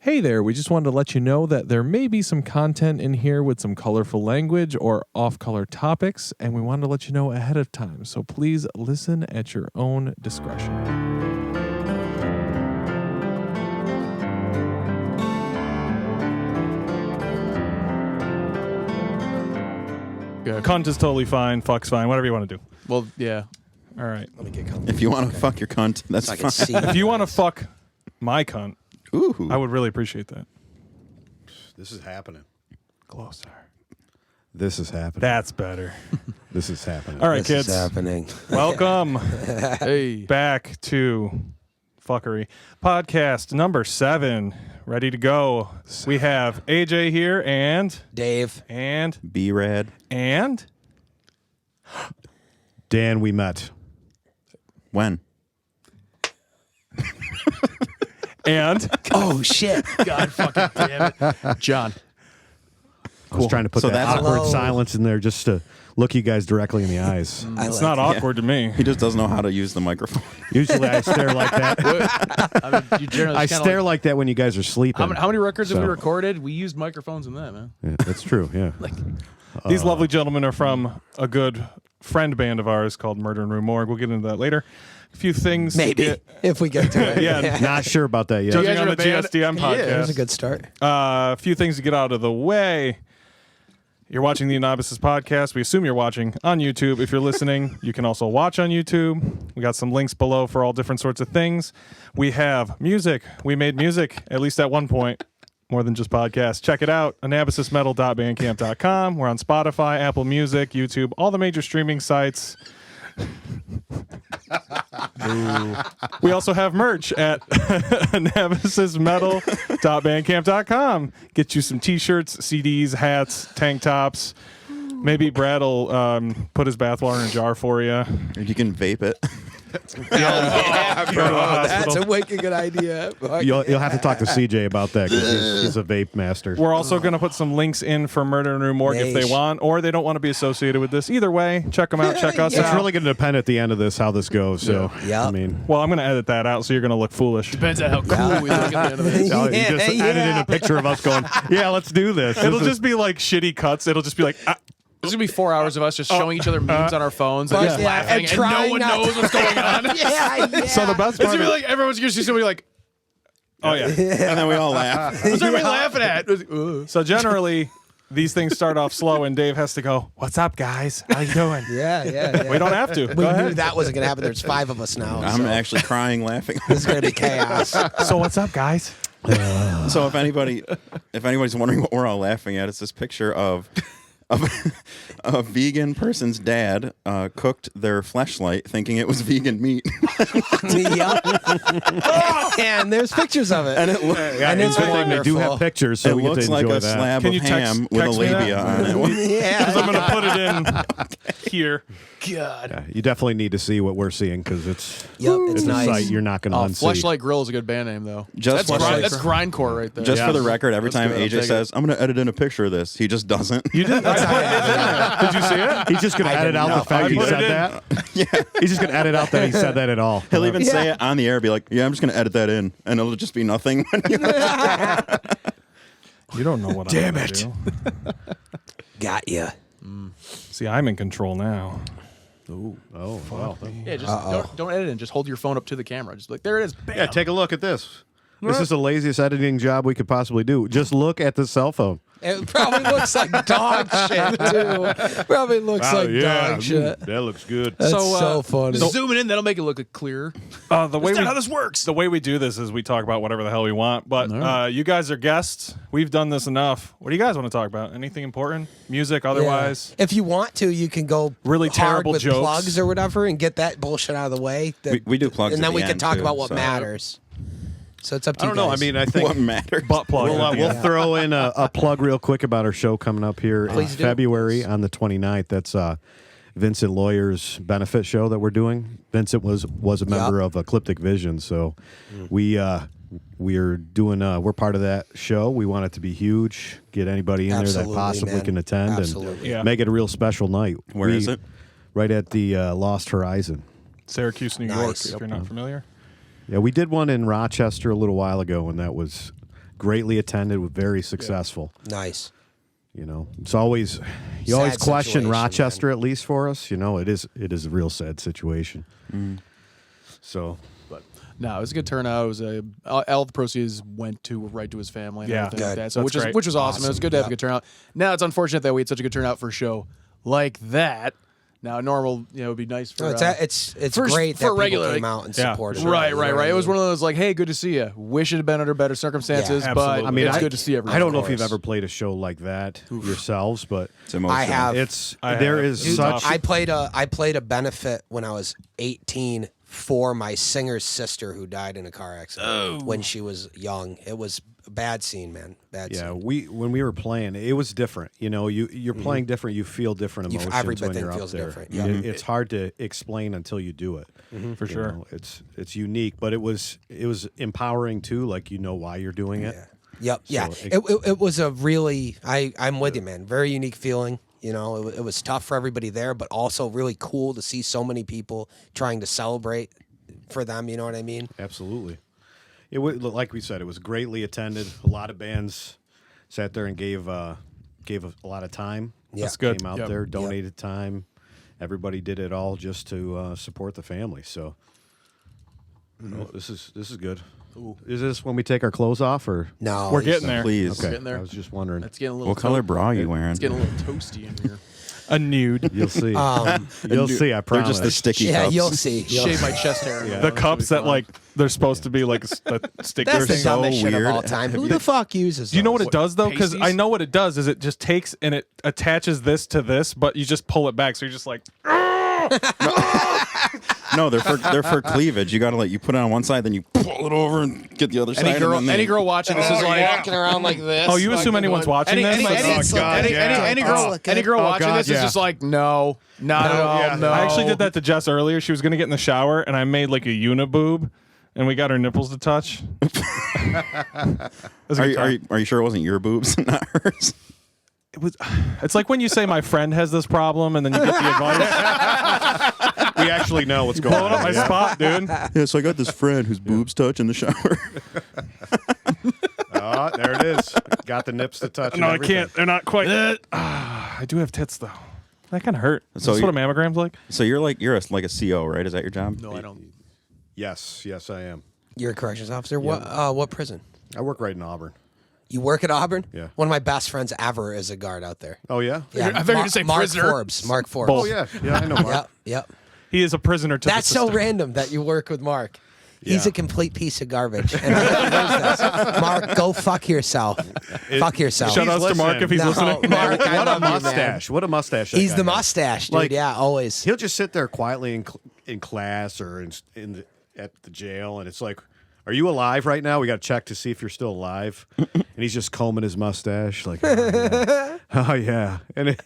Hey there, we just wanted to let you know that there may be some content in here with some colorful language or off-color topics, and we wanted to let you know ahead of time, so please listen at your own discretion. Yeah, cunt is totally fine, fuck's fine, whatever you want to do. Well, yeah. All right. Let me get comfortable. If you want to fuck your cunt, that's fine. If you want to fuck my cunt, Ooh. I would really appreciate that. This is happening. Closer. This is happening. That's better. This is happening. All right, This kids. is happening. Welcome Hey. back to Fuckery Podcast number 7. Ready to go. We have AJ here and Dave. B-Rad. and Dan, we met. When? and Oh, shit. God fucking damn it. John. I was trying to put So that that's- awkward Hello. silence in there just to look you guys directly in the eyes. it's not awkward to me. He just doesn't know how to use the microphone. Usually I stare like that. I mean, you generally I just kinda stare like that when you guys are sleeping. how many records have we So- recorded? We used microphones in that, man. Yeah, that's true, yeah. These lovely gentlemen are from a good friend band of ours called Murder In Rue Morgue. We'll get into that later. A few things. Maybe. If we get to it. Yeah. Not sure about that yet. Judging guys on are the a band? GSDM Yeah, That was a podcast. good start. A few things to get out of the way. You're watching the Anabasis Podcast. We assume you're watching on YouTube. If you're listening, you can also watch on YouTube. We got some links below for all different sorts of things. We have music. We made music, at least at one point, more than just podcasts. Check it out, anabasismetal.bandcamp.com. We're on Spotify, Apple Music, YouTube, all the major streaming sites. We also have merch at anabasismetal.bandcamp.com. Get you some t-shirts, CDs, hats, tank tops. Maybe Brad will put his bathwater in a jar for you. Or you can vape it. That's a wicked good idea. You'll have to talk to CJ about that because he's a vape master. We're also going to put some links in for Murder In Rue Morgue if they Nice. want, or they don't want to be associated with this. Either way, check them out. Check us It's out. really going to depend at the end of this how this goes. So, Yeah. I mean, Well, I'm going to edit that out, so you're going to look foolish. Depends on how cool we look at the end of this. you just edit in a picture of us going, yeah, let's do this. It'll This is- just be like shitty cuts. It'll just be like, There's going to be 4 hours of us just showing each other memes on our phones and just Yeah. laughing, And and no trying one not knows to- what's going on. yeah. So the best It's part going to be of, like everyone's going to see somebody like, oh yeah. And then we all laugh. what's everybody laughing at? Ugh. So generally, these things start off slow, and Dave has to go, "What's up, guys? How you doing?" Yeah. We don't have to. We Go knew ahead. that wasn't going to happen. There's 5 of us now. I'm so actually crying laughing. this is going to be chaos. So what's up, guys? So if anybody's wondering what we're all laughing at, it's this picture of a vegan person's dad cooked their fleshlight thinking it was vegan meat. Yep. And there's pictures of it. And it, And it's Good thing they do wonderful. have pictures, so it we get to looks enjoy like a that. slab Can of you ham with a text me that? labia on it. Yeah. Because I'm going to put it in here. God. Yeah, you definitely need to see what we're seeing because it's It's a nice. sight you're not going to Oh, unsee. Fleshlight Grill is a good band name, though. Just That's grindcore right there. Just Yeah. for the record, every That's time good. I'll AJ take says, I'm going to edit in a picture of this, he just doesn't. You did. Did you see it? He's just going to I edit did out the not. fact I he put said it in. that. Yeah, he's just going to edit out that he said that at all. He'll even say Yeah. it on the air, be like, yeah, I'm just going to edit that in, and it'll just be nothing. You don't know what I'm going to do. Got you. See, I'm in control now. Oh, wow. Yeah, just don't edit it. Just hold your phone up to the camera. Just like, there it is. Bam. Yeah, take a look at this. This is the laziest editing job we could possibly do. Just look at the cell phone. It probably looks like dog shit, too. Probably looks like dog shit. That looks good. That's So, so funny. Just zoom it in. That'll make it look clearer. The way Is that we, how this works? The way we do this is we talk about whatever the hell we want. But you guys are guests. We've done this enough. What do you guys want to talk about? Anything important? Music, otherwise? Yeah. If you want to, you can go Really hard terrible with jokes. plugs or whatever and get that bullshit out of the way. We do plugs and at then the we can end, talk too, about what so- matters. So it's up to I you don't know. I guys. mean, I think What matters? Butt plug. we'll throw in a plug real quick about our show coming up here in Please do. February on the 29th. That's Vincent Lawyer's benefit show that we're doing. Vincent was a member of Ecliptic Vision, so we're doing we're part of that show. We want it to be huge. Get anybody in there that Absolutely, possibly man. can attend Absolutely. Yeah. and make it a real special night. Where is it? Right at the Lost Horizon. Syracuse, New York, Nice. if you're not familiar. Yeah, we did one in Rochester a little while ago, and that was greatly attended, very successful. Nice. You know, it's always Sad always question situation, Rochester at least for us. You know, it is a real sad situation. So, but No, it was a good turnout. It was all the proceeds went right to his family and Yeah. everything like Good. that. So That's great. which was awesome. It was good to have a good turnout. Now it's unfortunate that we had such a good turnout for a show like that. Now normal, it'd be nice for No, it's for- great for that people regular, came out and yeah. supported. Right. You know what I It was mean? one of those like, hey, good to see you. Wish it had been under better circumstances, Yeah, but absolutely. I mean, it's good to see everyone. I don't know if course. you've ever played a show like that yourselves, but It's emotional. I have. there is Dude, such. I played a benefit when I was 18 for my singer's sister who died in a car accident when she was young. It was a bad scene, man. Bad Yeah, scene. when we were playing, it was different. You know, you're playing different. You feel different emotions everything when you're up feels there. different, yeah. It's hard to explain until you do it. For You sure. know, it's unique, but it was empowering too. Like you know why you're doing it. Yep. Yeah. So It was a really. I'm with you, man. Very unique feeling. You know, it was tough for everybody there, but also really cool to see so many people trying to celebrate for them. You know what I mean? Absolutely. It was, like we said, it was greatly attended. A lot of bands sat there and gave a lot of time. Yeah. That's good. Came out Yep. there, donated time. Everybody did it all just to support the family. So, this is good. Is this when we take our clothes off, or No, We're getting there. Please. okay? Getting there. I was just wondering. It's getting a little. What color bra are you wearing? It's getting a little toasty in here. A nude. You'll see. You'll see. I They're promise. just the sticky Yeah, cups. you'll see. Shave my chest hair. The cups that like they're supposed to be like the stick. That's the thing. so dumbest shit of weird. all time. Who the fuck uses? Do you know what those? it does though? Because I pasties? know what it does is it just takes and it attaches this to this, but you just pull it back. So you're just like, No, they're for cleavage. You gotta you put it on one side, then you pull it over and get the other side. Any girl, and then any girl watching this is like. walking around like this. oh, you assume anyone's watching this? Any girl watching God, this yeah. is just like, no, not at all. yeah. No, I actually did that to Jess earlier. She was gonna get in the shower, and I made like a uniboob, and we got her nipples to touch. Are you sure it wasn't your boobs, not hers? It was. It's like when you say my friend has this problem, and then you get the advice. We actually know what's going Blowing up on. my spot, dude. Yeah, so I got this friend whose boobs touch in the shower. Oh, there it is. Got the nips to touch. No, and I everything. can't. They're not quite. I do have tits though. That kind of hurt. Is So this what a mammogram's like? So you're like a CO, right? Is that your job? No, I don't. Yes, I am. You're a corrections officer. What prison? I work right in Auburn. You work at Auburn? Yeah. One of my best friends ever is a guard out there. Oh yeah. Yeah, I thought you were gonna say Mark prisoner. Forbes. Mark Forbes. Oh yeah. Yeah, I know. Mark. Yep. He is a prisoner to That's the so system. random that you work with Mark. He's Yeah. a complete piece of garbage. And he knows this. Mark, go fuck yourself. Fuck yourself. Shout outs to Listen. Mark if he's No, listening. Mark, I What love a you, man. mustache! What a mustache! that He's guy the has. mustache, dude. Like- Yeah, always. He'll just sit there quietly in class or at the jail, and it's like, "Are you alive right now? We got to check to see if you're still alive." And he's just combing his mustache, like, "Oh yeah," and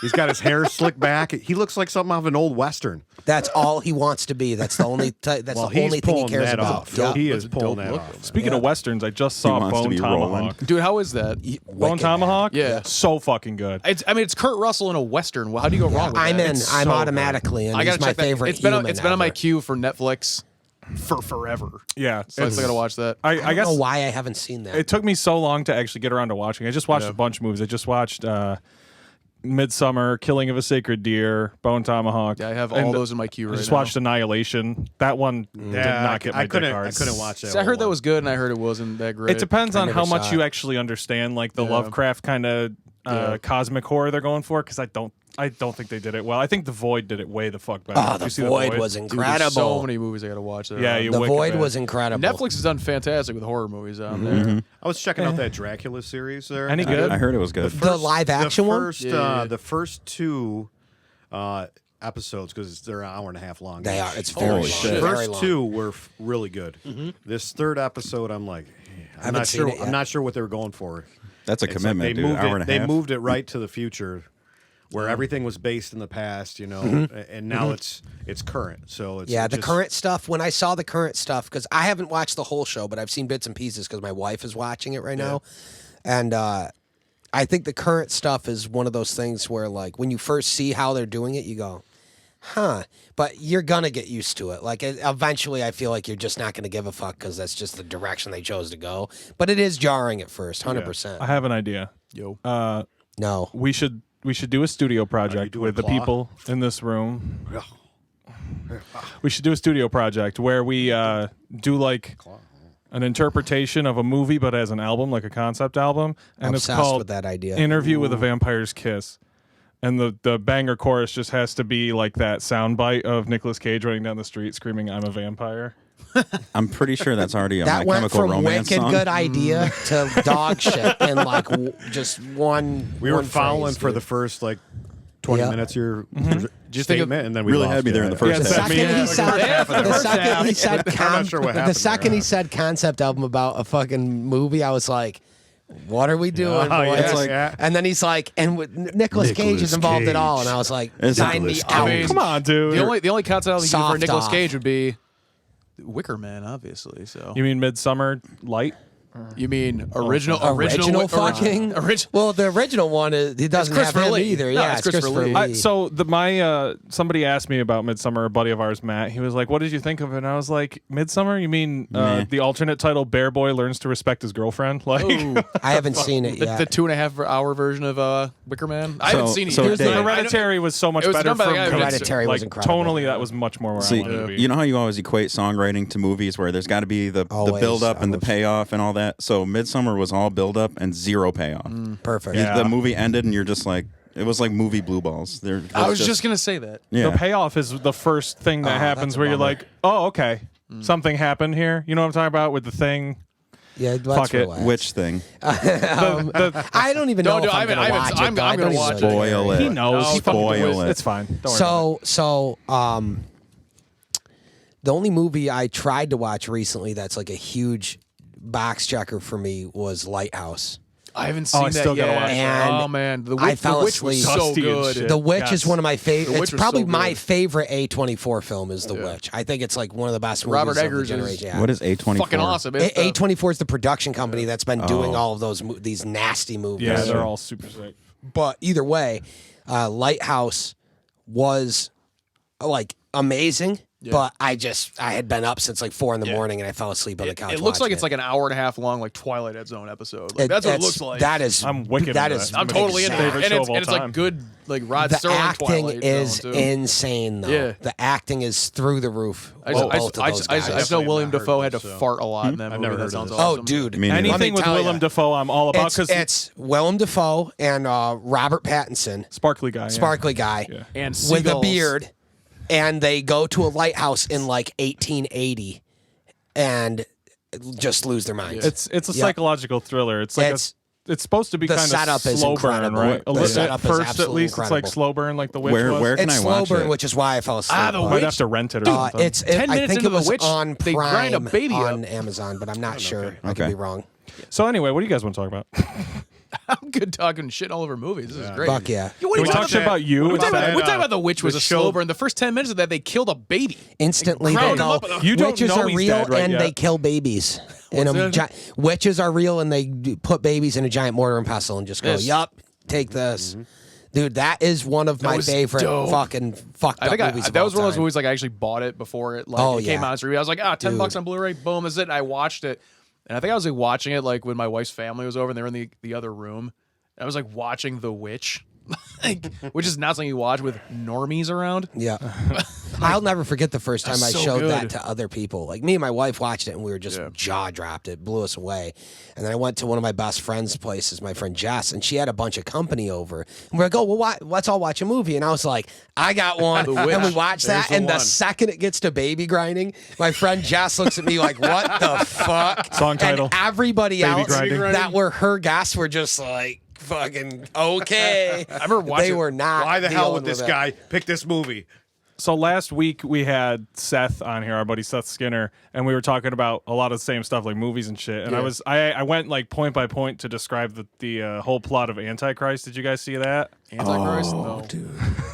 he's got his hair slicked back. He looks like something out of an old western. That's all he wants to be. That's the only. That's Well, the only he's thing he pulling cares that about. off. Yeah. He is a pulling dope that look. off. Speaking of westerns, I just saw wants to Bone be Tomahawk. Roland. Dude, how is that? Bone Wicked, Tomahawk? Yeah. So fucking good. It's Kurt Russell in a western. Well, how do you go wrong with I'm that? in. It's I'm so automatically in. I gotta He's my check that. favorite. It's been human on my ever. queue for Netflix for forever. Yeah. So I gotta watch that. I I guess don't know why I haven't seen that. it took me so long to actually get around to watching. I just watched a bunch of movies. I just watched Midsummer, Killing of a Sacred Deer, Bone Tomahawk. Yeah, I have and all those in my queue I right just now. watched Annihilation. That one did not get my I couldn't. dick hard. I couldn't watch that. See, I heard that one. was good, and I heard it wasn't that great. It depends I on never how saw much it. you actually understand, like the Yeah. Lovecraft kind of Yeah. cosmic horror they're going for. Because I don't think they did it well. I think The Void did it way the fuck better. Oh, Did the you see Void was Dude, there's incredible. so many movies I gotta watch. That Yeah, are- you The wicked Void bad. was incredible. Netflix has done fantastic with horror movies on there. I was checking out that Dracula series there. Any good? I heard it was good. The live action one. The first two episodes, because they're an hour and a half long. They are. It's Holy very long. shit. Very First long. two were really good. This third episode, I'm like, I'm haven't not seen sure. it yet. I'm not sure what they were going for. That's a It's like commitment, they dude. moved Hour and it. a They half. moved it right to the future, where everything was based in the past, and now it's current. So it's Yeah, the just- current stuff. When I saw the current stuff, because I haven't watched the whole show, but I've seen bits and pieces because my wife is watching it right now, and I think the current stuff is one of those things where, like, when you first see how they're doing it, you go, But you're gonna get used to it. Like eventually, I feel like you're just not gonna give a fuck because that's just the direction they chose to go. But it is jarring at first, 100%. I have an idea. Yo. No, We should do a studio project doing with the Claw? people in this room. We should do a studio project where we do like an interpretation of a movie, but as an album, like a concept album, and Obsessed it's called with that idea. "Interview with a Vampire's Kiss." And the banger chorus just has to be like that soundbite of Nicolas Cage running down the street screaming, "I'm a vampire." I'm pretty sure that's already a that My went Chemical from Romance wicked song. good idea to dog shit in like just one. We were one fouling phrase, for dude. the first like 20 Yeah. minutes of your Just think of- statement, and then we Really lost had me you. there in the first Yeah, The half. second he said, I'm not sure what the happened second there. he said concept album about a fucking movie, I was like, "What are we doing, Oh, boys?" yes, like- yeah. And then he's like, "And with Nicolas Cage is Nicolas involved at all," Cage. and I was like, It's "Sign me Nicolas out." Cage. Come on, dude. The only concept I think for Soft Nicolas off. Cage would be Wicker Man, obviously. So You mean Midsummer Light? you mean original fucking. original? Well, the original one is he doesn't have Christopher him Lee. either. No, Yeah, it's it's Christopher Christopher Lee. Lee. So somebody asked me about Midsummer. A buddy of ours, Matt. He was like, "What did you think of it?" And I was like, "Midsummer? You mean Meh. the alternate title, Bear Boy Learns to Respect His Girlfriend?" Like, Ooh. I haven't seen it the yet. 2.5 hour version of Wicker Man. I haven't seen it so yet. Dave- Hereditary was so much It was better. done by the for guy who me. did Hereditary was like, incredible. Tonally, that was much more where See, I wanted to be. you know how you always equate songwriting to movies where there's got to be the Always, build up and the always. payoff and all that. So Midsummer was all build up and zero payoff. Perfect. Yeah. The movie ended and you're just like, it was like movie blue balls. I was just gonna say that. yeah. The payoff is the first thing that happens that's a where you're bummer. like, "Oh, okay, something happened here." You know what I'm talking about with the thing. Yeah, let's Fuck it. relax. Which thing? I don't even know Don't do- if I'm I haven't- gonna I haven't- watch it. I'm but I gonna don't watch even it. Spoil it. He knows. No, He fucking spoil knows. it. It's fine. Don't worry about So, the only movie I tried to watch recently that's like a huge box checker for me was Lighthouse. I haven't Oh, I seen that still gotta yet. watch that. Oh man, the Witch, I fell the Witch was asleep. so Dusty and good. shit. The Witch Yes. is one of my favorite. The It's Witch was probably so my good. favorite A24 film is The Witch. I think it's like one of the best movies Robert of the Eggers is generation. Yeah. What is A24? Fucking awesome. It's the- A24 is the production company that's been doing all of these nasty movies. Yeah, they're all super sick. But either way, Lighthouse was like amazing. But I had been up since like 4 a.m. and I fell asleep on the couch. It looks like watching it's like an hour and a half long, like Twilight Zone episode. Like, It- that's what it it's- looks like. That is I'm wicked That into is that. I'm totally into it, Favorite and show it's, of all and it's time. like good, like Rod the Serling acting Twilight is Zone, too. insane though. Yeah. The acting is through the roof. I with just, both of those guys. I just know Definitely William have not Dafoe heard had to of this, so. fart a lot in that movie. never That heard of sounds this. awesome. Oh, dude. Me neither. Anything with tell Willem ya. Dafoe, I'm all about because It's Willem Dafoe and Robert Pattinson, sparkly guy. Yeah. sparkly guy, Yeah. And with a seagulls. beard, and they go to a lighthouse in like 1880 and just lose their minds. It's a Yeah. psychological thriller. It's like It's- it's supposed to be the kind setup of is slow burn, incredible. right? The A little setup bit is first, at absolutely least, it's like incredible. slow burn, like The Witch Where was. where can It's I slow watch burn, it? which is why I fell asleep. The Might Witch. have to rent it or Uh, something. it's 10 I minutes think into it was The Witch, on they grind a Prime baby on up. Amazon, but I'm not sure. I could Okay. be wrong. So anyway, what do you guys want to talk about? I'm good talking shit all over movies. This is great. Fuck yeah. What are Can you we talk talking shit about you? We're It's talking bad. about The Witch was a the show- slow burn. The first 10 minutes of that, they killed a baby. Instantly, they ground him go, up with a- You don't witches know are he's real dead right and yet. they kill babies. And What's that? witches are real and they put babies in a giant mortar and pestle and just go, Yes. yup, take this. Dude, that is one of my was favorite dope. fucking fucked I up think movies of that all was one of those time. movies like I actually bought it before it like Oh, it came yeah. out. So I was like, $10 Dude. on Blu-ray, boom, is it? And I watched it, and I think I was like watching it like when my wife's family was over and they were in the other room. And I was like watching The Witch, like, which is not something you watch with normies around. Yeah. I'll never forget the first time I That's so showed that good. to other people. Like me and my wife watched it and we were just jaw dropped. It blew us away. And then I went to one of my best friend's places, my friend Jess, and she had a bunch of company over. And we're like, oh, well, let's all watch a movie. And I was like, I got one. The Witch. And we watched There's that. the And the one. second it gets to baby grinding, my friend Jess looks at me like, what the fuck? Song title. And everybody else grinding. that were her guests were just like, fucking okay. I remember watching. They were not. Why the hell dealing would this with it. guy pick this movie? So last week we had Seth on here, our buddy Seth Skinner, and we were talking about a lot of the same stuff like movies and shit. And I went like point by point to describe the whole plot of Antichrist. Did you guys see that? Antichrist. No.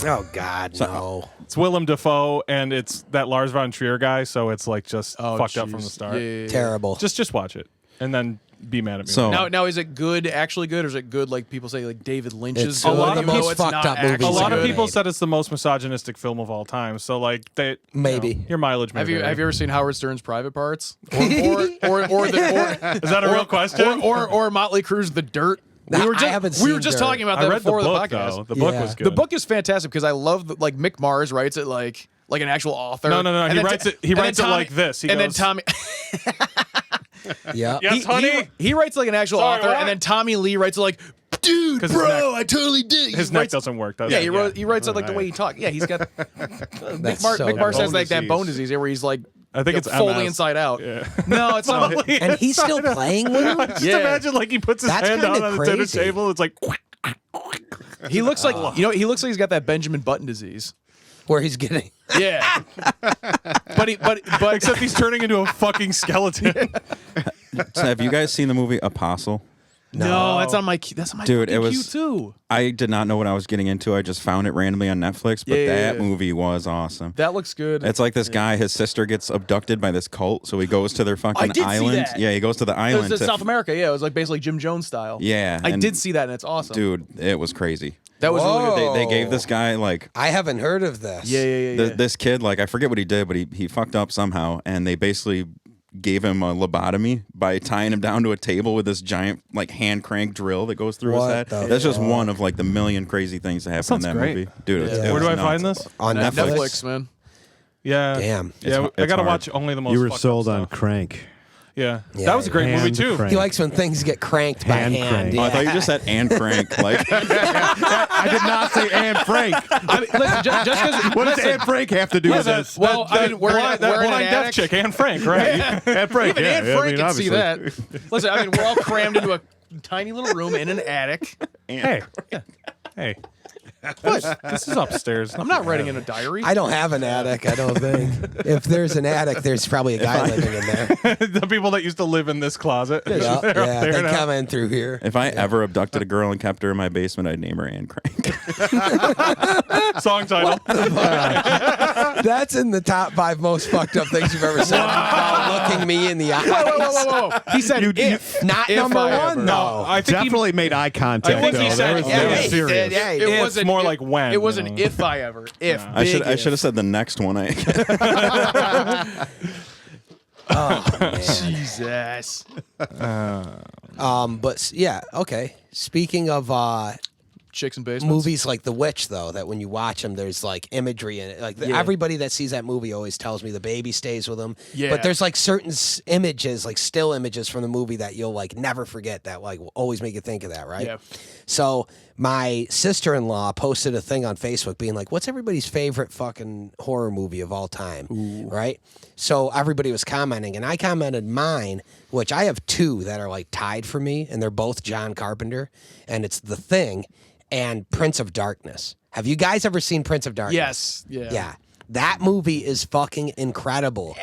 Oh, God, no. It's Willem Dafoe and it's that Lars von Trier guy, so it's like just Oh, fucked up from the jeez. start. Yeah, yeah, yeah. Terrible. Just watch it, and then be mad at me. So- Now is it good, actually good, or is it good like people say like David Lynch's It's good? a lot of even though most it's fucked not up movies actually a lot of good? people said it's the most misogynistic film of all time. So like they Maybe. your mileage. May Have you vary. ever seen Howard Stern's Private Parts? Or is that a real question? Or Motley Crue's The Dirt? I haven't we were seen just Dirt. talking about I that read the before book the podcast. though. The book Yeah. was good. The book is fantastic because I love like Mick Mars writes it like an actual author. No. And He then writes it. He and then writes it Tommy- like this. He and goes, then Tommy. Yeah. Yes, honey. He writes like an actual Sorry, author, what? and then Tommy Lee writes it like, dude, 'Cause his bro, neck- I totally did. His neck doesn't work. Does Yeah, it? he writes it like the way he talks. Yeah, he's got. That's Mick so Mars has bone like that disease. bone disease where he's like. I think it's fully MS. inside out. Yeah. No, it's not. And he's still playing with him? Just Yeah. imagine like he puts his That's hand down kinda on the dinner crazy. table. It's like He looks like he looks like he's got that Benjamin Button disease. Where he's getting. Yeah, but except he's turning into a fucking skeleton. So have you guys seen the movie Apostle? no, that's on my Dude, fucking it was- queue too. I did not know what I was getting into. I just found it randomly on Netflix, but Yeah. that movie was awesome. That looks good. It's like this guy, his sister gets abducted by this cult, so he goes to their fucking did see island. that. Yeah, he goes to the It island. was in to- South America. Yeah, it was like basically Jim Jones style. Yeah, I and- did see that, and it's awesome. Dude, it was crazy. that was really good. Whoa. They gave this guy like I haven't heard of this. Yeah. this kid, like I forget what he did, but he fucked up somehow, and they basically gave him a lobotomy by tying him down to a table with this giant like hand crank drill that goes through his What head. the That's just one of like the million crazy things that happen in Sounds that great. movie, dude. Yeah. It Where was do I nuts. find this? On Netflix, man. Yeah. Damn. Yeah, I It's gotta hard. watch only the most. You were fucked up sold on stuff. Crank. Yeah. Yeah, That was a great movie Hand too. crank. He likes when things get cranked by Hand hand. crank. Oh, I Yeah. thought you just said and crank. Like I did not say Anne Frank. I mean, listen, just because. What does Anne Frank have to do with this? Well, I mean, we're in that an blind deaf attic. chick, Anne Frank, right? Anne Frank. Even yeah, Anne I Frank mean, can see obviously. that. Listen, I mean, we're all crammed into a tiny little room in an attic. Hey. Hey. This is upstairs. I'm not writing in a diary. I don't have an attic, I don't think. If there's an attic, there's probably a guy living in there. The people that used to live in this closet. Yeah, They're up yeah, there they now. come in through here. if I ever abducted a girl and kept her in my basement, I'd name her Anne Crank. Song title. That's in the top 5 most fucked up things you've ever said. While looking me in the eye. Whoa. He said if. Not If number I ever. one, No, though. I think Definitely made eye contact. I think he though. said- That was, yeah, that was he serious. It If, wasn't more if- like when, It wasn't you know. if I ever. If. I should big have if. said the next one. Jesus. But yeah, okay. Speaking of Chicks and basements. movies like The Witch, though, that when you watch them, there's like imagery in it. Like Yeah. everybody that sees that movie always tells me the baby stays with them. Yeah. But there's like certain images, like still images from the movie that you'll like never forget that like will always make you think of that, right? Yeah. So my sister-in-law posted a thing on Facebook being like, what's everybody's favorite fucking horror movie of all time? Right? So everybody was commenting, and I commented mine, which I have 2 that are like tied for me, and they're both John Carpenter, and it's The Thing and Prince of Darkness. Have you guys ever seen Prince of Darkness? Yes. Yeah. Yeah. That movie is fucking incredible.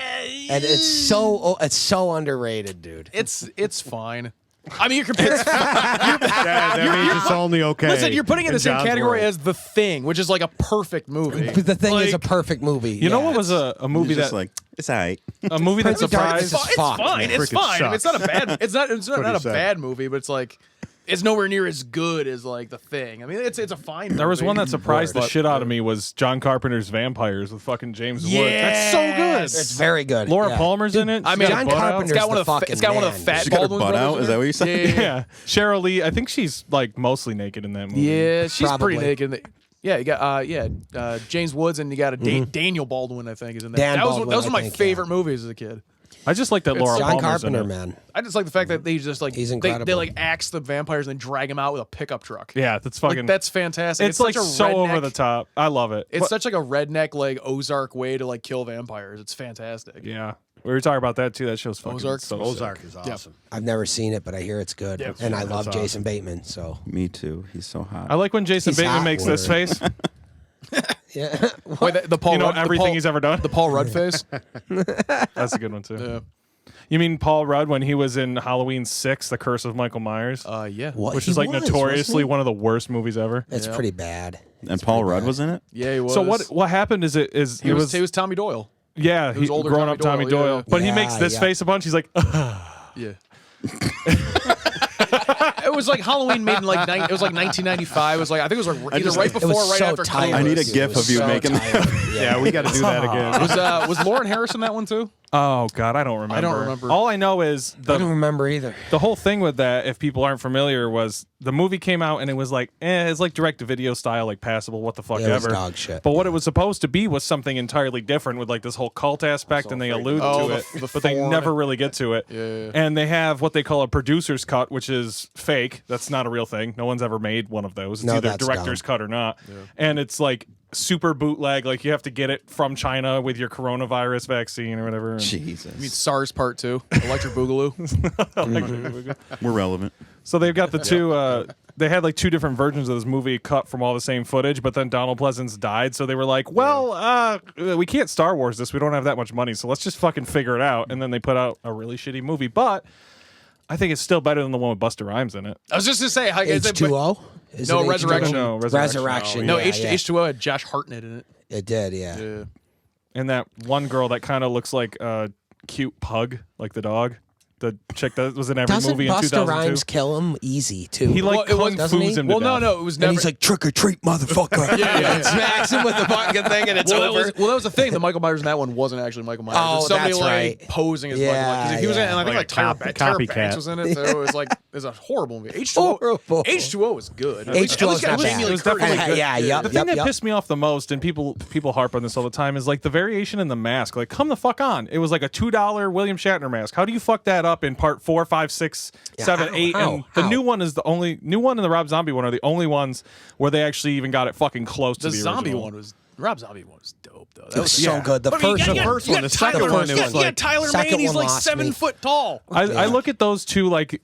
And it's so underrated, dude. It's fine. I mean, you're comparing. That means it's only okay. Listen, you're putting it in the same John's category world. as The Thing, which is like a perfect movie. But The Thing is a Like, perfect movie. You know what was a movie He's that just like it's alright. a movie that Prince of Darkness surprised. is fucked, fine. man. It's Freaking fine. I mean, it's not a bad. It's not Pretty a sad. bad movie, but it's like it's nowhere near as good as like The Thing. I mean, it's a fine movie. There was one that surprised the But- shit out of me was John Carpenter's Vampires with fucking James Woods. Yes. That's so good. It's very good. Laura yeah. Palmer's in it. I She's mean, got John a butt out. Carpenter's It's got one the of the fucking it's got one of the man. fat She got her Baldwin butt brothers out? in Is that it. what you said? Yeah, Cheryl Lee. I think she's like mostly naked in that movie. Yeah, she's Probably. pretty naked. Yeah, you got James Woods, and you got Daniel Baldwin. I think is in there. Dan That was Baldwin, one of I my think, favorite movies as a kid. I just like that Laura John Palmer's in Carpenter, it. man. I just like the fact that they just like He's they incredible. like axe the vampires and then drag them out with a pickup truck. Yeah, that's Like, fucking. that's fantastic. it's like such a so redneck, over the top. I love it. It's But- such like a redneck like Ozark way to like kill vampires. It's fantastic. yeah. We were talking about that too. That show's fucking Ozark? so Ozark sick. is awesome. I've never seen it, but I hear it's good. Yeah, and I love awesome. Jason Bateman, so Me too. He's so hot. I like when Jason He's Bateman hot, makes this word. face. yeah. Wait, the Paul You know Rudd, everything the Paul, he's ever done. the Paul Rudd face. That's a good one too. Yeah. You mean Paul Rudd when he was in Halloween 6, The Curse of Michael Myers, Yeah. What? which He is like was, notoriously wasn't one of the worst movies ever. he? It's Yeah. pretty bad. and Paul Rudd was in it. Yeah, he was. So what happened is it He was Tommy Doyle. yeah, was he older grown Tommy up Tommy Doyle, Doyle, yeah. but he Yeah, makes this yeah. face a bunch. He's like, Yeah. It was like Halloween made in like it was like 1995. It was like I think it was like either right before, or right so after. tight. I need a Columbus. gif of you making that. Yeah, we got to do that again. Was Lauren Harris in that one too? Oh God, I don't remember. I don't remember. All I know is I don't remember either. the whole thing with that, if people aren't familiar, was the movie came out and it was like, it's like direct-to-video style, like passable, what the fuck Yeah, it was ever. dog shit. But what it was supposed to be was something entirely different with like this whole cult aspect, and they allude Oh, to the- it, the but they thorn. never really get to it. Yeah. And they have what they call a producer's cut, which is fake. That's not a real thing. No one's ever made one of those. It's No, either that's director's dumb. cut or not. And it's like super bootleg. Like you have to get it from China with your coronavirus vaccine or whatever. And Jesus. I mean, SARS Part 2, Electric Boogaloo. We're relevant. So they've got the two. They had like two different versions of this movie cut from all the same footage, but then Donald Pleasance died, so they were like, "Well, we can't Star Wars this. We don't have that much money, so let's just fucking figure it out." And then they put out a really shitty movie, but I think it's still better than the one with Busta Rhymes in it. I was just to say, how is it? H2O? Is No, it H2O? Resurrection. No, Resurrection. No, yeah, yeah. H2O had Josh Hartnett in it. It did, yeah. Yeah. And that one girl that kind of looks like a cute pug, like the dog. The chick that was in every Doesn't movie in Busta 2002. Rhymes kill him easy too? He like Well, it was- kung doesn't he? fu's him to Well, no, death. no, it was and never. he's like trick or treat, motherfucker. yeah. Smacks him with the fucking thing, and it's Well, over. that was the thing. The Michael Myers in that one wasn't actually Michael Myers. Oh, It was somebody that's like right. posing as Yeah, Michael Myers. 'Cause he was in, yeah. and I think Like like a Tyra copycat. Banks was in it. So it was like it was a horrible movie. H2O, Horrible. H2O was good. H2O is at not least bad. Jamie It Lee was Curtis definitely was good. Yeah, yep, The thing that yep. pissed me off the most, and people harp on this all the time, is like the variation in the mask. Like, come the fuck on! It was like a $2 William Shatner mask. How do you fuck that up in part 4, 5, 6, 7, how? 8? And the How? new one is the only new one, and the Rob Zombie one are the only ones where they actually even got it fucking close to The the zombie original. one was Rob Zombie one was dope though. That It was so yeah. good. The But I mean, first you one. got- first you one, got the second Tyler- one, it you was got like- Tyler second Mane. He's one like lost 7 me. foot tall. I look at those two like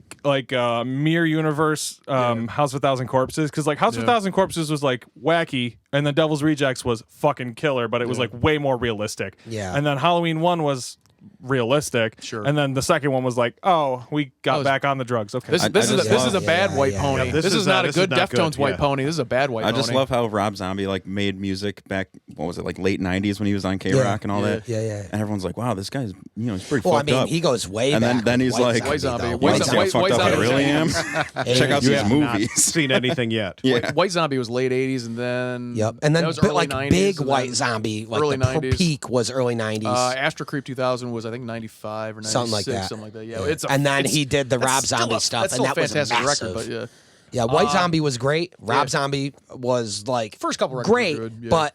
mirror universe House of a Thousand Corpses, because like House of a Thousand Corpses was like wacky, and then Devil's Rejects was fucking killer, but it was like way more realistic. Yeah. And then Halloween 1 was realistic. Sure. And then the second one was like, oh, we got was- back on the drugs. Okay. This, I this is just a, this love- is a bad Yeah, white yeah, pony. yeah. This is not a good not good, Deftones white yeah. pony. This is a bad white I pony. just love how Rob Zombie like made music back. What was it, like late '90s when he was on K Rock and all Yeah. that? Yeah. And everyone's like, "Wow, this guy's he's pretty Well, I fucked mean, up." he goes way And back. then with he's White like, White Zombie. though. White "You Zombie- wanna see how White fucked up I Zombie- really am? Check out You these have not movies." seen anything yet. Yeah. White Zombie was late 80s, and then Yep. And then that was but early like 90s, big and White then Zombie, like early the 90s. peak was early 90s. Astro Creep 2000 was I think 95 or 96, Something like that. something like that. Yeah, it's a, And then it's- he did the that's Rob still Zombie a- stuff, That's and still that a was fantastic massive. record, but yeah. Yeah, White Zombie was great. Rob yeah. Zombie was like First couple records were great, good, yeah. but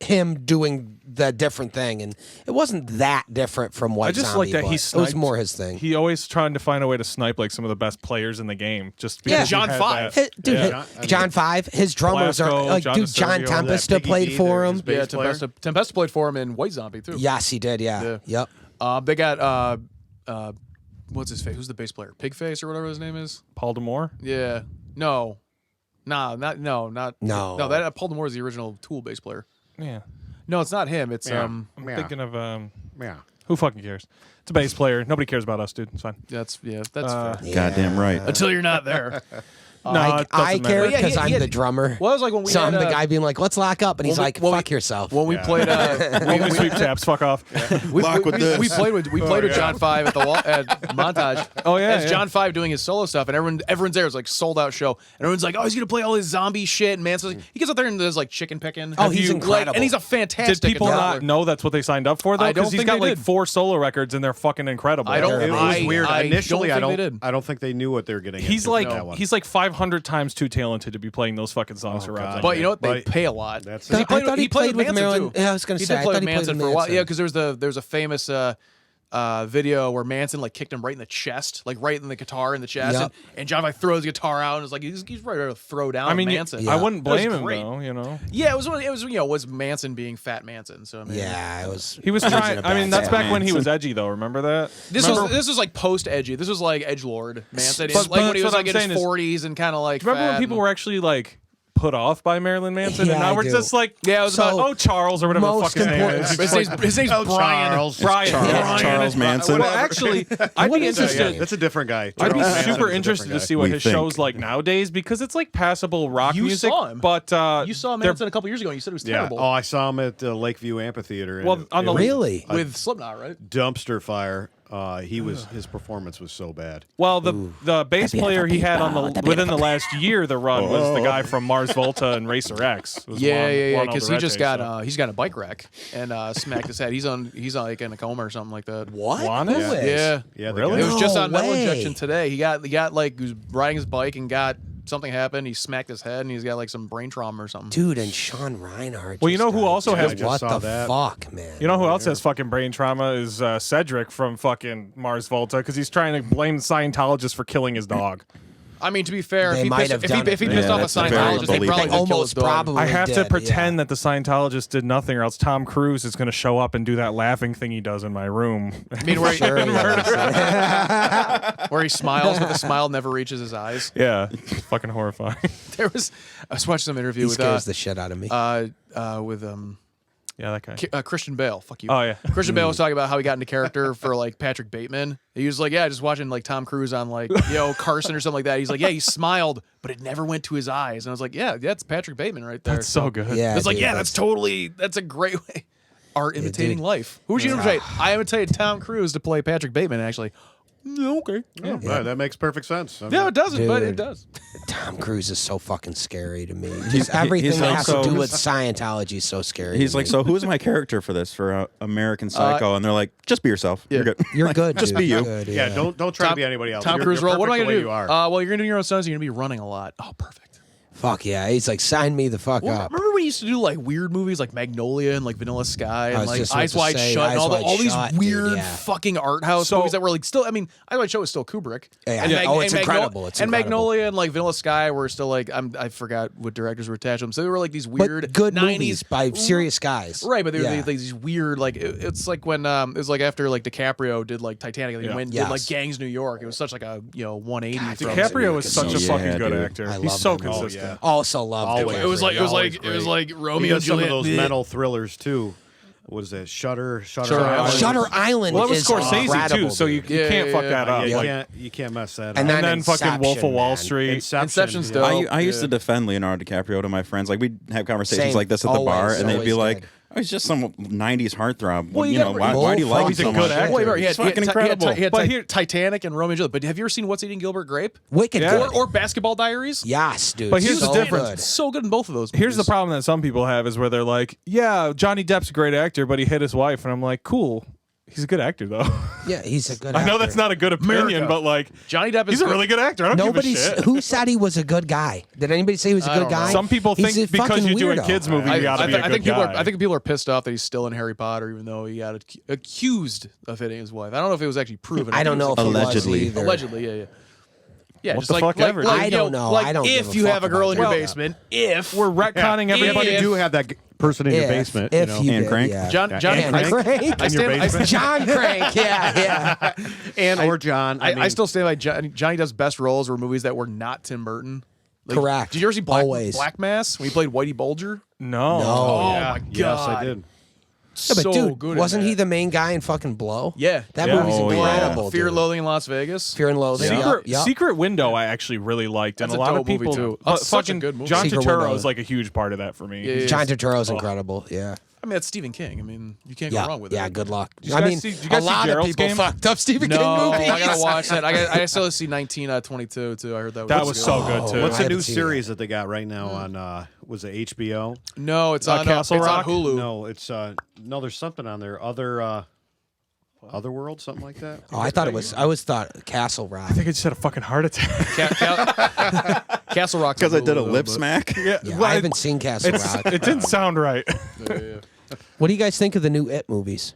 him doing the different thing, and it wasn't that different from White I just Zombie. like that but he it sniped. was more his thing. He always trying to find a way to snipe like some of the best players in the game. Just because Yeah. he John had Five. that- Dude, Yeah. John Five, his drummers Blasco, are like, John dude, John DeSergio, Tempesta that played Piggy for there, him. his bass player. Tempesta played for him in White Zombie too. Yes, he did. Yeah. Yeah. Yep. They got what's his face? Who's the bass player? Pigface or whatever his name is. Paul Damore. Yeah. No. Nah, not no, not No. No, that Paul Damore is the original Tool bass player. Yeah. No, it's not him. It's Yeah. I'm Yeah. thinking of Yeah. who fucking cares? It's a bass player. Nobody cares about us, dude. It's fine. that's fair. Goddamn right. Until you're not there. No, I it doesn't care matter. Yeah, because he I'm had- the drummer. Well, it was like when we So I'm had, the guy being like, "Let's lock up," and he's like, well, "Fuck yourself." when we played Only sweep taps. Fuck off. Lock with this. We played with John Five at the at Montage. Oh, yeah, as yeah. John Five doing his solo stuff, and everyone's there. It's like sold out show, and everyone's like, "Oh, he's gonna play all his zombie shit." And Manson's like, he gets up there and does like chicken picking. Oh, he's Like, incredible. and he's a fantastic. Did people guitar not know that's what they signed up for though? I don't Because he's think got they like did. 4 solo records and they're fucking incredible. I don't- It was I- weird. I Initially, don't I think they don't. did. I don't think they knew what they were getting. He's into like with that one. he's like 500 times too talented to be playing those fucking songs for Rob God. Zombie. But you know what? They But- pay a lot. That's Because it. I thought he played with Manson, Marilyn- too. yeah, I was gonna he say, did I play thought with he played Manson with for a while. Manson. Yeah, because there's a famous video where Manson like kicked him right in the chest, like right in the guitar in the chest, Yep. and John like throws the guitar out and is like he's ready to throw down. I mean, Manson. I wouldn't That was blame him great. though. You know, Yeah, it was Manson being Fat Manson. So I mean, Yeah, it was. he was in a trying. I mean, bad that's spot. back when he was edgy though. Remember that? This Remember- was like post edgy. This was like edgelord Manson. But- Like but when he was that's like what in I'm his saying is- 40s and kind of like. Remember fat when people and- were actually like put off by Marilyn Manson, Yeah, and now I we're do. just like, Yeah, it was So- about. oh Charles or whatever the fuck Most his name important- is. His name's Oh, Brian. Charles. Brian. Yeah. Charles Manson. Well, actually, I'd What be is his interested. name? That's a different guy. I'd be Charles Manson is super a interested different to guy. see what We his think. show's like nowadays because it's like passable rock You music. saw him. But You saw they're- Manson a couple years ago and you said it was Yeah. terrible. Oh, I saw him at Lakeview Amphitheater. Well, on the- Really? With Slipknot, right? dumpster fire. his performance was so bad. Well, the bass player he had on within the last year, the run was the guy from Mars Volta and Racer X. Yeah. Because he just got he's got a bike wreck and smacked his head. He's like in a coma or something like that. What? Juanes? Who is? Yeah, Really? It was just on metal way. injection today. He got like he was riding his bike and got something happened. He smacked his head and he's got like some brain trauma or something. Dude, and Sean Reinhardt. Well, you just know who died. also has- I just what saw the that. fuck, man? You know who else has fucking brain trauma is Cedric from fucking Mars Volta because he's trying to blame Scientologists for killing his dog. I mean, to be fair, They if he might pissed, have if done he, it. if he pissed Yeah, off a that's very Scientologist, they believable. probably They did kill his almost dog. probably I have to did, pretend yeah. that the Scientologist did nothing, or else Tom Cruise is going to show up and do that laughing thing he does in my room. I mean, where he, Sure, where he smiles, but the smile never reaches his eyes. Yeah, it's fucking horrifying. I was watching some interview He with scares the shit out of me. Yeah, that guy. Christian Bale. Fuck you. Oh, yeah. Christian Bale was talking about how he got into character for like Patrick Bateman. He was like, yeah, just watching like Tom Cruise on like Carson or something like that. He's like, yeah, he smiled, but it never went to his eyes. And I was like, yeah, that's Patrick Bateman right there. That's so good. yeah, It's like, dude, yeah, that's a great way. Art imitating dude. life. Who would you imitate? I imitated Tom Cruise to play Patrick Bateman, actually. Okay. All right, that makes perfect sense. I mean, Yeah, it doesn't, but it Dude. does. Tom Cruise is so fucking scary to me. Just everything he's that has to also- do with Scientology is so scary. He's to like, me. so who's my character for this for American Psycho? And they're like, just be yourself. Yeah. You're good. You're good. Just dude. be you. You're good, yeah, don't try to be anybody else. Tom You're- Cruise you're role. What am I perfect going the to way do? You are. Well, you're going to do your own stunts. You're going to be running a lot. Oh, perfect. Fuck yeah. He's like, sign me the fuck Well, up. remember we used to do like weird movies like Magnolia and like Vanilla Sky I and was like just about Eyes to Wide say, Shut and Eyes Wide all these Shut, dude, weird yeah. fucking art house movies that were like still. I mean, Eyes Wide Shut was still Kubrick. Yeah. And Oh, it's incredible. It's and incredible. Magnolia and like Vanilla Sky were still like I forgot what directors were attached to them. So they were like these weird But good 90s movies by serious guys. Right, but they were Yeah. like these weird like it's like when it was like after like DiCaprio did like Titanic and he Yeah. went and Yes. did like Gangs New York. It was such like a 180 from DiCaprio is such a Yeah, fucking good dude. actor. I He's love so him. consistent. yeah. Also love Always. It was like Always it was great. like He Romeo does and some of Juliet. those mental thrillers too. What is that? Shutter Island. Shutter Island Well, that was is Scorsese incredible, too, so you dude. Yeah, can't yeah, fuck yeah. that up. You Like, you can't mess that And up. and then fucking Inception, Wolf of Wall man. Street. Inception's yeah. dope. I used to Yeah. defend Leonardo DiCaprio to my friends. Like we'd have conversations Same. like this at the bar, Always, and they'd be always like, did. "Oh, he's just some '90s heartthrob." Well, you you know, got- why do you like him He's a so good much? actor. Wait, he had, It's fucking incredible. He had But Titanic and Romeo and Juliet. But have you ever seen What's Eating Gilbert Grape? Wicked Yeah. good. Or Basketball Diaries? Yes, dude. But here's so the difference. good. So good in both of those movies. Here's the problem that some people have is where they're like, yeah, Johnny Depp's a great actor, but he hit his wife. And I'm like, cool. He's a good actor, though. Yeah, he's a good I know actor. that's not a good opinion, America. but like, Johnny Depp is he's a good. really good actor. I don't give a Nobody's shit. who said he was a good guy. Did anybody say he was a I good don't know. guy? Some people He's think a because fucking you do a weirdo. kids movie, you gotta be a good guy. I think people are pissed off that he's still in Harry Potter, even though he got accused of hitting his wife. I don't know if it was actually proven. I don't know if he was Allegedly. either. Allegedly, yeah. Yeah, What just the like, fuck like, ever, like, dude. I you know, don't know. Like I don't if give a you fuck have a girl in about your that. basement, if We're retconning everybody. If- You do have that person in your basement. If you know? you And did, Crank? yeah. John And And Crank? Crank. I In your stand, I, basement? John Crank. Yeah. and or John. I, I mean, still stand by Johnny Depp's best roles were movies that were not Tim Burton. Like, Correct. Did you ever see Always. Black Mass when he played Whitey Bulger? No. No. Oh yeah. my god! Yes, I did. Yeah, but so dude, good. wasn't in he that. the main guy in fucking Blow? Yeah. That Yeah. movie's Oh, yeah. incredible. Fear dude. and Loathing in Las Vegas? Fear and Loathing. Secret, Yep. Secret Window, I actually really liked, and That's a a lot of dope movie, people. too. But That's such a fucking good movie. John Secret Turturro Window. is like a huge part of that for me. Yeah. John Turturro's incredible. Yeah. I mean, that's Stephen King. I mean, you can't go Yeah. wrong with Yeah. it. Good luck. you I guys mean, see- did you a guys see lot of Gerald's people Game? fucked up Stephen No, King movies. I gotta watch that. I still see 1922 too. I heard that. That was so good too. What's I the new haven't seen series that they got right now on? Was it HBO? No, it's on Castle it's Rock? on Hulu. No, it's no. There's something on there. Otherworld, something like that. Oh, I thought it was. I always thought Castle Rock. I think I just had a fucking heart attack. Castle Rock Because I did a lip smack. yeah, Yeah, well, I haven't seen Castle Rock. it didn't sound right. What do you guys think of the new It movies?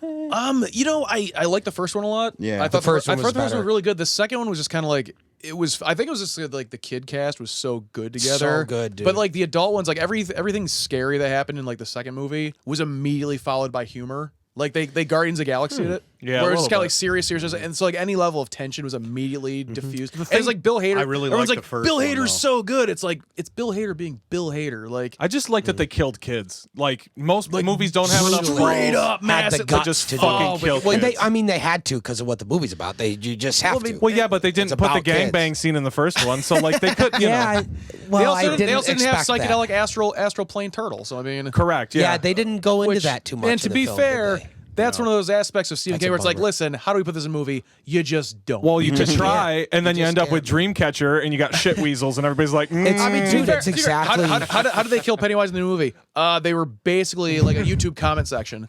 You know, I like the first one a lot. Yeah. I thought The first one I was thought the first one better. was really good. The second one was just kind of like it was. I think it was just like the kid cast was so good together. So good, dude. But like the adult ones, like everything scary that happened in like the second movie was immediately followed by humor. Like they Guardians of the Galaxy did it. Yeah, a where it's little kind of bit. like serious, and so like any level of tension was immediately diffused. And it's like Bill Hader. I really everyone's liked like the first Bill one, Hader's though. so good. It's like it's Bill Hader being Bill Hader. Like I just like that they killed kids. Like most movies don't have enough straight roles. up Had massive. the guts just to fucking do it. kill Well, kids. I mean, they had to because of what the movie's about. You just have to. Well, yeah, but they didn't It's put the about kids. gangbang scene in the first one, so like they could, you yeah. know. Well, I they didn't also didn't have expect psychedelic that. astral plane turtle. So I mean, Correct. Yeah. Yeah, they didn't go into Which- that too much. And to in the be film, fair, did they? That's one of those aspects of Stephen That's King a where it's like, bummer. listen, how do we put this in a movie? You just don't. Well, you could try, and then you just end up with can't. Dreamcatcher, and you got shit weasels, and everybody's like, It's, I mean, to be dude, fair, it's to be fair, exactly. how did they kill Pennywise in the movie? They were basically like a YouTube comment section.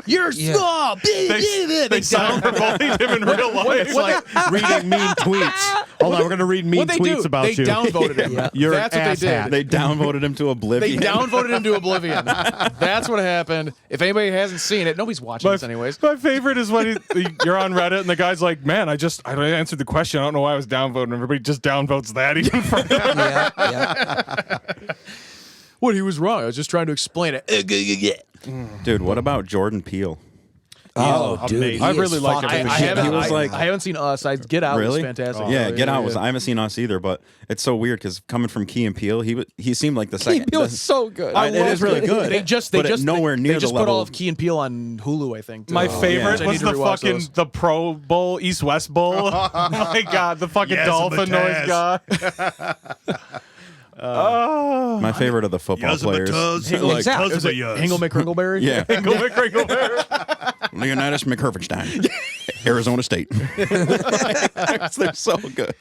You're small. they cyberbullied him in real life. It's like reading mean tweets. Hold on, we're going to read mean What they tweets do? about They you. downvoted him. Yeah. You're That's an what they asshat. did. They downvoted him to They oblivion. downvoted him to oblivion. That's what happened. If anybody hasn't seen it, nobody's watching this anyways. My favorite is when you're on Reddit and the guy's like, "Man, I answered the question. I don't know why I was downvoted." And everybody just downvotes that even further. yeah. What, he was wrong. I was just trying to explain it. Dude, what about Jordan Peele? Oh, dude, amazing. I he really is like him. fucking I shit. haven't. He was I, like- I haven't seen Us. Get Out Really? was fantastic. Yeah, Get Out was. I haven't seen Us either, but it's so weird because coming from Key and Peele, he seemed like the second. He was so good. It is really good. They just nowhere near they just the put level. all of Key and Peele on Hulu, I think. My favorite I was need to the rewatch fucking those. the Pro Bowl East West Bowl. Oh my god, the fucking Yes, dolphin noise guy. Taz. My favorite of the football players. Exactly. Was it Hingle McCringleberry? Yeah, Leonidas Leonidas McHerfenstein, Arizona State. They're so good.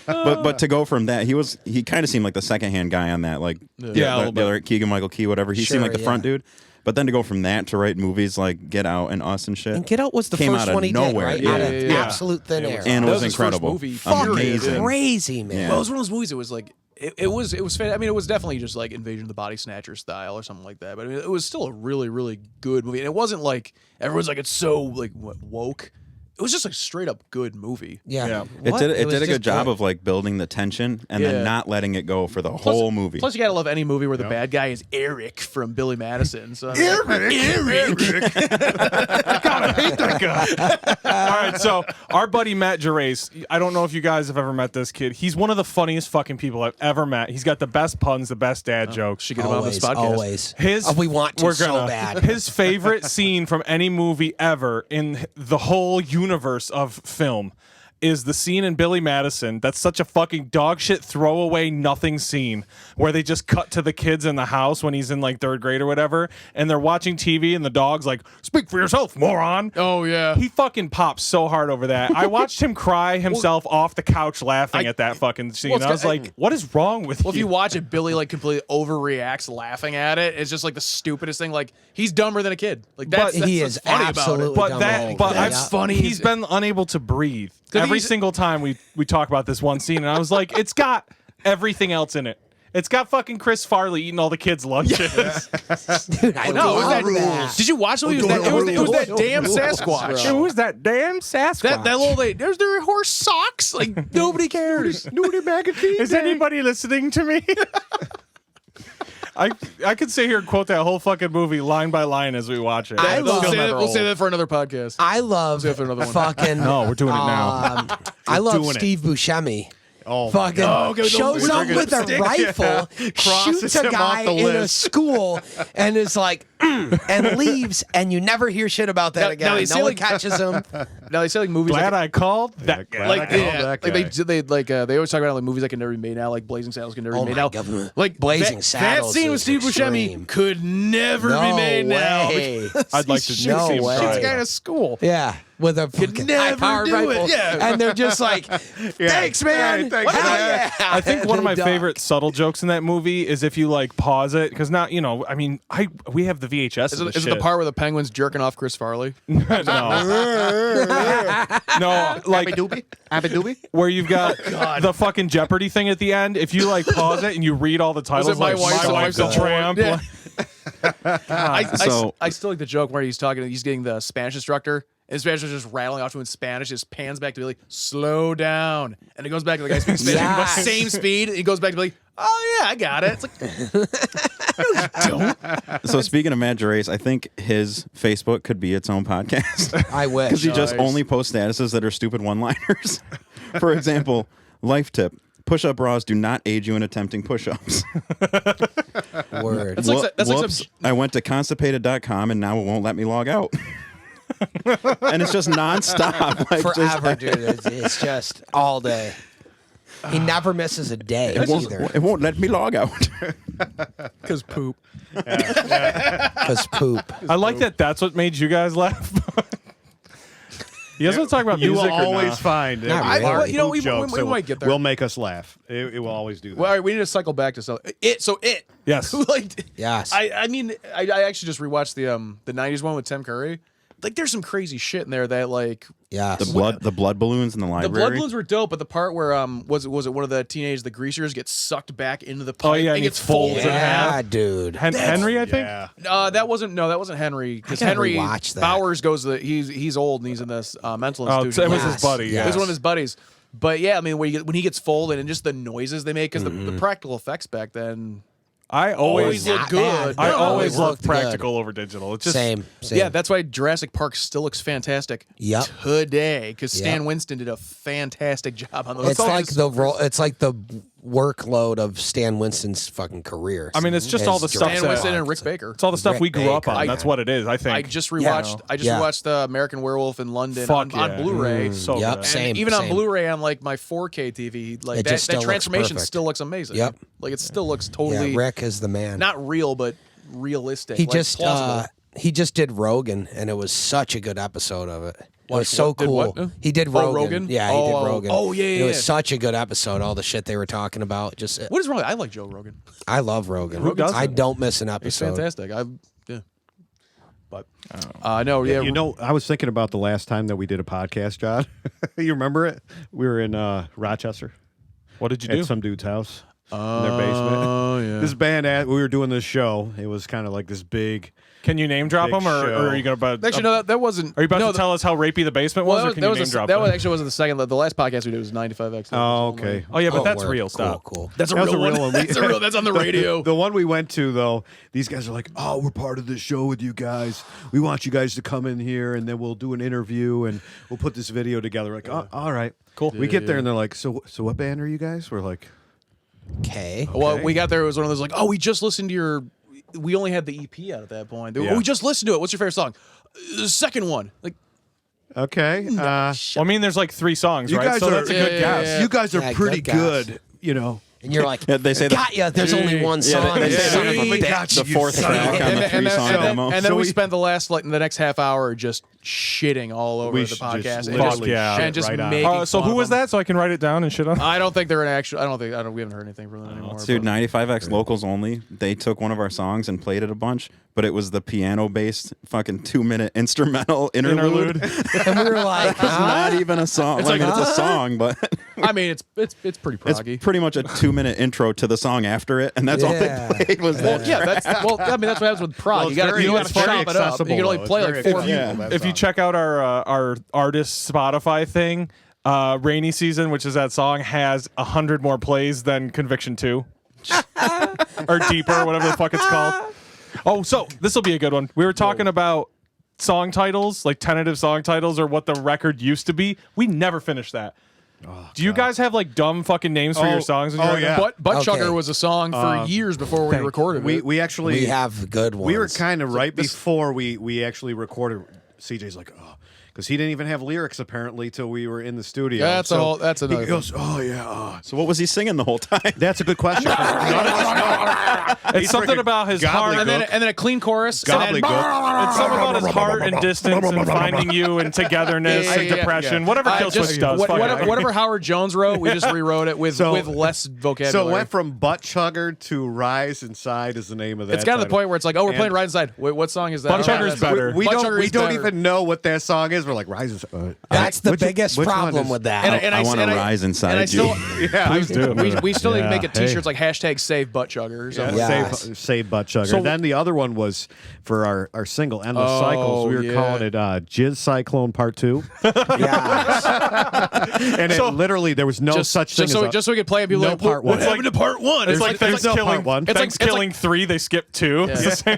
But to go from that, he kind of seemed like the secondhand guy on that, like Yeah, a the little bit. other Keegan Michael Key, whatever. He seemed Sure, like the front dude. But then to go from that to write movies like Get Out and Us and shit, And Get Out was the came first out of one he nowhere. did, right? Yeah. Out of Yeah. absolute thin air. and it That was was his first incredible, movie. Fucking amazing. crazy, man. Yeah. Well, it was one of those movies. It was like it was. I mean, it was definitely just like Invasion of the Body Snatcher style or something like that. But I mean, it was still a really, really good movie. And it wasn't like everyone's like it's so like woke. It was just a straight up good movie. Yeah. It What? did a was good just job of like building the tension and Yeah. then not letting it go for the whole movie. Plus, you gotta love any movie where the bad guy is Eric from Billy Madison. So Eric. God, I hate that guy. All right, so our buddy Matt Gerace, I don't know if you guys have ever met this kid. He's one of the funniest fucking people I've ever met. He's got the best puns, the best dad jokes. Should get him on this podcast. Always. We want to we're so gonna- bad. His favorite scene from any movie ever in the whole universe of film is the scene in Billy Madison that's such a fucking dog shit throwaway nothing scene where they just cut to the kids in the house when he's in like third grade or whatever and they're watching TV and the dog's like, "Speak for yourself, moron." Oh yeah. He fucking pops so hard over that. I watched him cry himself off the couch laughing at that fucking scene. Well, it's I was got- like, what is wrong with Well, if you watch it, Billy like completely overreacts laughing at it. It's just like the stupidest thing. Like he's dumber than a kid. Like that's he what's is funny absolutely about dumb. But That's I've funny. He's been unable to breathe every he's- single time we talk about this one scene, and I was like, it's got everything else in it. It's got fucking Chris Farley eating all the kids' lunches. Dude, I No, it was love that. that. Did you watch it? It was that damn Sasquatch. Who was that damn Sasquatch? That little lady. There's their horse socks. Like nobody cares. Nudie magazine. Is anybody listening to me? I could sit here and quote that whole fucking movie line by line as we watch it. I It's love- still never We'll say old. that for another podcast. I love Save it for another one. fucking. No, we're doing it now. I love doing it. Steve Buscemi. Oh, Fucking okay, shows up with a rifle, Crosses shoots a him off guy the in a list. school, and is like, and leaves, and you never hear shit about that Now- again. now they No say, one like- catches him. Now they say like movies Glad like, I called that guy. glad like I called yeah, that like guy. they always talk about like movies that can never be made now, like Blazing Saddles can never Oh be made my now. God. Like Blazing that Saddles scene with is Steve Buscemi extreme. could never No be made now. way. I'd like to He see No him way. try. shoots a guy in a school. Yeah, with a fucking never high-powered do it, rifle. yeah. And they're just like, thanks, man. Hey, thanks, Hell man. yeah. I think one of my Dog. favorite subtle jokes in that movie is if you like pause it because not I mean we have the VHS. Is of it this the shit. part where the penguin's jerking off Chris Farley? no, like Abadoobie? where you've got the fucking Jeopardy thing at the end. If you like pause it and you read all the titles, it My like Wife's My a Wife's a Whore? Tramp. Yeah. So- I still like the joke where he's getting the Spanish instructor. And Spanish is just rattling off to him in Spanish. Just pans back to Billy, slow down, and it goes back to the guy speaking Spanish, Yes. same speed. And he goes back to Billy. Oh yeah, I got it. It's like no, you don't. So speaking of Matt Gerace, I think his Facebook could be its own podcast I wish. because he just Nice. only posts statuses that are stupid one-liners. For example, life tip: push-up bras do not aid you in attempting push-ups. Word. It's like that's like Whoops, some. I went to constipated.com and now it won't let me log out. And it's just nonstop. Like Forever, dude. It's just all day. He never misses a day either. It won't let me log out. Because poop. Because poop. I like that. That's what made you guys laugh. You guys want to talk about You music will or always not? find Not our really. Well, you know, poop we jokes that might get there. will make us laugh. It will always do that. Well, all right, we need to cycle back to something. It. Yes. Like, Yes. I mean, I actually just rewatched the '90s one with Tim Curry. Like, there's some crazy shit in there that like Yes. The blood balloons in the library. the blood balloons were dope, but the part where was it one of the teenagers, the greasers, gets sucked back into the pipe yeah, and and gets he folds folded in in half. Yeah, dude. Henry, I think. Yeah. That wasn't Henry, because gotta Henry rewatch that. Bowers goes to he's old and he's in this mental Oh, institution. it was Yes, his buddy. yes. Yeah. It was one of his buddies. But yeah, I mean, when he gets folded and just the noises they make, because the practical effects back then I always always look Not good. bad. I No, always it love looked good. practical over digital. It's just Same. Yeah, that's why Jurassic Park still looks fantastic Yep. today, because Stan Yep. Winston did a fantastic job on those. It's like it's like the workload of Stan Winston's fucking career. I mean, it's just His all the stuff Stan that- Winston and Rick Baker. It's all the stuff Rick we grew up Baker, on. yeah. That's what it is. I think. I just rewatched. Yeah. rewatched the American Werewolf in London Fuck on yeah. Blu-ray. So Yep. good. And Same, even on same. Blu-ray on like my 4K TV, like It that, just still that looks transformation perfect. still looks amazing. Yep. Like it still looks yeah, totally Rick is the man. not real, but realistic. he like, just plausible. he just did Rogan, and it was such a good episode of it. It was so what? Did cool. what? He did Rogan. Rogan? Yeah, he Oh, did Rogan. oh, yeah, It yeah, was yeah. such a good episode. All the shit they were talking about. Just What is wrong? I like Joe Rogan. I love Rogan. Who doesn't? I don't miss an He's episode. fantastic. Yeah. But no, yeah. You know, I was thinking about the last time that we did a podcast, John. You remember it? We were in Rochester What did you do? at some dude's house in their basement. Oh yeah. This band, we were doing this show. It was kind of like this big. Can you name drop Big them, or show. are you gonna? Actually, no, that wasn't. Are you about no, to tell us how rapey the basement was, or can you name drop that them? was actually wasn't the second. The last podcast we did was 95X. Oh, okay. Oh yeah, but Oh, that's word. real. Cool, Stop. cool. That's a That was real a real one. one. That's a real. That's on the radio. The one we went to, though, these guys are like, "Oh, we're part of this show with you guys. We want you guys to come in here, and then we'll do an interview, and we'll put this video together." Like, oh, all right, cool. We get there, and they're like, "So what band are you guys?" We're like, Okay. Well, we got there. It was one of those like, oh, we just listened to your. We only had the EP out at that point. They were, Yeah. Oh, we just listened to it. What's your favorite song? The second one. Like, "Okay, Well, I mean, there's like 3 songs, you right? guys So are that's a good yeah, guess. yeah. you guys are Yeah, pretty good guess. good, you know." And you're like, Yeah, they say got ya. There's only one song. they say Son of a the- bitch. the fourth son of a track bitch. on the three-song demo. and then So we we- spent the next half hour just shitting all over We the just podcast. And literally yeah. and just right on. making So fun who of was them. that? So I can write it down and shit on. I don't think they're an actual. We haven't heard anything from them anymore. Dude, but- 95X locals only. They took one of our songs and played it a bunch, but it was the piano-based fucking 2-minute instrumental interlude. And we were like, It's not even a song. It's I mean, like- it's a song, but I mean, it's pretty it's proggy. pretty much a 2-minute intro to the song after it, and that's all Yeah. they played was Well, that. yeah, that's I mean that's what happens with prog. Well, you got to it's very chop it up. You accessible, can only though. play It's like very 4 accessible, people. that If you song. check out our artist Spotify thing, Rainy Season, which is that song, has 100 more plays than Conviction 2 or Deeper, whatever the fuck it's called. Oh, so this will be a good one. We were talking about song titles, like tentative song titles, or what the record used to be. We never finished that. Do you guys have like dumb fucking names for your songs? in your record? yeah. Butt Okay. Chugger was a song for years before we recorded it. We actually we have good ones. we were kind of right before we actually recorded. CJ's like, oh, because he didn't even have lyrics apparently till we were in the studio. That's another He goes, oh yeah, So what was he singing the whole time? that's a good question. It's something freaking about his heart. gobbledygook. and then a clean chorus. And then, Gobbledygook. It's something about his heart and distance and finding you and togetherness and Yeah. depression. Whatever Killswitch just does. fuck it. whatever Howard Jones wrote, we just rewrote it with So- less vocabulary. So it went from Butt Chugger to Rise Inside is the name of that. it's got to the title. point where it's like, oh, we're And- playing Right Inside. Wait, what song is that? Butt Oh, Chugger's that's- better. We Butt don't Chugger we is don't better. even know what that song is. We're like Rise Inside. That's the Which- biggest which one problem is- with that. And I wanna and rise inside and I you. still, Yeah, Please do. we still need to Yeah, make a T-shirts hey. like hashtag Save Butt Chugger or something. Yeah. Save Butt Chugger. So- Then the other one was for our single Endless Oh, Cycles. We were yeah. calling it Jizz Cyclone Part 2. Yeah. And it literally there was no such thing just so, as just so we could play it. People no like, part what one. happened to part one? It's like there's no Thanksgiving. part one. It's like- Thanksgiving 3, they skipped 2. It's the same.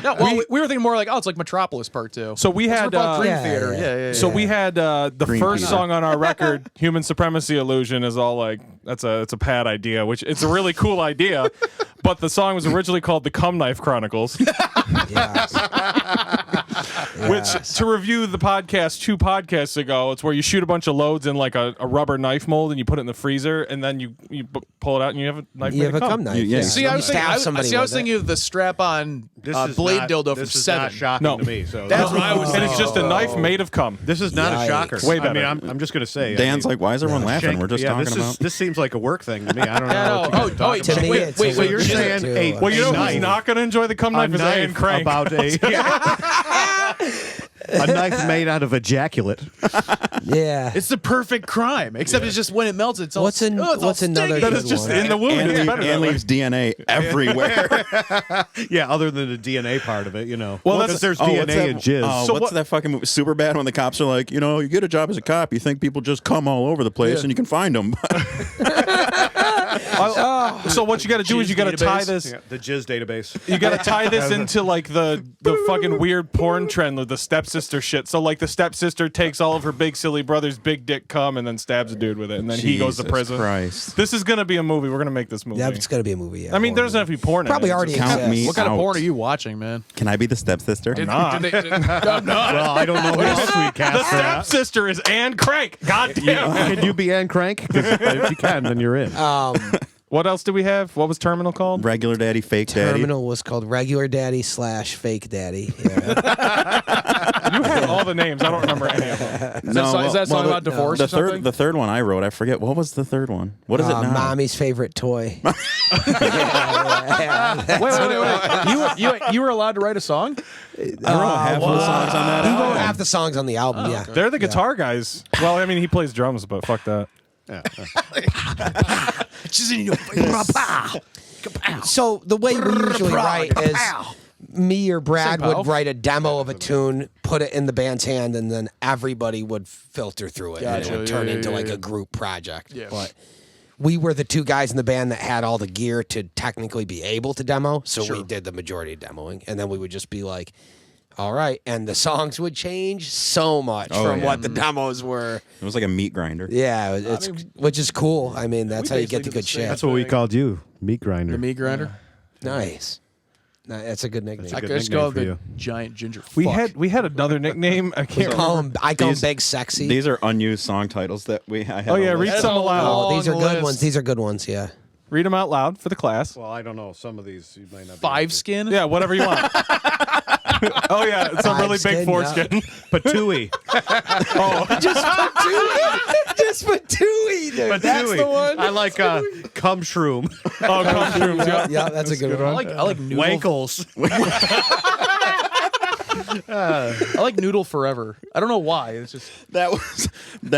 No, well, we were thinking more like, oh, it's like Metropolis Part 2. So we had Dream Yeah, Theater. yeah. Yeah. so we had the Green first Theater. song on our record, "Human Supremacy Illusion," is all like it's a pad idea, which it's a really cool idea, but the song was originally called "The Cum Knife Chronicles." Yes. Which, to review the podcast 2 podcasts ago, it's where you shoot a bunch of loads in like a rubber knife mold and you put it in the freezer and then you pull it out and you have a knife. You have a cum knife. Yeah. See, I was Stab thinking, somebody I was with it. thinking of the strap-on blade dildo from This is Seven. not shocking No. to me. So That's what I was And thinking. it's just a knife made of cum. This is not Yikes. a shocker. Way I mean, better. I'm just going to say. Dan's like, why is everyone laughing? We're just talking about. This seems like a work thing to me. I don't know. Yeah, what no. you guys are talking To about. me, wait, it's wait, a wait, you're weird saying too. a- Well, you know knife. who's not going to enjoy the cum knife a is Ann knife Crank. about a knife made out of ejaculate. Yeah. It's the perfect crime, except it's just when it melts, it's all. What's it's all another stinky. good That is just one? in the wound. And, It's better that way. leaves DNA everywhere. Yeah, other than the DNA part of it, you know. Well, because that's- there's what's DNA in jizz. Oh, So what's what- that fucking movie? Super bad when the cops are like, you you get a job as a cop, you think people just come all over the place Yeah. and you can find them. So what you got to do is you got to tie database? this. Yeah, the jizz database. You got to tie this into like the fucking weird porn trend with the stepsister shit. So like the stepsister takes all of her big silly brother's big dick cum and then stabs a dude with it, and then he goes to Jesus prison. Christ. This is gonna be a movie. We're gonna make this movie. Yeah, it's gonna be a movie. Yeah, I mean, horror there's not movie. to be porn. Probably in it. already Count exists. me What kind of out. porn are you watching, man? Can I be the stepsister? Not. I'm not. Well, I don't know who else we The cast for that. stepsister is Ann Crank. God damn. Can you be Ann Crank? 'Cause if you can, then you're in. What else do we have? What was Terminal called? Regular daddy, fake daddy. Terminal was called Regular Daddy / Fake Daddy. Yeah. You had all the names. I don't remember any of them. Is that something about divorce The or something? the third one I wrote, I forget. What was the third one? What is it now? Mommy's favorite toy. Wait. You were allowed to write a song? I wrote half of the songs on that He album. wrote half the songs on the album. Yeah. They're the guitar guys. Well, I mean, he plays drums, but fuck that. So the way we usually write is me or Brad Sing, pal. would write a demo of a tune, put it in the band's hand, and then everybody would filter through it, and Gotcha. it would turn Yeah, into yeah, like yeah. a group project. Yeah. But we were the two guys in the band that had all the gear to technically be able to demo, so we did the majority of demoing, and then we would just be like, all right, and the songs would change so much from yeah. what the demos were. It was like a meat grinder. Yeah, it's which is cool. I mean, that's We how you get the basically did good the same. shit. That's what we called you, meat grinder. The meat grinder? Nice. That's a good nickname. I good just nickname call it for the you. giant ginger We fuck. had another nickname. I can't remember. I call him Big Sexy. These are unused song titles that I have. Oh yeah, on read list. some aloud. Oh, these are long good list. ones. These are good ones. Yeah. Read them out loud for the class. Well, I don't know. Some of these you might not. Five skin? Yeah, whatever you want. Oh yeah, it's a really big Five-skin, foreskin. Patooey. Just Patooey, dude. That's the one. I like cum shroom. Oh, mushrooms. Yeah. Yeah, that's a good I one. like noodle. Wankles. I like noodle forever. I don't know why. It's just That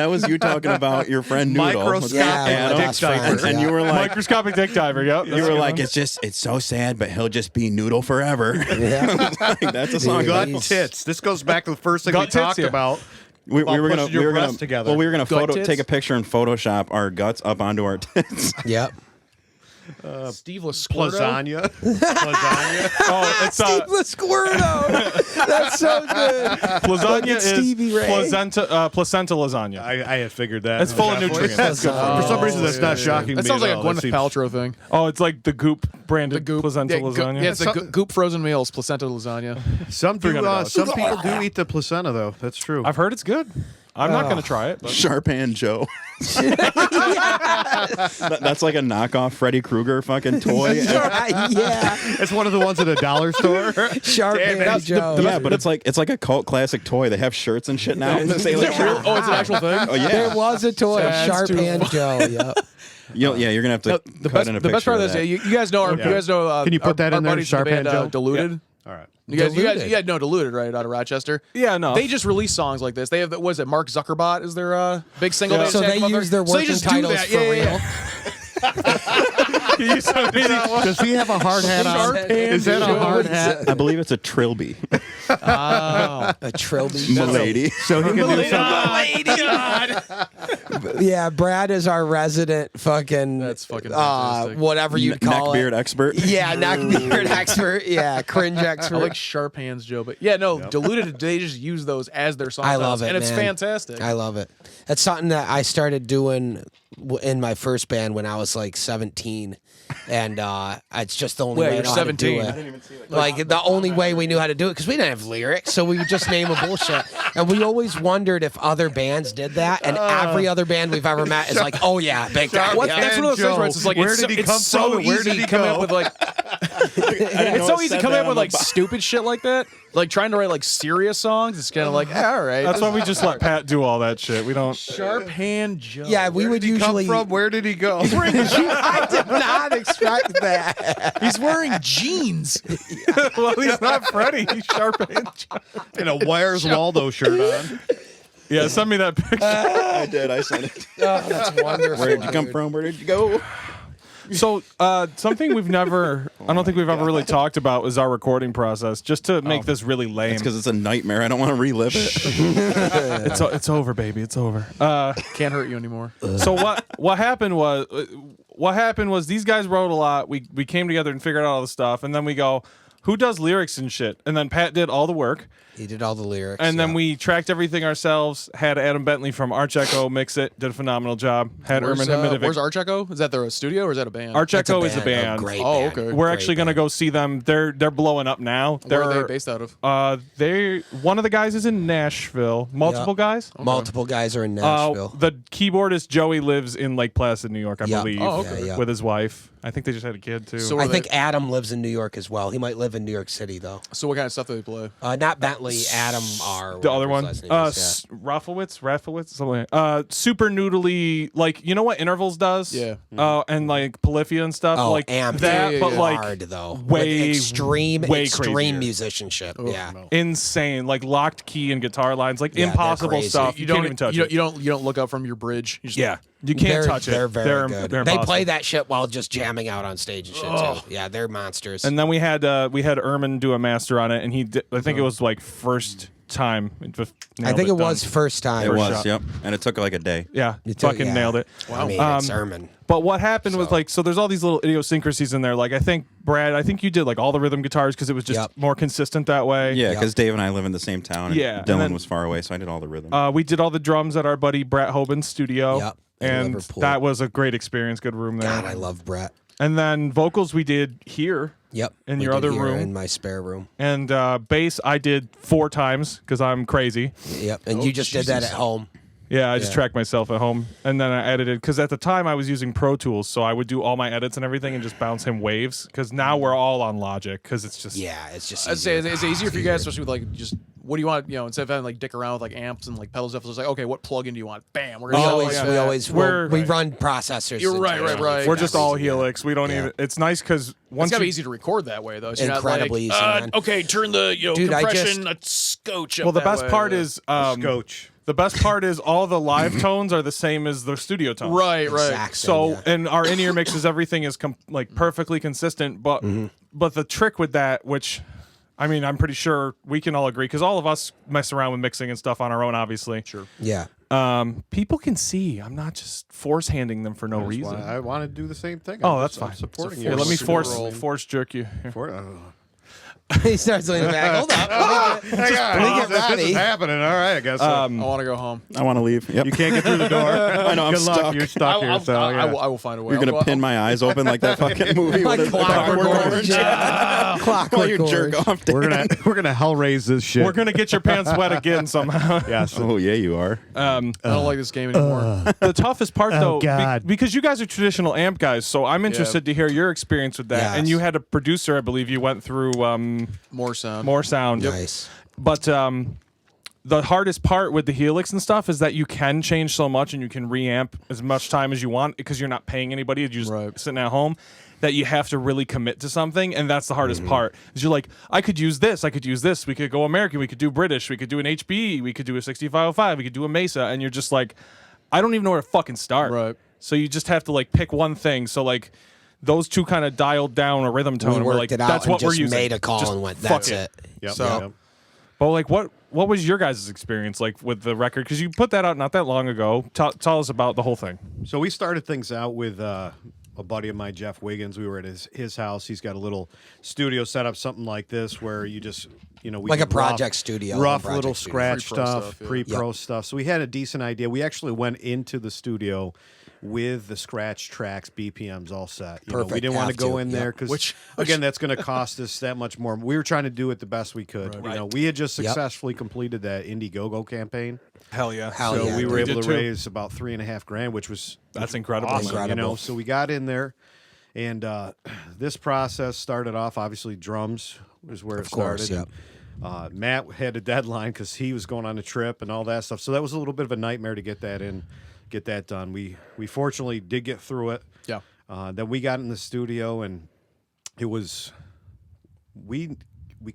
was you talking about your friend Noodle. Microscopic Yeah, Adam, my best friend, and you yeah. were like, Microscopic dick diver. Yep. you were like, it's so sad, but he'll just be Noodle forever. Yeah. Like, that's a song. Gut Jeez. tits. This goes back to the first thing Gut we tits, talked yeah. about. We About were gonna pushing your breasts together. Well, we were gonna Gut tits? take a picture and Photoshop our guts up onto our tits. Yep. Steve Lasquarto. Lasagna. Lasagna. Oh, it's Steve Lasquarto. That's so good. lasagna Fucking is Stevie Ray. placenta lasagna. I had figured that. It's full of Definitely. nutrients. That's good for For some reason, that's not shocking That to me. sounds like at a all. That Gwyneth seems- Paltrow thing. Oh, it's like the Goop branded The goop placenta yeah, lasagna. Yeah, it's the Goop frozen meals, placenta lasagna. Some $300. people do eat the placenta, though. That's true. I've heard it's good. I'm not going to try it. But. Sharp Hand Joe. That's like a knockoff Freddy Krueger fucking toy. Yeah. It's one of the ones at a dollar store. Sharp Hand Joe. Yeah, but it's like a cult classic toy. They have shirts and shit now. They say, like, Oh, it's an actual thing? oh yeah. There was a toy, That's Sharp too Hand Joe. Yep. You're gonna have to The cut best, in a the best picture part of of this, that. you guys know, you guys know. Can you put that our in there, buddies Sharp in the Hand band, Joe? Diluted. All right. You guys, Diluted. no, Diluted, right, out of Rochester. Yeah, no. They just release songs like this. They have, what is it, Mark Zuckerbot is their big single. Yeah. just So had they come up use there. their So they working just do titles that. for real. You sent me that one. Does he have a hard hat on? Sharp Hand Is that a Joe. hard hat? I believe it's a trilby. A trilby. Milady. So he can do something. Yeah, Brad is our resident fucking. That's fucking fantastic. whatever you'd call it. Neckbeard expert. Yeah, neckbeard expert. Yeah, cringe expert. I like Sharp Hands Joe, but yeah, no, Diluted. They just use those as their song. I love titles, it, and it's man. fantastic. I love it. That's something that I started doing in my first band when I was like 17, and it's just the only Wait, way I you're know how to do 17? it. I didn't even see it. Like the only way we knew how to do it because we didn't have lyrics, so we would just name a bullshit. And we always wondered if other bands did that, and every other band we've ever met is like, "Oh yeah, big time." What, Yeah. that's one of those things where it's just like Where it's did he it's come so from and where easy did he to come go? up with like it's so easy to come up with like stupid shit like that. Like trying to write like serious songs, it's kind of like all right. That's why we just let Pat do all that shit. We don't. Sharp Hand Joe. Yeah, we would Did he come usually. from? Where did he go? I did not expect that. He's wearing jeans. Well, he's not Freddie. He's Sharp Hand. In a Where's Waldo shirt on. Yeah, send me that picture. I did. I sent it. Oh, that's wonderful. Where did you come from? Where did you go? So, something we've never, I don't think we've ever really talked about is our recording process, just to make this really lame. It's because it's a nightmare. I don't want to relive it. It's over, baby. It's over. Can't hurt you anymore. So what happened was these guys wrote a lot. We came together and figured out all the stuff, and then we go, who does lyrics and shit? And then Pat did all the work. He did all the lyrics. And then yeah. we tracked everything ourselves, had Adam Bentley from Arch Echo mix it, did a phenomenal job. Had Ermin Hamidovic. Where's Arch Echo? Is that their studio or is that a band? Arch That's Echo is a a band. great Oh, band. okay. We're Great actually going to band. go see them. They're blowing up now. Where are They're they based out of? one of the guys is in Nashville. Multiple guys? Multiple guys are in Nashville. The keyboardist Joey lives in Lake Placid, New York, I Yeah. believe, Oh, okay. Yeah. with his wife. I think they just had a kid too. So I are think they- Adam lives in New York as well. He might live in New York City though. So what kind of stuff do they play? Not Bentley, Adam R. the other one, Raffowitz, something. Super noodly, like you know what Intervals does, Yeah. and like Polyphia and stuff, Oh, like amped that, yeah, but yeah. like hard though. way- With extreme way crazier. musicianship. Yeah. insane, like locked key and guitar lines, like Yeah, they're impossible crazy. stuff. You can't even touch it. You don't look up from your bridge. You just, Yeah, you can't They're- touch it. They're very good. They're They impossible. play that shit while just jamming out on stage and shit too. Yeah, they're monsters. And then we had Ermin do a master on it, and he did, I think it was like first time. It just I nailed think it done. was first time. It was, shot. yep. And it took like a day. Yeah, You took- fucking yeah. nailed it. I mean, it's Ermin. But what happened was like, so there's all these little idiosyncrasies in there. Like I think Brad, I think you did like all the rhythm guitars because it was just Yep. more consistent that way. Yeah, because Dave and I live in the same town. And Yeah, and Dylan then- was far away, so I did all the rhythm. We did all the drums at our buddy Brett Hoban's studio. Yep, in And Liverpool. that was a great experience. Good room there. God, I love Brett. And then vocals we did here. Yep. In we your did other here room? in my spare room. And bass I did 4 times because I'm crazy. Yep. And you just did that at home. Yeah, I just Yeah. tracked myself at home, and then I edited because at the time I was using Pro Tools, so I would do all my edits and everything and just bounce him waves. Because now we're all on Logic because it's just Yeah, it's just. I'd say easier. it's easier for you guys, especially with like just what do you want? You know, instead of having like dick around with like amps and like pedals, stuff, it's like okay, what plugin do you want? Bam, we're We gonna always, like we that. always, We're- we run processors. You're right, internally right. for we're that just all reason, yeah. Helix. We don't Yeah. even. It's nice because It's once gotta you, be easy to record that way though. So you're Incredibly not easy, like, man. okay, turn the Dude, I compression a scotch. Up well, the that best way. part is Scotch. the best part is all the live tones are the same as the studio tones. right. Exact same, So yeah. and our in-ear mixes, everything is like perfectly consistent. But but the trick with that, which I mean, I'm pretty sure we can all agree because all of us mess around with mixing and stuff on our own, obviously. Sure. Yeah. People can see. I'm not just force handing them for no That's reason. why I want to do the same thing. Oh, I'm that's just- I'm fine. supporting It's a you. Here, let me force- force jerk you. Here. He starts leaning back. Hold up. Let me get This ready. is happening. All right, I guess. I want to go home. I want to leave. Yep. you can't get through the door. I know, I'm Good luck. stuck. You're stuck here. So yeah. I will find a way. You're going I'll to go- pin my eyes open like that fucking movie. Like What is- Clockwork Orange. While Clockwork you jerk Orange. off. Dave. we're gonna hell raise this shit. We're gonna get your pants wet again somehow. yes. Oh, yeah, you are. I don't like this game anymore. The toughest part, though, God. because you guys are traditional amp guys, so I'm interested to hear your experience with that. Yes. And you had a producer, I believe you went through More sound. more sound. Nice. But the hardest part with the Helix and stuff is that you can change so much and you can reamp as much time as you want because you're not paying anybody. You're just Right. sitting at home. That you have to really commit to something, and that's the hardest part. Is you're like, I could use this, I could use this. We could go American, we could do British, we could do an HB, we could do a 6505, we could do a Mesa, and you're just like, I don't even know where to fucking start. Right. So you just have to like pick one thing. So like those two kind of dialed down a rhythm tone. We and we're worked like, it out that's and what we're just using. made a call Just and went, fuck that's it. Yep. So- Yep. But like, what was your guys' experience like with the record? Because you put that out not that long ago. Tell us about the whole thing. So we started things out with a buddy of mine, Jeff Wiggins. We were at his house. He's got a little studio set up, something like this, where you just, we Like a did project studio, rough project little studio. scratch Pre-pro stuff, stuff, yeah. pre-pro stuff. So we had a decent idea. We actually went into the studio with the scratch tracks, BPMs all set. You know, we Perfect. didn't want to Have go to. in there Yep. because, again, that's going to cost us that much more. We were trying to do it the best we could. You know, we had just Yep. successfully completed that Indiegogo campaign. Hell yeah. Hell So yeah, we were dude. able did to too. raise about $3,500, which was That's incredible. awesome. You know, Incredible. so we got in there, and this process started off. Obviously, drums was where it Of course, started. And, Matt had a deadline because he was going on a trip and all that stuff. So that was a little bit of a nightmare to get that done. We fortunately did get through it. Yeah. Then we got in the studio, and it was we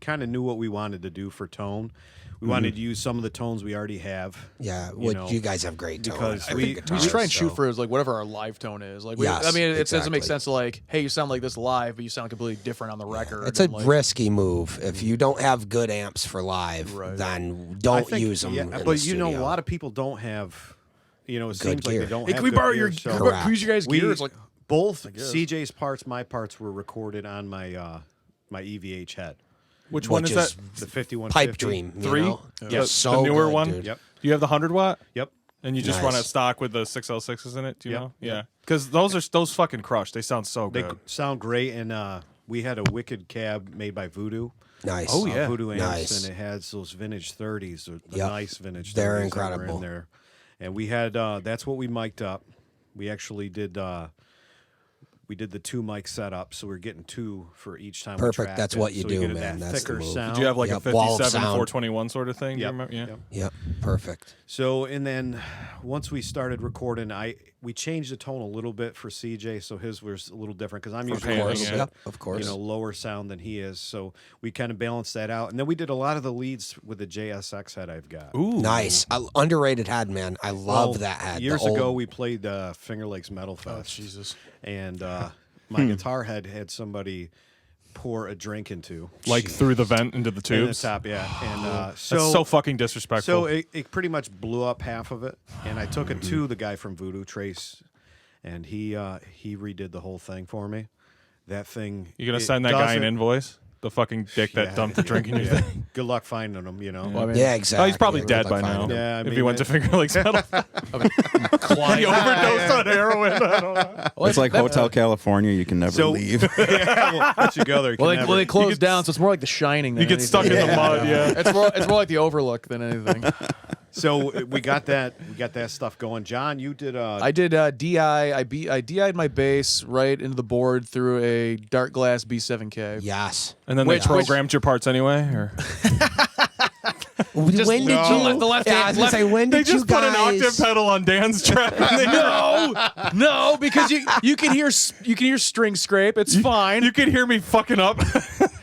kind of knew what we wanted to do for tone. We wanted to use some of the tones we already have. Yeah, know, you guys have great tone. because I we think we just try and shoot for is like whatever our live tone is. Like, Yes, I mean, it doesn't exactly. make sense to like, hey, you sound like this live, but you sound completely different on the record. It's a and, like, risky move. If you don't have good amps for live, Right. then I don't think- use them. yeah, in but the you know, a studio. lot of people don't have. You know, it Good seems like gear. they don't Hey, have can we good borrow gear, your? so- Can we use your guys' gear? It's like, both CJ's parts, my parts were recorded on my my EVH head, Which one Which is that? the 5150. Pipe dream. You 3? know? Yeah, So the newer good, one. dude. Yep. Do you have the 100-watt? Yep. And you just run Nice. it stock with the 6L6s in it? Do you Yep. know? Yeah. Because those fucking crush. They sound so They good. sound great, and we had a wicked cab made by Voodoo. Nice. Oh, yeah. Voodoo amps, Nice. and it has those vintage 30s, the Yep. nice vintage. They're 30s that were incredible. in there, and we had that's what we mic'd up. We actually did. We did the 2 mic setup, so we're getting 2 for each time. Perfect. We tracked That's it, what you so we do, get man. That That's the thicker move. sound. Did you have like Yep, a wall of 57 sound. 421 sort of thing? Do you Yep. remember? Yeah. Yep. Yep. Perfect. So, and then once we started recording, we changed the tone a little bit for CJ, so his was a little different because I'm usually a panning, little yeah. bit, Yep. Of course. lower sound than he is. So we kind of balanced that out, and then we did a lot of the leads with the JSX head I've got. Ooh. Nice. Underrated head, man. I love Well, that head. The Years old- ago, we played Finger Lakes Metal Fest. Jesus. And my guitar head had somebody pour a drink into. Like through the vent into the In the tubes. top, yeah. And That's so fucking disrespectful. So it pretty much blew up half of it, and I took it to the guy from Voodoo, Trace, and he redid the whole thing for me. That thing. you gonna it send that guy an doesn't- invoice? The fucking dick that Yeah. dumped the drink in your Yeah. thing. Good luck finding him. You know. Well, I mean, Yeah, exactly. Oh, he's probably Good dead luck by now. finding him. Yeah, I if mean, he went to Finger Lakes Metal, Clyde. he overdosed on heroin. I don't know. It's like Hotel California. You can never So- leave. yeah, well, once you go there, you Well, can they never- closed down, so it's more like The Shining. Than You get anything. stuck in the mud. Yeah. It's more like The Overlook than anything. So we got that stuff going. John, you did. I did DI. I DI'd my bass right into the board through a dark glass B7K. Yes. And then Which- they programmed your parts anyway, or When did you? the left yeah, hand- I was gonna say when they did you just put guys? an octave pedal on Dan's track. And they No, because you can hear string scrape. It's fine. You can hear me fucking up.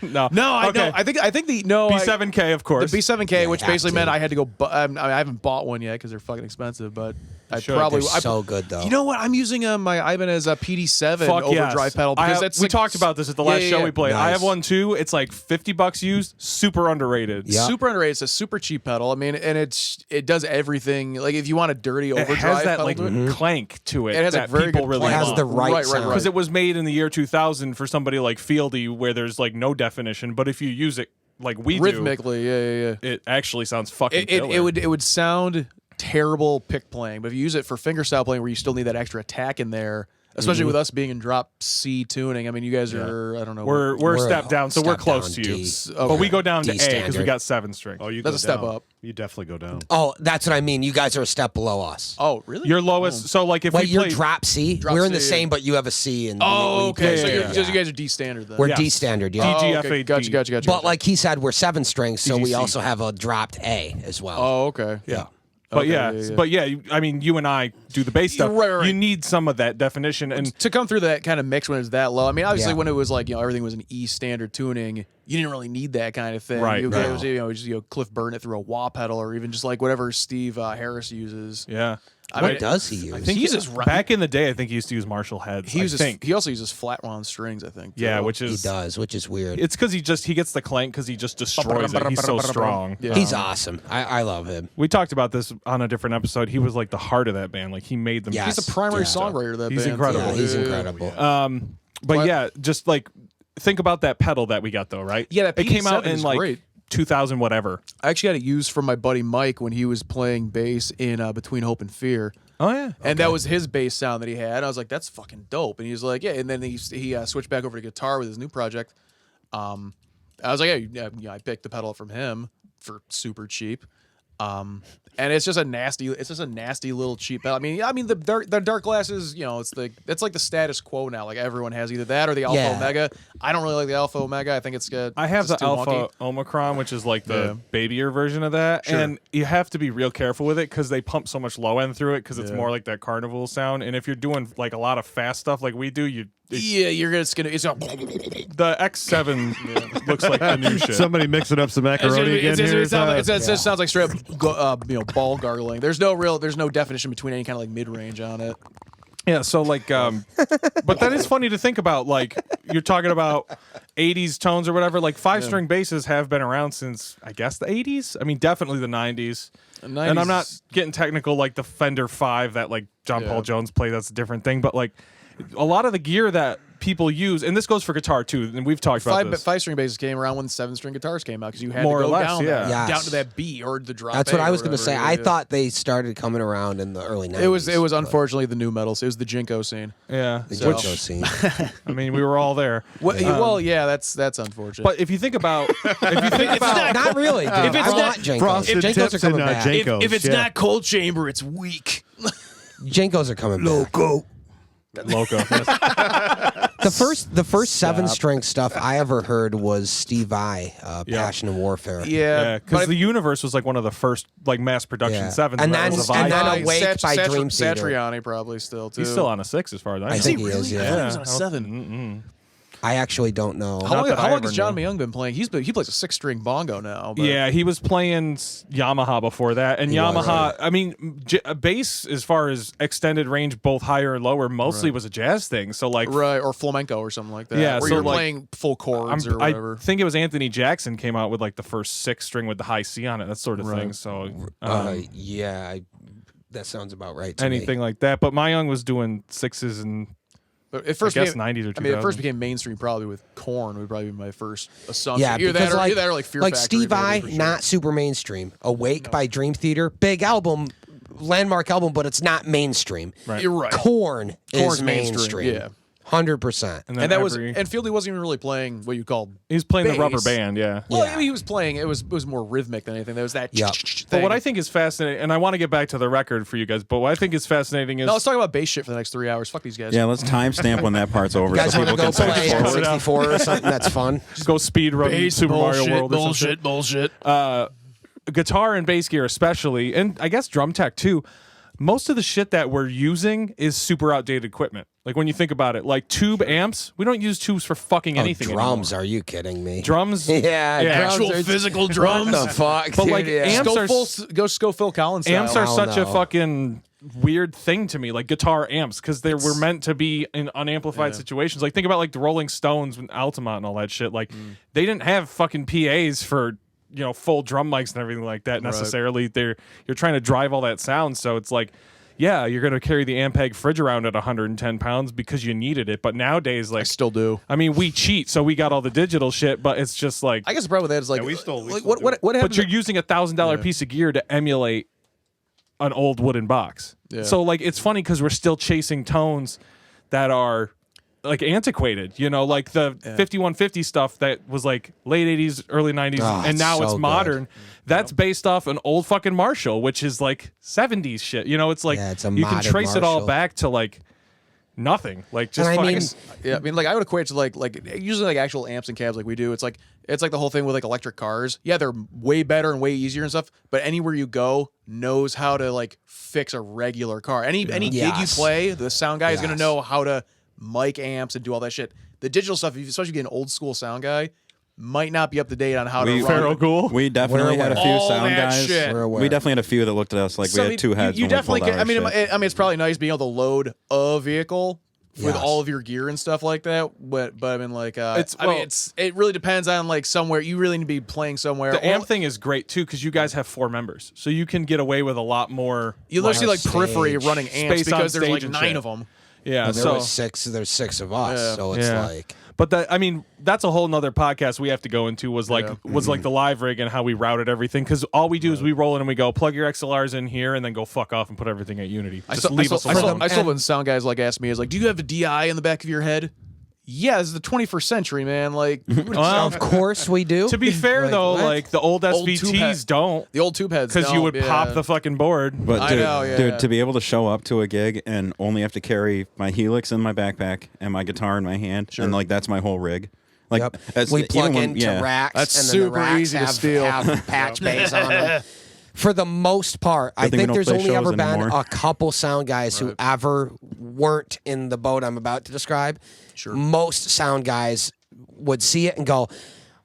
No, No, I okay. know. I think the no B7K, of course. The B7K, Yeah, which you have basically to. meant I had to go. I haven't bought one yet because they're fucking expensive. But I should. probably. They're so good though. You know what? I'm using my Ibanez PD7 Fuck overdrive yes. pedal because that's we like, talked about this at the Yeah, last yeah, show yeah. we played. I Nice. have one too. It's like $50 used, super underrated. Yeah. super underrated. It's a super cheap pedal. I mean, and it does everything. Like if you want a dirty It overdrive has that pedal like to it, clank to it. It has a that very people good really clank. It has want. the right sound. Because it was made in the year 2000 for somebody like Fieldy, where there's like no definition. But if you use it like we rhythmically, yeah. do, it actually sounds fucking killer. It would sound terrible pick playing, but if you use it for fingerstyle playing, where you still need that extra attack in there, especially with us being in drop C tuning. I mean, you guys are I don't know. We're We're a step down, so we're step close down, to you. D. But we go down to D A because we standard. got 7 string. Oh, you That's go a step down. up. You definitely go down. Oh, that's what I mean. You guys are a step below us. Oh, really? Your lowest. So like if Wait, we you're play, drop C. Drop We're in the C, same, but you have a C. And Oh, we okay. play So yeah, you're, yeah. just you guys are D standard then. We're Yes. D standard. Yeah. Oh, DGFAD. okay. Gotcha. But like he said, we're 7 strings, so we DGC. also have a dropped A as well. Oh, okay. yeah. But Okay, yeah, yeah. but yeah, I mean, you and I do the bass stuff. Right. You need some of that definition, and To come through that kind of mix when it's that low. I mean, obviously Yeah. when it was like everything was an E standard tuning, you didn't really need that kind of thing. Right, You, right. it was, just Cliff Burnett through a wah pedal, or even just like whatever Steve Harris uses. yeah. What does he use? I think He uses back in the day. I think he used to use Marshall heads. He uses. I think. He also uses flat wound strings. I think. Yeah, too. which he is does, which is weird. it's because he gets the clank because he just destroys it. He's so strong. Yeah. He's awesome. I love him. We talked about this on a different episode. He was like the heart of that band. Like he made them. Yes. He's the primary Yeah. songwriter of that He's band. incredible. Yeah, he's Yeah. incredible. But What? yeah, just like think about that pedal that we got though, right? Yeah, that it came out PD7 in is like great. 2000 whatever. I actually had it used from my buddy Mike when he was playing bass in Between Hope and Fear. Oh yeah. And that was his bass sound that he had. I was like, that's fucking dope. And he was like, yeah. And then he switched back over to guitar with his new project. I was like, yeah, I picked the pedal up from him for super cheap. And it's just a nasty little cheap pedal. I mean the dark glasses, it's like the status quo now. Like everyone has either that or the Alpha Omega. I don't really like the Alpha Omega. I think it's good. I have the Alpha Omicron, which is like the babier version of that. Sure. And you have to be real careful with it because they pump so much low end through it because it's more like that carnival sound. And if you're doing like a lot of fast stuff like we do, it's gonna the X7 looks like the new shit. Somebody mixing up some macaroni again here. It just sounds like straight up, ball gargling. There's no definition between any kind of like mid range on it. Yeah, so like, but that is funny to think about. Like, you're talking about 80s tones or whatever. Like, 5-string basses have been around since, I guess, the 80s. I mean, definitely the 90s. And I'm not getting technical like the Fender 5 that like John Paul Jones played. That's a different thing. But like, a lot of the gear that people use, and this goes for guitar too, and we've talked about this. 5-string basses came around when 7-string guitars came out because you had More to or go less, down to that B or the drop. That's what I was going to say. I I thought they started coming around in the early 90s. It was unfortunately the new metals. It was the Jinko scene. Yeah, the Jinko scene. I mean, we were all there. Well, yeah, that's unfortunate. But if you think about, not really. Dude. If it's I not want Jinkos. Frosted Jinkos tips are coming and, back. Jinkos, if it's not cold chamber, it's weak. Jinkos are coming back. Loco. The first 7-string stuff I ever heard was Steve Vai, Passion and Warfare. Yeah, because the Universe was like one of the first like mass production sevens. And then Awake by Dream Theater. Satriani probably still too. He's still on a 6 as far as I know. I think he is. I thought Yeah. he was on a 7. I actually don't know. How long ever has John knew. Myung been playing? He plays a 6-string bongo now. But Yeah, he was playing Yamaha before that, and Yamaha. I mean, bass as far as extended range, both higher and lower, mostly was a jazz thing. So like, right, or flamenco or something like that. Yeah, where so you're like, playing full chords or whatever. I think it was Anthony Jackson came out with like the first 6-string with the high C on it, that sort of thing. So that sounds about right to anything me. like that. But Myung was doing 6s and. But it first I guess became, 90s or 2000s. I mean, it first became mainstream probably with Korn would probably be my first assumption. Yeah, either because that or like Fear Factory. Steve Vai, for sure. not super mainstream. Awake by Dream Theater, big album, landmark album, but it's not mainstream. Right. You're right. Korn is Korn's mainstream. yeah. 100%. And And that was and Fieldy wasn't even really playing what you call. he was playing the rubber bass. band, yeah. Well, Yeah. I mean, he was playing. It was more rhythmic than anything. There was that. Yep. thing. But what I think is fascinating, and I want to get back to the record for you guys, but what I think is fascinating is No, let's talk about bass shit for the next 3 hours. Fuck these guys. Yeah, let's timestamp when that part's over You guys so want to people go can play fast forward. N64 or something that's fun? just go speed run Bass, Super bullshit, Mario World or some shit. bullshit. Guitar and bass gear especially, and I guess drum tech too, most of the shit that we're using is super outdated equipment. Like when you think about it, like tube amps, we don't use tubes for fucking anything Drums, anymore. are you kidding me? Drums? Yeah, Yeah. drums are- physical drums. What the fuck? But, dude, like, yeah. amps are Go Phil Collins style. Amps are Hell such a no. fucking weird thing to me, like guitar amps, because they were meant to be in unamplified situations. Like think about like the Rolling Stones and Altamont and all that shit. Like they didn't have fucking PAs for full drum mics and everything like that necessarily. You're trying to drive all that sound, so it's like. Yeah, you're going to carry the Ampeg fridge around at 110 pounds because you needed it. But nowadays, like, I still do. I mean, we cheat, so we got all the digital shit, but it's just like. I guess the problem with that is like, we still like do what it. happened? But you're using $1,000 piece of gear to emulate an old wooden box. Yeah. So, like, it's funny because we're still chasing tones that are. Like antiquated, like the 5150 stuff that was like late 80s, early 90s, and now so it's good. modern. That's based off an old fucking Marshall, which is like 70s shit. It's like Yeah, it's a you can modded trace it all Marshall. back to like nothing. Like just And I fucking. mean- Yeah, I mean, like I would equate to like usually like actual amps and cabs like we do. It's like the whole thing with like electric cars. Yeah, they're way better and way easier and stuff. But anywhere you go knows how to like fix a regular car. Any gig you Yes. play, the sound guy is gonna Yes. know how to mic amps and do all that shit. The digital stuff, especially if you get an old school sound guy, might not be up to date on how to run. Pharaoh Ghoul. We definitely had a few All sound that guys. shit. We're aware. We definitely had a few that looked at us like So, we had two heads. You when definitely we pulled can. out I mean, our shit. it's probably nice being able to load a vehicle with Yes. all of your gear and stuff like that. But I mean, like, It's- it really depends on like somewhere you really need to be playing somewhere. The amp thing is great too because you guys have 4 members, so you can get away with a lot more. You literally see like stage. periphery running amps Space on because there's stage like and 9 shit. of them. Yeah, There was six. There's 6 of us, so it's like. But that's a whole nother podcast we have to go into. Was like the live rig and how we routed everything, because all we do is we roll in and we go plug your XLRs in here and then go fuck off and put everything at Unity. Just leave us alone. I saw when sound guys like asked me, is like, do you have a DI in the back of your head? Yeah, this is the 21st century, man. Like, Of course we do. To be fair, though, what? like the old SVTs don't. The old tube heads, Because you would pop the fucking board. But I know, dude, to be able to show up to a gig and only have to carry my Helix in my backpack and my guitar in my hand, and like that's my whole rig. Like we plug into racks, That's and then super the racks easy to have, steal. have patch bays on them. For the most part, I thing we think don't there's play only shows ever been anymore. a couple sound guys who ever weren't in the boat I'm about to describe. Sure. Most sound guys would see it and go,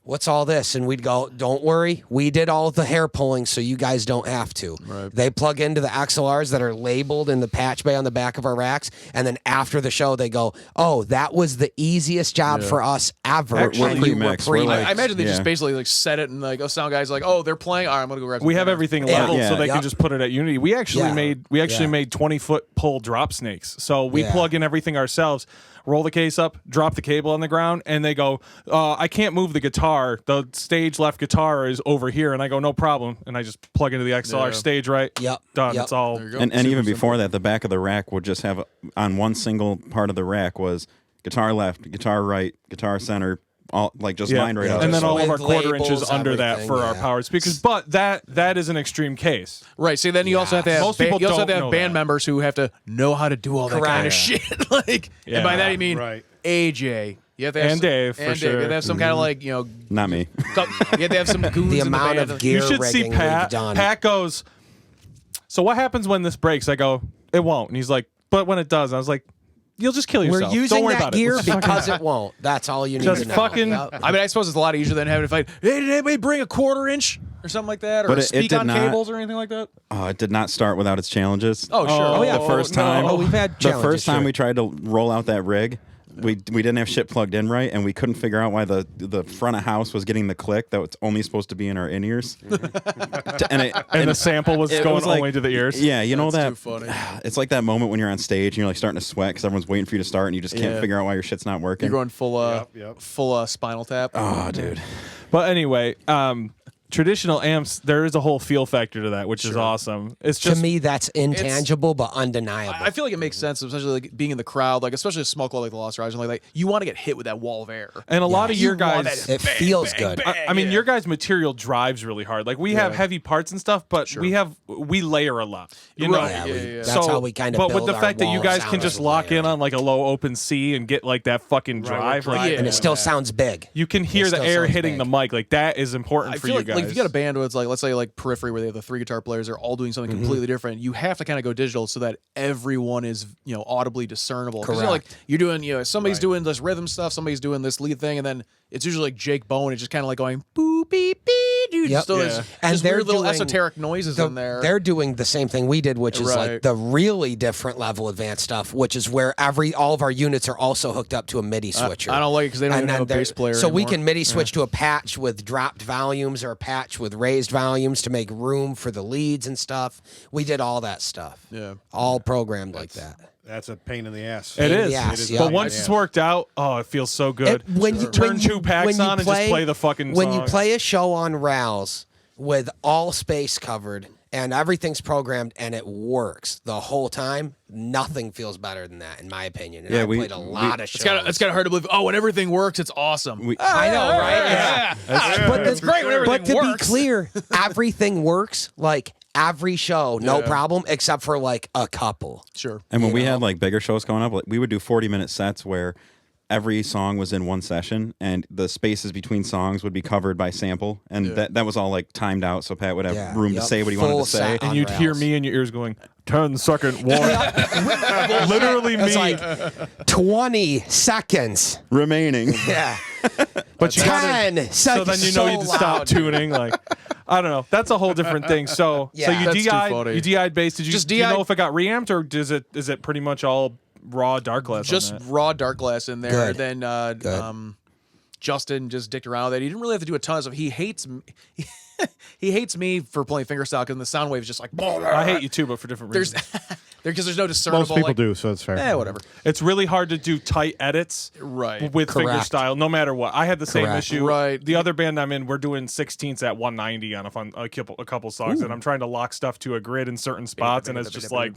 "What's all this?" And we'd go, "Don't worry, we did all the hair pulling, so you guys don't have to." Right. They plug into the XLRs that are labeled in the patch bay on the back of our racks, and then after the show, they go, "Oh, that was the easiest job for us ever." Actually, when you were pre-mix. We're like- I imagine they just Yeah. basically like set it and like, sound guys like, oh, they're playing. All right, I'm gonna go grab. We some have guitars. everything leveled so they Yep. can just put it at Unity. We actually made 20-foot pull drop snakes. So we plug in everything ourselves, roll the case up, drop the cable on the ground, and they go, I can't move the guitar. The stage left guitar is over here. And I go, no problem. And I just plug into the XLR stage right. Yep. Done. Yep. It's all. And even before that, the back of the rack would just have on one single part of the rack was guitar left, guitar right, guitar center, all like just lined right out. And then Just all of our with quarter inches labels, under that everything, for our power speakers. But that is an extreme case. Right. See, then you also have to have Most people you also have to don't have know band that. members who have to know how to do all that kind of shit. Like, and by that I mean AJ. You have to have And Dave, for You sure. have to have some kind of like, Not me. you have to have some goons The in amount the of band. gear You should see rigging Pat. we've done. Pat goes, so what happens when this breaks? I go, it won't. And he's like, but when it does, I was like, you'll just kill yourself. We're using Don't worry that about gear it. Let's because it won't. That's all you need Just to know. fucking- Yep. I mean, I suppose it's a lot easier than having to fight. Hey, did anybody bring a quarter-inch or something like that, or But it speak did on not- cables or anything like that? Oh, it did not start without its challenges. Oh, sure. Oh, yeah. The first time, Oh, we've had the challenges, first time sure. we tried to roll out that rig, we didn't have shit plugged in right, and we couldn't figure out why the front of house was getting the click that was only supposed to be in our in ears. And the sample was it going was like- only to the ears. Yeah, you know That's that. too funny. It's like that moment when you're on stage and you're like starting to sweat because everyone's waiting for you to start and you just can't Yeah. figure out why your shit's not working. You're going full Spinal Tap. Oh, dude. But anyway, traditional amps, there is a whole feel factor to that, which is awesome. It's To just me, that's intangible but undeniable. I feel like it makes sense, especially like being in the crowd, like especially a small club like the Lost Rise, and like you want to get hit with that wall of air. and a lot of You your want guys. that it feels good. I mean, your guys' material drives really hard. Like we have heavy parts and stuff, but we layer a lot. You know, Right, yeah. That's how we kind of But build with the our fact that you wall guys sound can just is lock in layered. on like a low open C and get like that fucking drive, like and it still sounds big. you can hear the still air sounds hitting big. the mic. Like that is important I for feel you like, guys. like if you got a band where it's like, let's say like Periphery, where they have the 3 guitar players, they're all doing something completely different. You have to kind of go digital so that everyone is audibly discernible. 'Cause, Correct. you're doing somebody's doing this rhythm stuff, somebody's doing this lead thing, and then it's usually like Jake Bowen. It's just kind of like going boop beep beep, dude. Yep. Still Yeah. there's And just they're weird little doing esoteric noises in there. They're doing the same thing we did, which is Right. like the really different level advanced stuff, which is where all of our units are also hooked up to a MIDI switcher. I don't like it because they don't And even have a then bass player. So we anymore. can MIDI switch to a patch with dropped volumes or a patch with raised volumes to make room for the leads and stuff. We did all that stuff. Yeah. All programmed like that. That's a pain in the ass. It is. Yes, It is yeah. But once it's worked out, oh, it feels so good. When you Turn when two you- packs when you on and just play the fucking When you song. play a show on rails with all space covered and everything's programmed and it works the whole time, nothing feels better than that, in my opinion. And Yeah, I we- played a lot of shows. It's kind of hard to believe. Oh, when everything works, it's awesome. I know, right? Yeah. But It's great when but everything to works. be clear, everything works like every show, no problem, except for like a couple. Sure. And when we had like bigger shows going up, like we would do 40-minute sets where every song was in one session and the spaces between songs would be covered by sample. And that was all like timed out so Pat would have Yeah. room to Yep. say what he Full wanted to say. set. and on you'd hear rails. me in your ears going 10-second warning. Literally me. It's like 20 seconds. Remaining. Yeah. but you gotta, 10 so then you know you so stop loud. tuning. Like I don't know. That's a whole different thing. So Yeah. so you That's too DI'd funny. you DI'd bass. Did you Just do you DI'd know if it got reamped or is it pretty much all raw dark glass? Just on that? raw dark glass in there. Good. Then Justin just dicked around with it. He didn't really have to do a ton of stuff. He hates me. He hates me for playing fingerstyle because the sound wave is just like. I hate you too, but for different There's reasons. because there's no discernible. Most people like, do, so it's fair. whatever. It's really hard to do tight edits Right. with finger Correct. style, no matter what. I had the same Correct. issue. Right. The other band I'm in, we're doing 16ths at 190 on a couple songs, and I'm trying to lock stuff to a grid in certain spots, and it's just like,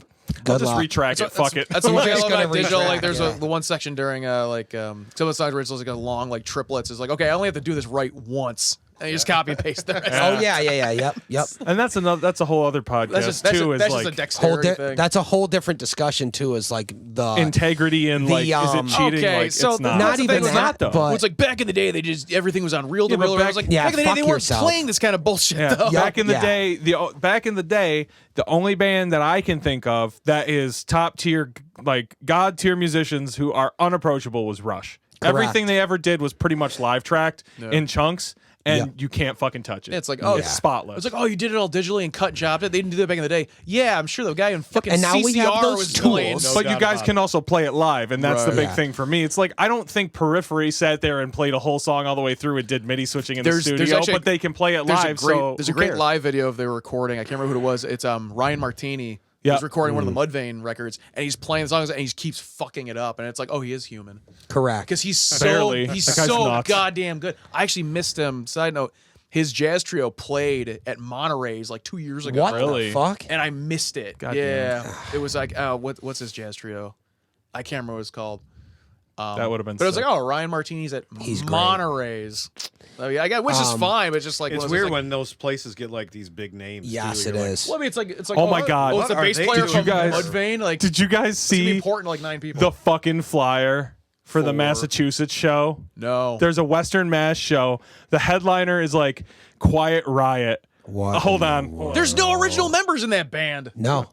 I'll just luck. retrack it. Fuck it. That's the one thing I He's love gonna about digital. Like, retract, there's yeah. the one section during some of the songs where it's like a long like triplets. Is like, okay, I only have to do this right once, and you just copy and paste the rest. Oh yeah, yep. And that's a whole other podcast That's too. just is a like dexterity thing. That's a whole different discussion too. Is like the integrity and like, is it cheating? Okay, Like, so it's not. not that's the even thing with that, though. but it's like back in the day, they just everything was on reel to Yeah, but reel. I was back- like, Yeah, back in the day, fuck they weren't yourself. playing this kind of bullshit. Yeah. Though. Back in the Yeah. day, the only band that I can think of that is top tier, like god tier musicians who are unapproachable was Rush. Correct. Everything they ever did was pretty much live tracked in chunks, and you can't fucking touch it. It's like, oh, it's spotless. It's like, oh, you did it all digitally and cut and chopped it. They didn't do that back in the day. Yeah, I'm sure the guy in fucking And now CCR we have those was tools. playing. No but you doubt guys about can also play it live, and that's the Right. big Yeah. thing for me. It's like I don't think Periphery sat there and played a whole song all the way through and did MIDI switching in the There's studio, actually- but they can play it There's live. there's a who great cares? live video of they were recording. I can't remember who it was. It's Ryan Martini. Yeah. He's recording one of the Mudvayne records, and he's playing songs, and he keeps fucking it up. And it's like, oh, he is human correct. because he's Barely. he's That guy's so nuts. goddamn good. I actually missed him. Side note, his jazz trio played at Monterey's like 2 years ago. What Really? the fuck? And I missed it. God yeah, it was like, what's his jazz trio? I can't remember what it's called. That would have been. But it was sick. like, oh, Ryan Martini's at He's great. Monterey's. I mean, which is fine, but just like It's one of those weird like, when those places get like these big names. Yes, too. it You're like, is. Well, I mean, it's like Oh my God. it's the What bass are they player doing? from Did you guys- Mudvayne. Like, Did you guys it's gonna be see important to like 9 people. the fucking flyer for the For- Massachusetts show? No. There's a Western Mass show. The headliner is like Quiet Riot. What? Hold on. There's no original members in that band. No.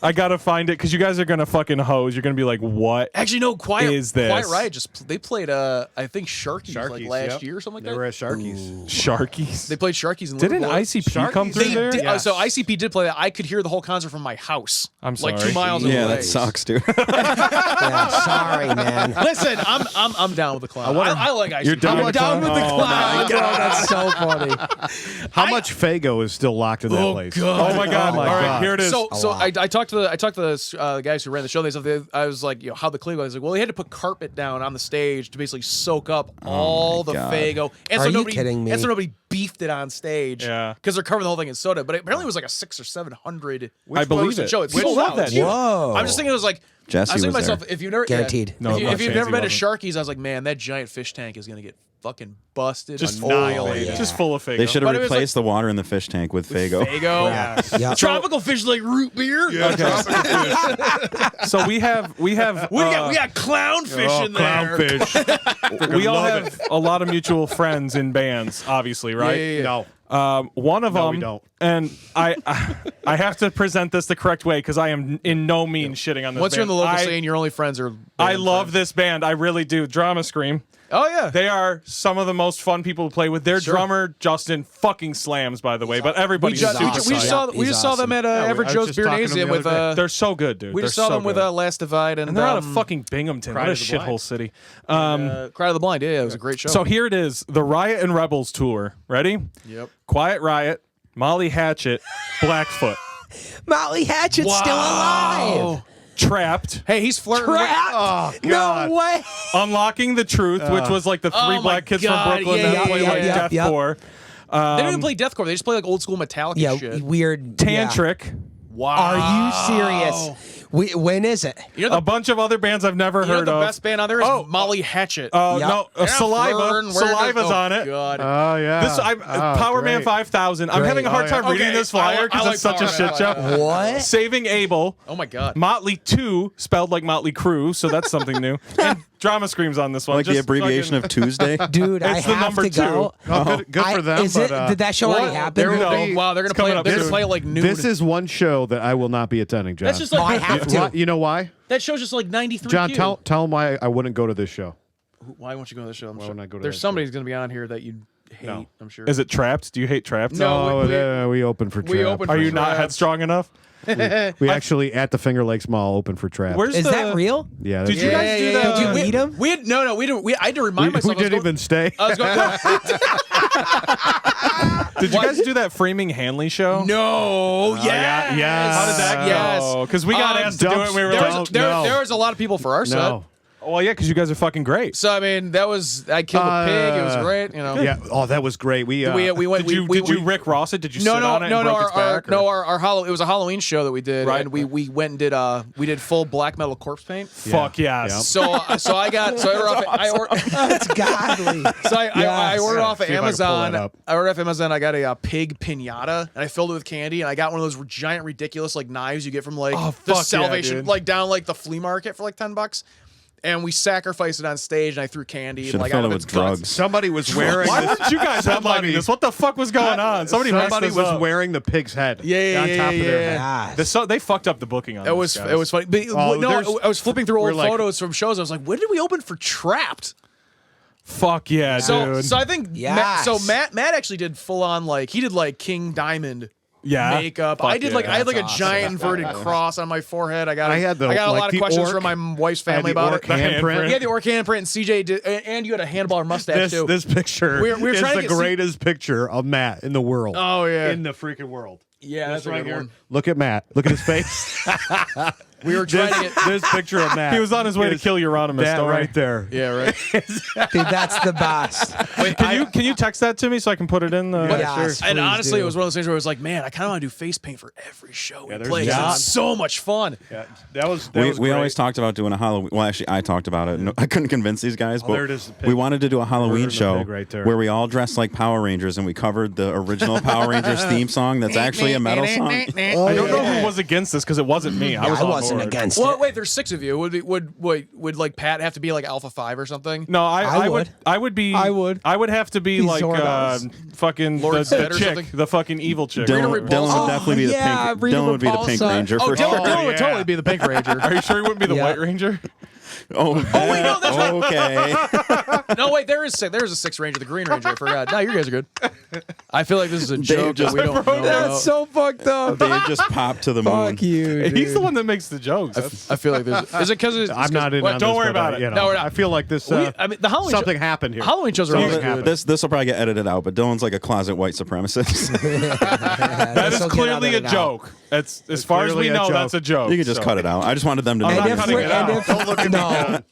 I gotta find it because you guys are gonna fucking hose. You're gonna be like, what? Actually, no. Quiet Is this? Quiet Riot they played I think Sharky's like Sharky's, last yep. year or something like They that. were at Sharky's. Sharkies. They played Sharky's in Didn't Liverpool. ICP come Sharkies? through They there? did, Yes. so ICP did play that. I could hear the whole concert from my house. I'm like sorry. 2 miles away. Yeah, that sucks, dude. Yeah, sorry, man. Listen, I'm down with the clown. I like ICP. You're down I'm with the down clown? with the Oh, clown. Bro, that's so funny. How much Fago is still locked in that Oh, place? God. Oh my god! Oh my All right, God. here it is. So lot. I talked to the guys who ran the show. They said I was like, how the Clego? I was like, well, he had to put carpet down on the stage to basically soak up all the God. Fago. And Are so you nobody, kidding me? And so nobody beefed it on stage. Yeah. because they're covering the whole thing in soda. But apparently it was like a 600 or 700. I believe person it. show. It's Which sold love out. that It's huge. Whoa. I'm just thinking it was like. Jesse I was thinking to was myself, there. if you've never Guaranteed. No, if you've never been to Chansey Sharky's, I was like, man, that giant fish tank is gonna get fucking busted, Just annihilated. yeah. Just full of fake. They should But have it was replaced the water in the fish tank with Fago. Fago. Yeah. Tropical fish like root beer. So we have We got clownfish in there. Clownfish. we all love have a lot of mutual friends in bands, obviously, right? Yeah. No. One of No, them, we don't. and I have to present this the correct way because I am in no means shitting on this. Once you're in the band. local I- scene, your only friends are. I band love friends. this band. I really do. Drama Scream. Oh yeah. They are some of the most fun people to play with. Their Sure. drummer Justin fucking slams, by the way. But we everybody's just, awesome. we just saw Yeah, we just he's saw them awesome. at I Average was Joe's just Beer talking to Museum them the with other day. they're so good, dude. we They're just saw so them with good. Last Divide and And they're out of fucking Binghamton. Pride What a of the Blind. shithole city. Cry of the Blind. Yeah, it was a great show. So here it is, the Riot and Rebels tour. Ready? Yep. Quiet Riot, Molly Hatchet, Blackfoot, Molly Hatchet's still alive. Trapped, Hey, he's flirting. Trapped? Oh, God. No way. Unlocking the Truth, which was like the three Oh my black kids God, from Brooklyn yeah, that yeah, play yeah, like yeah, yeah. deathcore. They don't even play deathcore. They just play like old school Metallica Yeah, shit. weird. Tantric, Wow. Are you serious? When is it? You know a bunch of other bands I've never you know heard the of. best band on there is Oh, Molly Hatchet. Yep. No, They're not Saliva. flirting. Where does- Saliva's oh, on it. God. Oh, yeah. This Power Man great. 5000. I'm Great. having a hard Oh, time yeah. reading Okay, this flyer I because like it's such a Power shit Man. show. What? Saving Abel. Oh my God. Motley 2, spelled like Motley Crue, so that's something new. And Drama Scream's on this one. Like the Just abbreviation fucking- of Tuesday. Dude, I It's the have number to go. Oh, good for them. Is but, it? Did that show already happen? there will No. be- Wow, they're gonna It's coming play. up They're gonna soon. play it like noon. This is one show that I will not be attending, John. That's just No, I like have to. You know why? that show's just like 93. John, tell them why I wouldn't go to this show. Why won't you go to the show? I'm Why sure. wouldn't I go to There's that somebody's gonna be on here that you hate. No. I'm sure. Is it Trapped? Do you hate Trapped? No. we open for we Trap. open Are for you not Trapped. headstrong enough? We actually at the Finger Lakes Mall open for Trap. Where's Is the, that real? Yeah. Did you guys do yeah, that? yeah. Did you We- meet him? We had, no, we didn't. I had to remind we myself. I was didn't going- even stay. I was going. Did you guys do that Framing Hanley show? No. yeah, yes. How did that go? Because we got asked to do it. And we were like, There was a lot of people for our set. No. well, yeah, because you guys are fucking great. So I mean, I killed a pig. It was great. You know. Yeah. Oh, that was great. We went. Did you Rick Ross it? Did you sit on it and broke its back? It was a Halloween show that we did, Right. and we went and did full black metal corpse paint. Fuck yes. Yeah. So I ordered That's godly. I ordered off of See if I can pull Amazon. that up. I ordered off Amazon. I got a pig pinata, and I filled it with candy, and I got one of those giant, ridiculous like knives you get from like the fuck yeah, Salvation, dude. like down like the flea market for like $10. And we sacrificed it on stage, and I threw candy. Should and, have like, filled out it of its with guts. drugs. Somebody was wearing. Why weren't you guys headlining this? What the fuck was going on? Somebody messed this was up. wearing the pig's head. Yeah, on top of their head. Yes. They fucked up the booking on It this, was guys. funny. But, there's- I was flipping through we're old like- photos from shows. I was like, when did we open for Trapped? Fuck yeah, So dude. I think Yes. Matt actually did full on like he did like King Diamond yeah. makeup. Fuck I did yeah. I had like a That's giant inverted cross on my forehead. I got I had a like, lot of the questions orc- from my wife's I had family the about orc it. handprint. Yeah, the orc handprint, and CJ did, and you had a handlebar mustache too. This picture We were is trying to the get- greatest picture of Matt in the world. Oh, yeah. in the freaking world. Yeah, This that's a right good here. one. Look at Matt. Look at his face. We were trying to get. This picture of Matt. He was on his way to is kill Euronymous. that don't worry. right there. Yeah, right. Dude, that's the best. Wait, can you text that to me so I can put it in the? Yes, And please honestly, do. it was one of those things where I was like, man, I kind of want to do face paint for every show we there's play. 'cause John. It's so much fun. Yeah, that was We great. always talked about doing a Halloween. Well, actually, I talked about it. No, I couldn't convince these guys, but there it is, the pig. we wanted to do a Halloween Murder the show pig right there. where we all dressed like Power Rangers and we covered the original Power Rangers theme song. That's actually a metal song. Oh, I don't know who was against this because it wasn't me. I was I on wasn't board. against Well, it. wait, there's 6 of you. Would like Pat have to be like Alpha 5 or something? No, I would. would. I would be. I would. I would have to be Be like Zordos. fucking Lord the Zed or chick, something? the fucking evil chick. Rita Dylan Repulsa. would definitely be the yeah, pink. Rita Dylan would be the Pink Repulsa. Ranger Oh, for Dylan, sure. Dylan would yeah. totally be the Pink Ranger. Are you sure he wouldn't be the Yeah. White Ranger? Oh, wait, no, that's right. okay. No, wait, there is a 6th Ranger, the Green Ranger. I forgot. No, you guys are good. I feel like this is a joke just- that we don't know That's about. so fucked up. They just popped to the moon. Fuck you. He's dude. the one that makes the jokes. That's- I feel like there's. Is it because I'm not in. What, on don't this, worry but, about it. You know, No, we're not. I feel like this. I mean, the Halloween something show, happened here. Halloween shows are always Something good. happened. This will probably get edited out, but Dylan's like a closet white supremacist. that is This'll get clearly a edited out. joke. It's as far as we clearly a know, joke. that's a joke. You can just so. cut it out. I just wanted them to I'm know. not And if, cutting we're- it and out. if Don't look at me, no, John.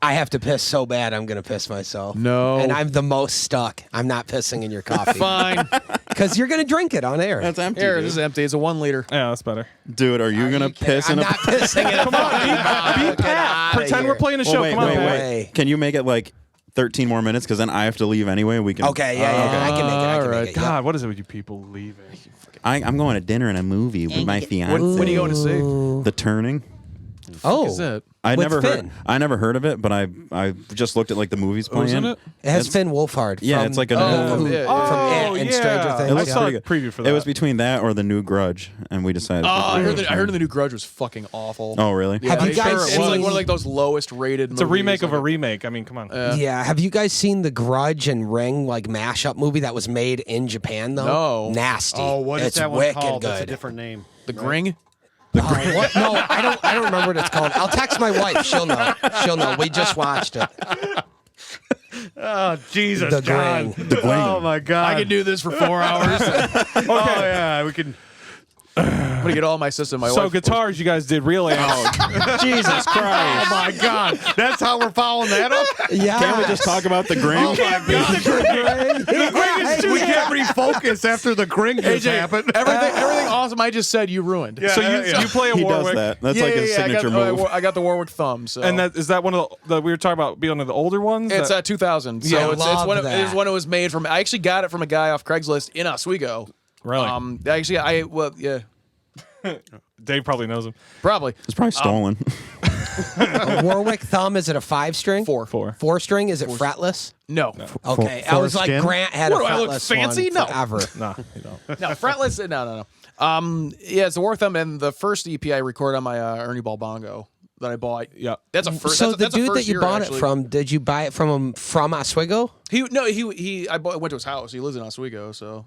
I have to piss so bad, I'm gonna piss myself. No. and I'm the most stuck. I'm not pissing in your coffee Fine. because you're gonna drink it on air. That's empty. Here, dude. this is empty. It's a 1 liter. Yeah, that's better. Dude, are you gonna piss I'm in a? not pissing in a Come on, be Pat. Pretend we're playing a show. wait, Come on, wait, Pat. wait. Way. Can you make it like 13 more minutes? Because then I have to leave anyway. We can. Okay, yeah, I can make it. I can Alright. make it. Yep. God, what is it with you people leaving? I'm going to dinner and a movie with my fiance. What are you going to see? The Turning. Oh, Is it? I With never Finn. heard. I never heard of it, but I just looked at like the movies playing. Who's in it? it has It's- Finn Wolfhard. Yeah, from, it's like a who- new- yeah, from Oh, It and yeah. Stranger Things. It looks I saw pretty a good. preview for that. It was between that or the new Grudge, and we decided. Oh, I heard the new Grudge was fucking awful. Oh, really? Yeah, Have you I'm guys sure it's like seen- one of like those lowest rated. It's a remake of a remake. I mean, come on. Yeah, have you guys seen the Grudge and Ring like mashup movie that was made in Japan though? No. Nasty. Oh, what is it's that one wicked called? That's a good. different name. The Gring. Oh, what? No, I don't remember what it's called. I'll text my wife. She'll know. She'll know. We just watched it. Oh Jesus, The John. Gring. Oh my God. I could do this for 4 hours. Oh yeah, we can. I'm gonna get all my system. My So wife. guitars, you guys did real amps. Jesus Christ! Oh my God. That's how we're following that up. Yeah. Can't we just talk about the Gring? Oh my God. We can't refocus after the Gring just happened. everything awesome I just said you ruined. Yeah. So you play a He does Warwick, that. That's like his signature move. I got the Warwick thumb. So and is that one of the we were talking about being one of the older ones? it's That- 2000. So Yeah, it's love when that. it's when it was made from. I actually got it from a guy off Craigslist in Oswego. really? Yeah, Dave probably knows him. probably It's probably stolen. A Warwick thumb. Is it a 5-string? 4. 4 string. Is it fretless? No, Okay, I was like Foreskin? Grant had What a do I look fretless fancy? one No. forever. Nah, you don't. no, fretless. No. Yeah, it's a Warwick thumb, and the first EP I recorded on my Ernie Ball bongo that I bought. Yeah. That's a first. So that's the a dude first that you year, bought actually. it from, did you buy it from him from Oswego? I went to his house. He lives in Oswego, so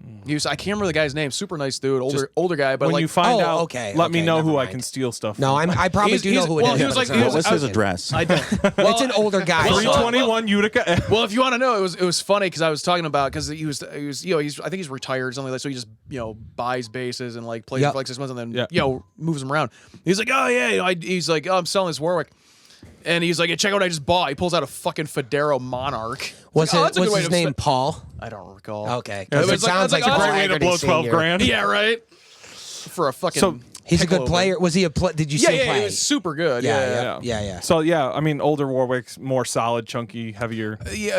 I can't remember the guy's name. Super nice dude, older guy. But when like, you find out, okay, let me know never who I mind. can steal stuff. No, from. I probably do know who it is. he was but like- it's he not was- What's what his I'm address? I don't. It's an older guy. 321 Utica. Well, if you want to know, it was funny because I was talking about because he was I think he's retired or something like that, so he just buys bases and like plays Yep. for like 6 months and then moves them around. He's like, oh yeah, he's like, oh, I'm selling this Warwick, and he's like, check out what I just bought. He pulls out a fucking Federo Monarch. Was Like, that's a good was way his to name spend- Paul? I don't recall. Okay, Yeah, 'cause it's it sounds like like, a oh, Great way to Haggerty blow 12 senior. grand. Yeah, right. For a fucking So, He's a good piccolo, player. Was he a did you Yeah, see him yeah, play? he was super good. Yeah. So yeah, I mean, older Warwick's more solid, chunky, heavier.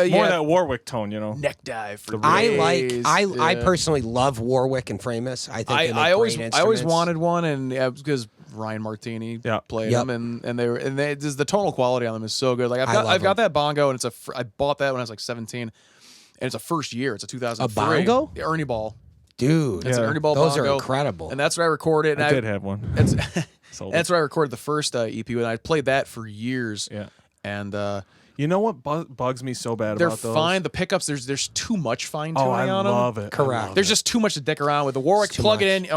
More that Warwick tone, Neck dive for I days. I personally love Warwick and Framus. I think they make I always great I always instruments. wanted one, and because Ryan Martini played Yep. them, and they just the tonal quality on them is so good. Like I love I've got them. that bongo, and I bought that when I was like 17, and it's a first year. It's a 2003 bongo? The Ernie Ball. Dude, It's an Ernie Ball those bongo, are incredible. and that's what I recorded. And I did have one. It's, Sold that's where I recorded the first EP with. And I played that for years. Yeah. And You know what bugs me so bad they're about those? fine. The pickups, there's too much fine tuning Oh, I on them. love it. Correct. There's just too much to dick around with. The Warwick, too plug much. it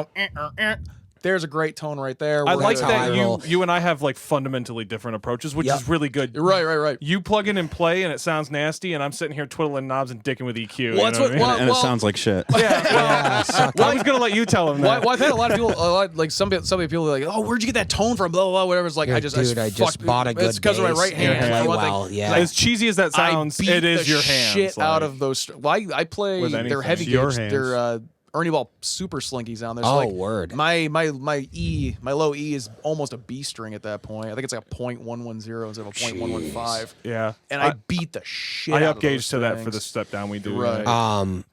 in. There's a great tone right there. I We're like good. how I that roll. you and I have like fundamentally different approaches, which Yep. is really good. Right. You plug in and play, and it sounds nasty, and I'm sitting here twiddling knobs and dicking with EQ. Well, you that's know what- I mean? well- And it sounds like shit. Yeah, I was gonna let you tell him Well, that. I've had a lot of people, like some people are like, oh, where'd you get that tone from? Blah, blah, blah, whatever. It's like, Dude, I just bought a good It's because of my bass right and hand. play for one thing. well, yeah. Like, As cheesy as that sounds, I beat it is the your hands. shit like- out of those. Well, I play With their anything. heavy Your gauge. hands. Their Ernie Ball super slinkies on there. So Oh, like, word. My low E is almost a B string at that point. I think it's like a .110 instead of a .115. Yeah, And I beat the shit I out of upgauged those to that for things. the step down we do. Right.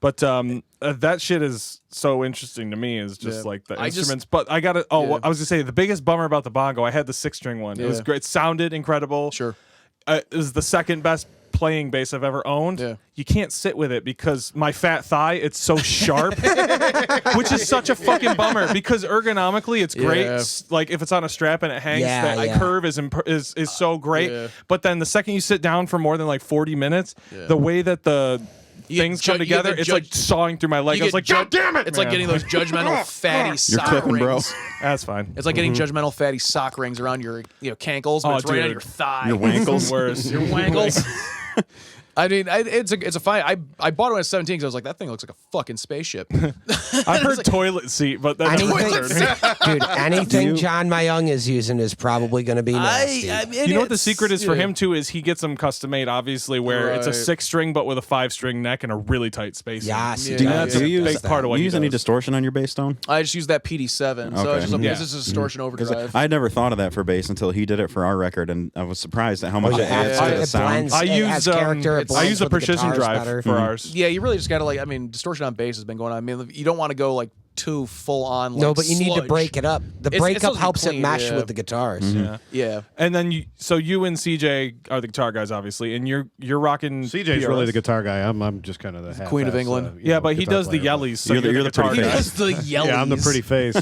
But that shit is so interesting to me. Is just Yeah. like the I just- instruments. But I got to. Oh, Yeah. I was gonna say the biggest bummer about the bongo. I had the 6-string one. It was Yeah. great. It sounded incredible. Sure. It was the second best playing bass I've ever owned. Yeah. You can't sit with it because my fat thigh, it's so sharp, which is such a fucking bummer because ergonomically it's great. Yeah. Like if it's on a strap and it hangs, Yeah, that yeah. curve is so great. Yeah. But then the second you sit down for more than like 40 minutes, the way that the things ju- come you get together, the it's ju- like sawing through my leg. I was like, God damn it! It's like man. getting those judgmental fatty sock clipping, bro. rings. That's fine. It's like getting judgmental fatty sock rings around your cankles, but Oh, it's right on dude. your thigh. Your wankles. Worse. Your wankles. I mean, it's a fine. I bought it when I was 17 because I was like, that thing looks like a fucking spaceship. I've heard toilet seat, but that never occurred to me. Dude, anything John Mayung is using is probably going to be nasty. You know what the secret is for him too is he gets them custom made, obviously, where it's a Right. 6-string but with a 5-string neck and a really tight spacing. Yes, Yeah. he Do you- does. That's do a you big use part of what you he use any does. distortion on your bass tone? I just use that PD7, so Okay. it's just Yeah. this is a distortion overdrive. I had never thought of that for bass until he did it for our record, and I was surprised at how much Oh, it adds yeah. to the It sound. blends. I It use has character, it I blends use a with the precision guitars drive better. for ours. Yeah, you really just gotta distortion on bass has been going on. I mean, you don't want to go like too full on. Like, No, but you need to sludge. break it up. The It's breakup supposed to be helps it clean, mesh yeah. with the guitars. Yeah. Yeah. And then you and CJ are the guitar guys, obviously, and you're rocking. CJ's PRS. really the guitar guy. I'm just kind of the Queen of half-ass, England. you Yeah, know, but he guitar does the player, but- yellies. So You're the guitar pretty guy. face. the yellies. Yeah, I'm the pretty face.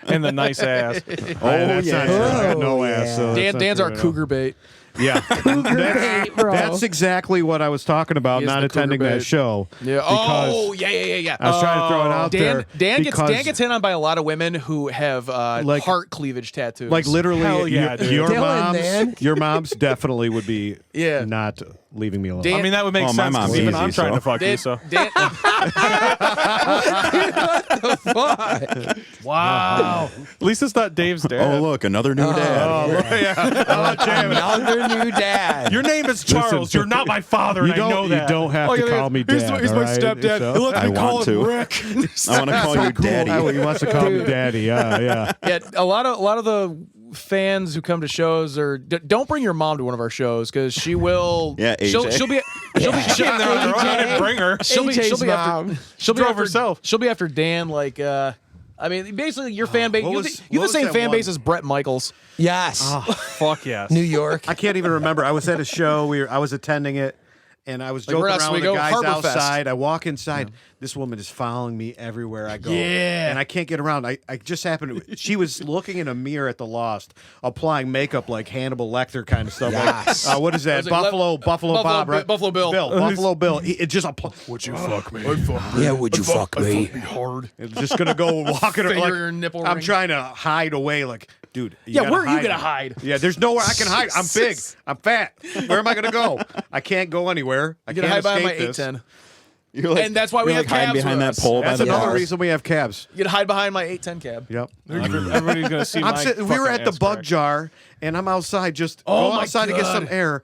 and the nice ass. That's not true. I got no Oh, ass. yeah. So that's not Dan's true our at all. cougar bait. Yeah, that's exactly what I was talking about. He is Not the attending cougar that bait. show. Yeah. because Oh, yeah. I was trying to throw it out there. Dan because, gets hit on by a lot of women who have Like- heart cleavage tattoos. like literally, Hell yeah, dude. your Dylan, man. moms, your moms definitely would be Yeah. not leaving me alone. Dan- I mean, that would make Well, my sense because mom's even easy, I'm trying so. to fuck you. So Dan, wow. at least it's not Dave's dad. Oh, look, another new dad. Another new dad. Your name is Charles. You're not my father, and You I know don't. that. You don't have to call me dad. He's all my right? stepdad. So- He lets I me call want him to. Rick. I want to call you daddy. Oh, he wants to call me daddy. Yeah. Yeah, a lot of the fans who come to shows don't bring your mom to one of our shows because she will. Yeah, she'll AJ. be. She'll be. She came there on her own. I didn't bring her. She'll be AJ's after. mom. She'll be drove after herself. She'll be after Dan. Like, I mean, basically, your fan base. what You have was- the, you have what the same was that fan one? base as Brett Michaels. Yes. Fuck yes. New York. I can't even remember. I was at a show. I was attending it, And I was Like, we're joking at around with the Oswego, guys Harborfest. outside. I walk inside. This woman is following me everywhere I go. Yeah. And I can't get around. I just happened to. She was looking in a mirror at the Lost, applying makeup like Hannibal Lecter kind of stuff. Yes. Like, what is that? It was like Buffalo Bob, right? Buffalo Bill. Buffalo Bill. It just Would you fuck me? Yeah, would you fuck me? hard. It's just gonna go walking Finger like your nipple I'm ring. trying to hide away. Like, dude. Yeah, gotta where are you hide gonna me. hide? Yeah, there's nowhere I can hide. I'm big. I'm fat. Where am I gonna go? I can't go anywhere. I You can't gotta hide behind my escape this. 810. You're like, And that's why we you're have like hiding cabs behind with that us. pole That's by the another bars. reason we have cabs. You gotta hide behind my 810 cab. Yep. Everybody's gonna see I'm my sitting, we were fucking at the ass bug crack. jar, and I'm outside just Oh go my outside to get some God. air.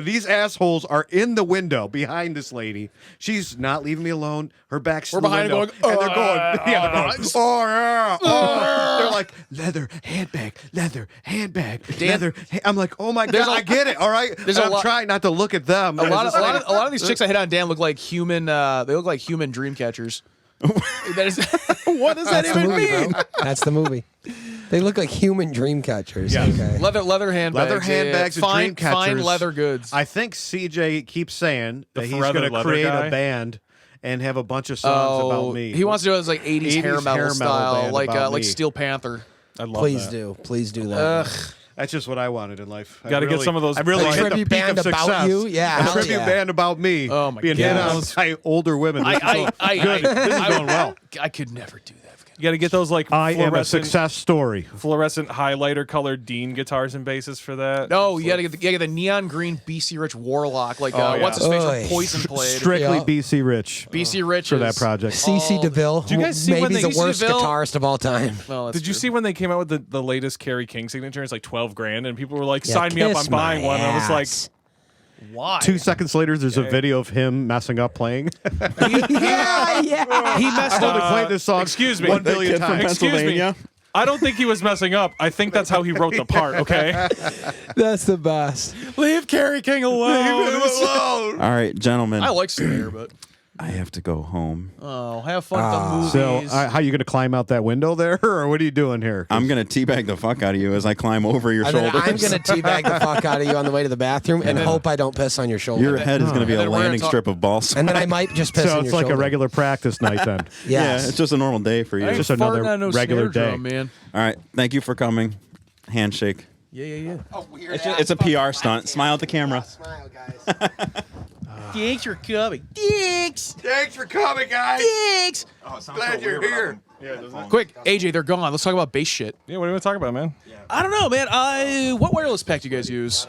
These assholes are in the window behind this lady. She's not leaving me alone. Her back's to We're the behind her window, going, and they're going, yeah, they're going, oh yeah, oh. They're like leather handbag, Dan- leather. I'm like, oh my There's god, a- I get it. All right, there's And a I'm lot- trying not to look at them. A lot of these chicks I hit on Dan look like human. They look like human dream catchers. That is, what does that That's the even movie, mean? bro. That's the movie. They look like human dream catchers. Yeah. Okay. Leather handbags. Leather handbags and fine, dream catchers. fine leather goods. I think CJ keeps saying that he's forever going to leather create guy? a band and have a bunch of songs about me. He wants to do it as like 80s hair metal style, band like about me. Steel Panther. I love Please that. do. Please do that. That's just what I wanted in life. Gotta get some of those I really A hit the tribute peak band of about success. you? Yeah, a hell tribute yeah. band about me. Oh my being hit God. on by older women. I going well. I could never do that. You got to get those like I am a fluorescent, success story. fluorescent highlighter colored Dean guitars and basses for that. No, you gotta get the neon green BC Rich Warlock, like yeah. what's his face Oy. from Poison played. Strictly Yeah. BC Rich BC Rich for that is- project. CC DeVille, you guys see when maybe they- the worst CC DeVille? guitarist of all time. Well, that's Did you true. see when they came out with the latest Kerry King signature? It's like $12,000, and people were like, Yeah, "Sign me up! kiss I'm buying my one." And I was like, ass. why? 2 seconds later, there's a video of him messing up playing. yeah, yeah. He messed I've only up. played this song excuse me. 1 That billion kid from times. Excuse me. Pennsylvania. I don't think he was messing up. I think that's how he wrote the part. Okay, That's the best. Leave Kerry King alone. All right, gentlemen. I like Slayer, but I have to go home. have fun at the movies. So, how you going to climb out that window there, or what are you doing here? I'm gonna teabag the fuck out of you as I climb over your And then shoulders. I'm going to teabag the fuck out of you on the way to the bathroom and hope I don't piss on your shoulder. Your head is gonna be And a then we're gonna landing talk- strip of balls. And then I might just piss So on it's your like shoulder. a regular practice night then. Yeah, Yes. it's just a normal day for you. I ain't just another farting on no regular snare day. drum, man. All right, thank you for coming. Handshake. Yeah. It's a PR stunt. Smile at the camera. Smile, guys. Thanks for coming. Thanks. Thanks for coming, guys. Thanks. Glad you're here. Quick, AJ, they're gone. Let's talk about bass shit. yeah. What are we talking about, man? I don't know, man. What wireless pack do you guys use?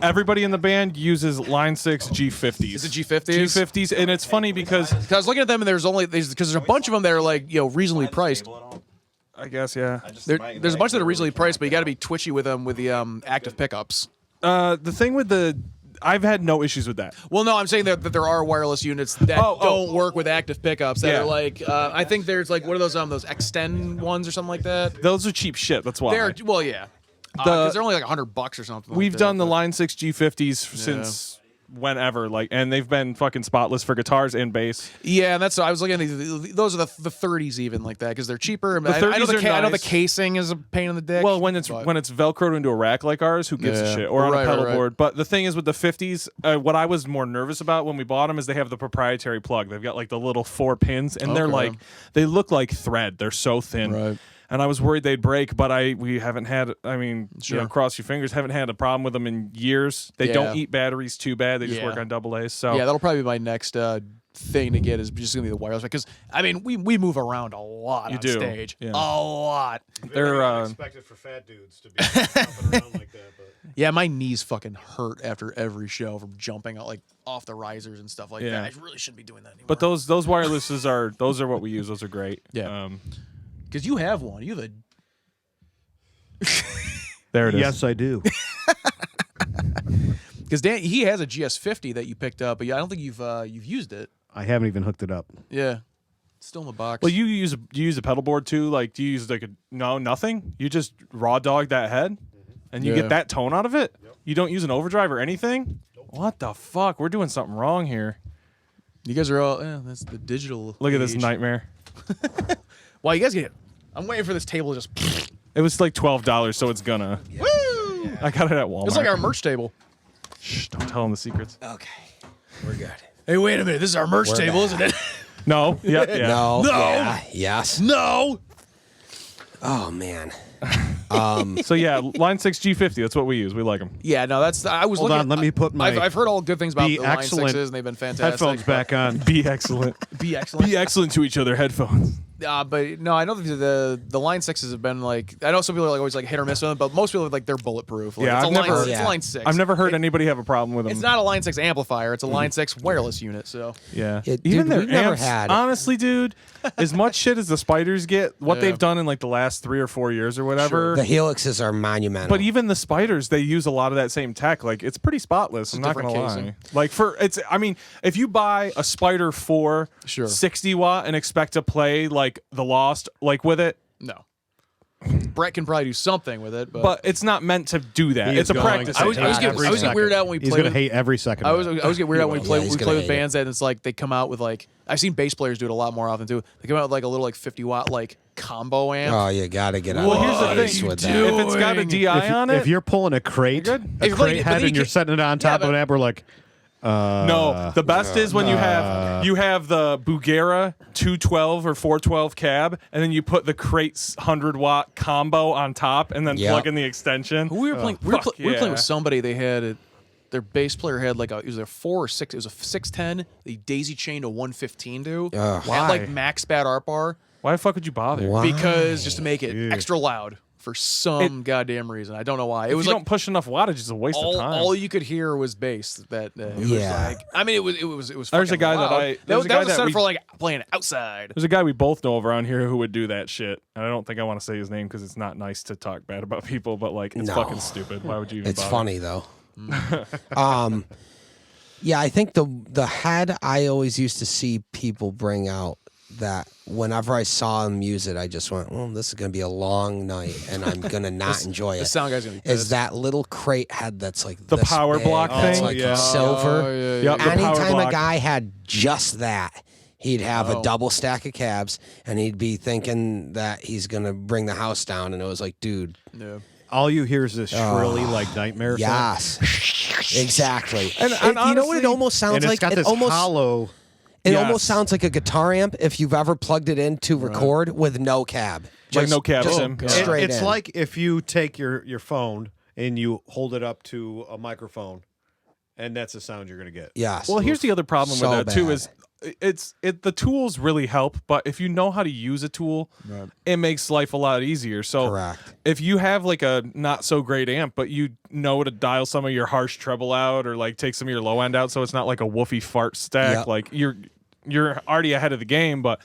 Everybody in the band uses Line 6 G50s. Is it G50s? G50s, and it's funny because Because I was looking at them and there's a bunch of them that are like reasonably priced. I guess yeah. There's a bunch that are reasonably priced, but you got to be twitchy with them with the active pickups. The thing with I've had no issues with that. Well, no, I'm saying that there are wireless units that don't work with active pickups. That Yeah. are like, I think there's like what are those Extend ones or something like that. Those are cheap shit. That's why. They're well, yeah, because they're only like $100 or something. We've like done that, the Line 6 G50s since whenever, and they've been fucking spotless for guitars and bass. Yeah, and that's I was looking at those are the 30s even like that because they're cheaper. I know 30s are I know the nice. casing is a pain in the dick. Well, when it's but- velcroed into a rack like ours, who gives a Yeah. shit? Or on Right, a pedal right. board. But the thing is with the 50s, what I was more nervous about when we bought them is they have the proprietary plug. They've got like the little 4 pins, and they're Okay. like they look like thread. They're so thin. Right. And I was worried they'd break, but we haven't had. I mean, Sure. cross your fingers. Haven't had a problem with them in years. They Yeah. don't eat batteries too bad. They just Yeah. work on AA's. So Yeah, that'll probably be my next thing to get is just gonna be the wireless because I mean we move around a lot You on do. stage, Yeah. a lot. they're expected for fat dudes to be jumping around like that, but Yeah, my knees fucking hurt after every show from jumping out, like off the risers and stuff like Yeah. that. I really shouldn't be doing that anymore. But those wirelesses are what we use. Those are great. Yeah. Because you have one, you have a There it is. yes, I do. because Dan he has a GS50 that you picked up, but I don't think you've used it. I haven't even hooked it up. Yeah, it's still in the box. Well, do you use a pedal board too? Like, do you use nothing? You just raw dog that head, and you Yeah. get that tone out of it. You don't use an overdrive or anything. What the fuck? We're doing something wrong here. you guys are all that's the digital. Look at this age. nightmare. Wow, you guys get it. I'm waiting for this table to just. It was like $12, so it's gonna. Woo! I got it at Walmart. It's like our merch table. Shh, don't tell them the secrets. Okay, we're good. Hey, wait a minute. This is our merch table, isn't it? No. Yeah. No. No. Yeah, yes. No. Oh man. So yeah, line 6 G50. That's what we use. We like them. Yeah, no, that's. I was Hold looking. on, let me put my I've heard all good things about Be the Line Excellent 6s, and they've been fantastic. headphones back on. Be excellent. Be excellent. Be excellent to each other. Headphones. But no, I know the Line 6s have been like. I know some people are like always like hit or miss with them, but most people are like they're bulletproof. Like, Yeah, it's I've a line, never- It's Yeah. Line 6. I've never heard anybody have a problem with them. It's not a Line 6 amplifier. It's a Line 6 wireless unit. So Yeah. Yeah, dude, Even their we've never amps, had- honestly, dude, as much shit as the Spiders get, what Yeah. they've done in like the last 3 or 4 years or whatever. The Helixes are monumental. But even the Spiders, they use a lot of that same tech. Like it's pretty spotless. I'm not different gonna casing. lie. Like I mean, if you buy a Spider 4 Sure. 60 watt and expect to play like The Lost, like with it, no. Brett can probably do something with it, but it's not meant to do that. He It's is a going practice. to I was hate getting every weirded second. out when we He's played gonna with- hate every second. I of was it. get weirded out when we Yeah, play he's we gonna play with hate it. bands that it's like they come out with like I've seen bass players do it a lot more often too. They come out with like a little like 50 watt like combo amp. Oh, you gotta get out Well, of here's the base thing. with If that. it's got a DI on it, If you're pulling a crate, You're good. a If you're playing crate it, but head, then and you you're can- setting it on top but- of an amp, we're like, no, the best is when you have the Bugera 212 or 412 cab, and then you put the crate's 100 watt combo on top, and then Yep. plug in the extension. We were playing. We were playing with somebody. They had their bass player had like it was a 4 or 6. It was a 610. They daisy chained a 115 to. Ugh. Had like max bad art bar Why the fuck would you bother? Why? because just to make it extra loud for some goddamn reason. I don't know why. It If was you like don't push enough wattage, it's a waste of time. all you could hear was bass. That it was Yeah. like, I mean, it was There's fucking a guy that loud. I- that there's was a guy a that setup we- for like playing outside. There's a guy we both know around here who would do that shit. And I don't think I want to say his name because it's not nice to talk bad about people, but like it's No. fucking stupid. Why would you even It's bother? funny though. Yeah, I think the head I always used to see people bring out that whenever I saw them use it, I just went, well, this is gonna be a long night and I'm gonna not enjoy it. The sound guy's gonna be Is pissed. that little crate head that's like The this power big, block that's thing? like Yeah. silver. Oh, yeah, Yep, the power Anytime a block. guy had just that, he'd have a double stack of cabs and he'd be thinking that he's gonna bring the house down, and it was like, dude, Yeah. all you hear is this shrilly like nightmare sound. yes, exactly. And You know what honestly- it almost sounds And it's like? got It this almost hollow. It Yes. almost sounds like a guitar amp if you've ever plugged it in to record with no cab. Like no cab, just Tim. Yeah. straight It's in. like if you take your phone and you hold it up to a microphone, and that's the sound you're gonna get. Yes. Well, here's the other problem So with that too bad. is the tools really help, but if you know how to use a tool, it makes life a lot easier. So Correct. if you have like a not so great amp, but you know to dial some of your harsh treble out or like take some of your low end out, so it's not like a woofy fart stack, Yep. like you're already ahead of the game. But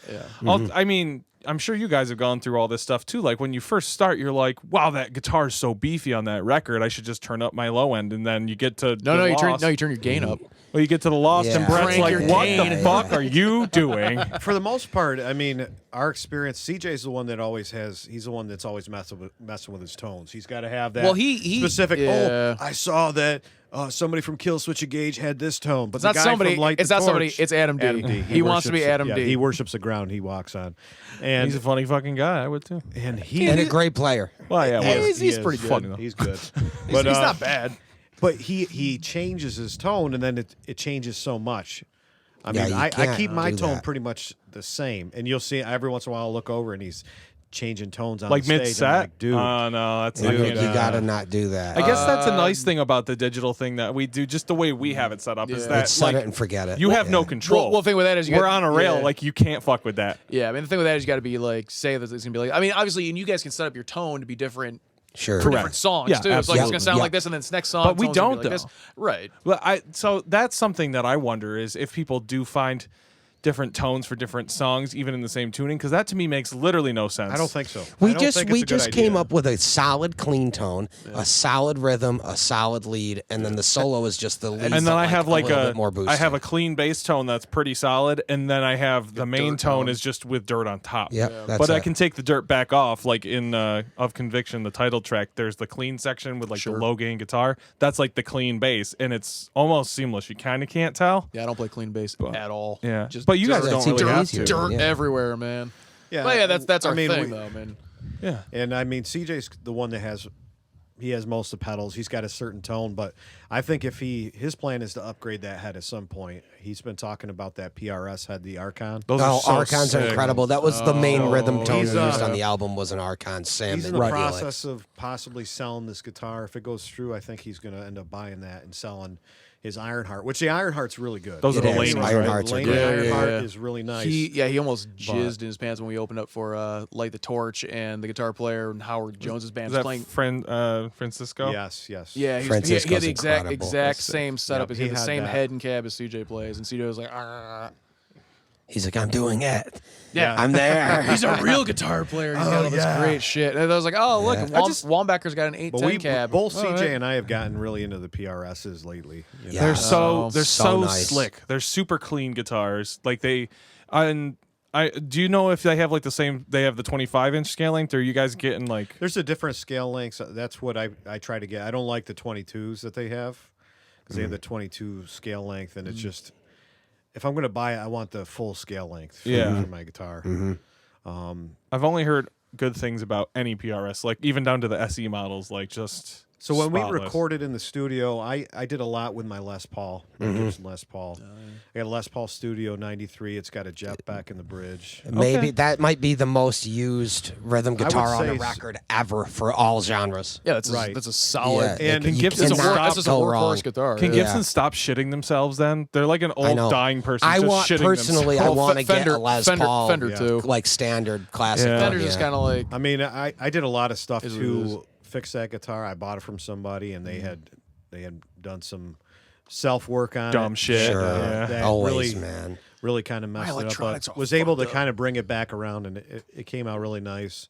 I mean, I'm sure you guys have gone through all this stuff too. Like when you first start, you're like, wow, that guitar is so beefy on that record. I should just turn up my low end, and then you get to No, the you turn Lost. your gain up. Well, you get to the Lost, and Yeah. Brett's Crank like, your what gain. the fuck are you doing? For the most part, I mean, our experience. CJ's the one that always has. He's the one that's always messing with his tones. He's got to have that. Well, he- specific. yeah. Oh, I saw that. Somebody from Kill Switch Engage had this tone, but It's the not guy somebody. From Light It's the not somebody. Torch- It's Adam D. He wants to be worships- Adam yeah, D. He worships the ground he walks on, and He's a funny fucking guy. I would too. and he and a great player. Well, yeah, he well, is- he's he pretty is good. funny, though. He's good, He's not bad. But he changes his tone, and then it changes so much. I Yeah, mean, you I can't keep my do tone that. pretty much the same, and you'll see every once in a while I'll look over and he's changing tones on like the stage. mid set. I'm like, dude, No, that's You, not Dude, good. you gotta not do that. I guess that's a nice thing about the digital thing that we do. Just the way we have it set up is Yeah. that It's set like, it and forget it. you have no Yeah. control. Well, the thing with that is you we're got- on a rail. yeah. Like you can't fuck with that. Yeah, I mean the thing with that is you got to be like say that it's gonna be like. I mean, obviously, and you guys can set up your tone to be different. Sure. Correct. Different songs Yeah, too. So like, it's absolutely. gonna sound Yeah. like this, and then this next song. But we tone's gonna be don't, like this. though. Right. Well, so that's something that I wonder is if people do find different tones for different songs, even in the same tuning, because that to me makes literally no sense. I don't think so. I We don't just think we it's a good just came idea. up with a solid clean tone, a solid rhythm, a solid lead, and then the solo is just the lead. And then I have like little a bit more boosted. I have a clean bass tone that's pretty solid, and then I have the main dirt tone tone. is just with dirt on top. Yep, that's but I it. can take the dirt back off, like in Of Conviction, the title track. There's the clean section with like the low gain guitar. That's like the clean bass, and it's almost seamless. You kind of can't tell. Yeah, I don't play clean bass at all. Yeah, Just but you guys dirt, don't It's really even have easier. to. dirt Yeah. everywhere, man. Yeah, But yeah, that's I our mean, thing, we- though, man. Yeah, And I mean, CJ's the one that has he has most of the pedals. He's got a certain tone, but I think if his plan is to upgrade that head at some point. He's been talking about that PRS head, the Archon. Those are so Archons are sick. incredible. That was the main rhythm tone He's, used on the album was an Archon Salmon. He's in the Helix. process of possibly selling this guitar. If it goes through, I think he's going to end up buying that and selling his Ironheart, which the Ironheart's really good. Those are the It is. Laney, right? Ironhearts are Laney great. Ironheart Yeah. is really nice. He almost jizzed in his pants when we opened up for Light the Torch, and the guitar player and Howard Jones's band Is was that playing. Francisco? Yes. Yeah, he had Francisco's the incredible. exact same setup. Yep, he had he the had same that. head and cab as CJ plays, and CJ was like, "Argh." He's like, I'm doing it. Yeah. I'm there. He's a real guitar player. He's got all this great shit. And I was like, oh, look, Yeah. Wambacker's got an But 810 cab. both All CJ right. and I have gotten really into the PRSs lately. You know? Yeah. They're Oh, so so nice. slick. They're super clean guitars. Like they, and I do you know if they have like the same? They have the 25-inch scale length, or are you guys getting like? There's a different scale lengths. That's what I try to get. I don't like the 22s that they have because they have the 22 scale length, and it's just if I'm going to buy it, I want the full scale length for, Yeah. for my guitar. I've only heard good things about any PRS, like even down to the SE models, like just. So when we spotless. recorded in the studio, I did a lot with my Les Paul, my Gibson Les Paul. I got a Les Paul Studio 93. It's got a jetpack in the bridge. Maybe that might be the most used rhythm would guitar on a say record ever for all genres. Yeah, that's Right. that's a solid. Yeah, And you Gibson cannot stop- That's just a go workhorse wrong. guitar. Can yeah. Gibson stop shitting themselves? Then they're like an I know. old dying person. I just want shitting personally, I themselves. want to get Fender- a Les Fender- Paul, Fender too. like standard classic. Yeah. Fender's just kind of like, I mean, I did a lot of stuff Is what it is. to fix that guitar. I bought it from somebody, and they had done some self work on Dumb it. shit. Sure. Yeah. That Always, really, man. really kind of messed it up, electronics but are was able to fucked up. kind of bring it back around, and it came out really nice.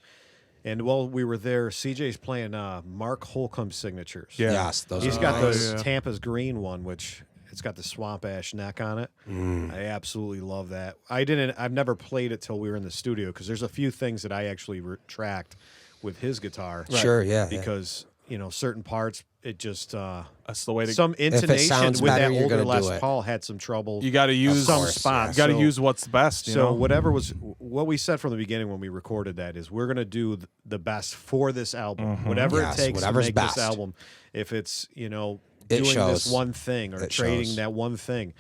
And while we were there, CJ's playing Mark Holcomb signatures. Yeah. Yes, those He's are got nice. the Tampa's green one, which it's got the swamp ash neck on it. I absolutely love that. I've never played it till we were in the studio because there's a few things that I actually retract with his guitar. Sure, yeah. Because certain parts, it just That's the way to. some intonation sounds with better, that you're older gonna do Les it. Paul had some trouble. you got to use some course, spots. You got to So- use what's best. You So know? whatever was what we said from the beginning when we recorded that is we're gonna do the best for this album, whatever Yes, it takes whatever's to make best. this album. If it's It doing shows. this one thing or It trading shows. that one thing,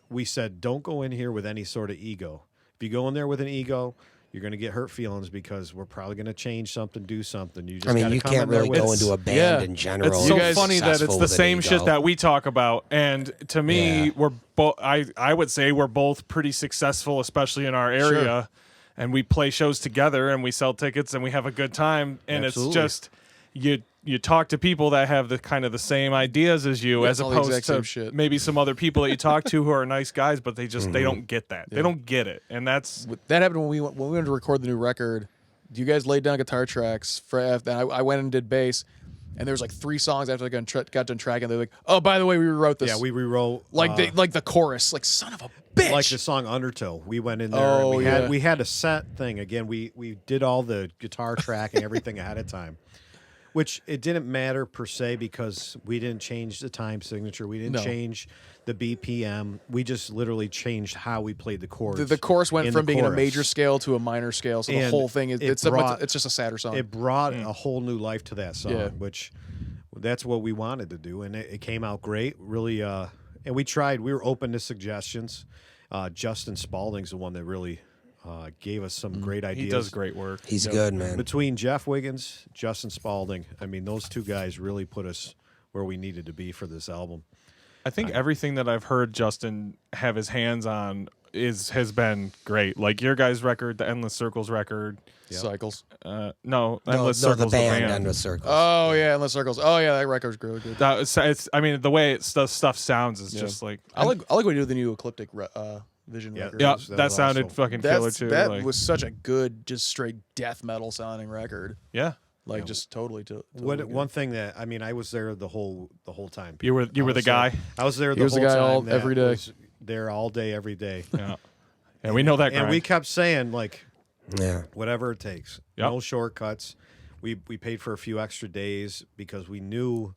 we said don't go in here with any sort of ego. If you go in there with an ego, you're gonna get hurt feelings because we're probably gonna change something, do something. You just I mean, gotta you come can't in there really with go into a band yeah. in general. It's and so be funny that it's successful the with an same ego. shit that we talk about, and to me, Yeah. we're both. I would say we're both pretty successful, especially in our area, and we play shows together, and we sell tickets, and we have a good time, and Absolutely. it's just you talk to people that have the kind of the same ideas as you, Yeah, as it's all the opposed exact to same shit. maybe some other people that you talk to who are nice guys, but they just they don't get that. They don't get it, and that's that happened when we went to record the new record. You guys laid down guitar tracks for after I went and did bass, and there was like 3 songs after I got done tracking. They're like, "Oh, by the way, we rewrote this." Yeah, we rewrote like the chorus. Like, son of a bitch. like the song Undertow. We went in there Oh, and yeah. we had a set thing again. We did all the guitar tracking, everything ahead of time. Which it didn't matter per se because we didn't change the time signature. We didn't No. change the BPM. We just literally changed how we played the chords. The chorus went in from the being a chorus. major scale to a minor scale, so the And whole thing is it it's brought- just a sadder song. It brought a whole new life to that song, Yeah. which that's what we wanted to do, and it came out great. Really, and we tried. We were open to suggestions. Justin Spalding's the one that really gave us some great ideas. he does great work. He's good, man. Between Jeff Wiggins, Justin Spalding, I mean, those two guys really put us where we needed to be for this album. I think everything that I've heard Justin have his hands on has been great. Like your guys' record, the Endless Circles record. Cycles. No, Endless Circles, the band, Endless Circles. Oh yeah, Endless Circles. Oh yeah, that record's really good. It's I mean, the way stuff sounds is just like I like what you do with the new Ecliptic Vision Yeah. record. yeah, was- that that was sounded also- fucking killer too. That like, was such a good, just straight death metal sounding record. yeah. Like just totally. One thing that I mean, I was there the whole time. You were I the was guy. there- I was there the was the whole guy time. all- that every day. was there all day, every day. Yeah, and we know that. And we grind. kept saying like, Yeah. whatever it takes. Yep. No shortcuts. We paid for a few extra days because we knew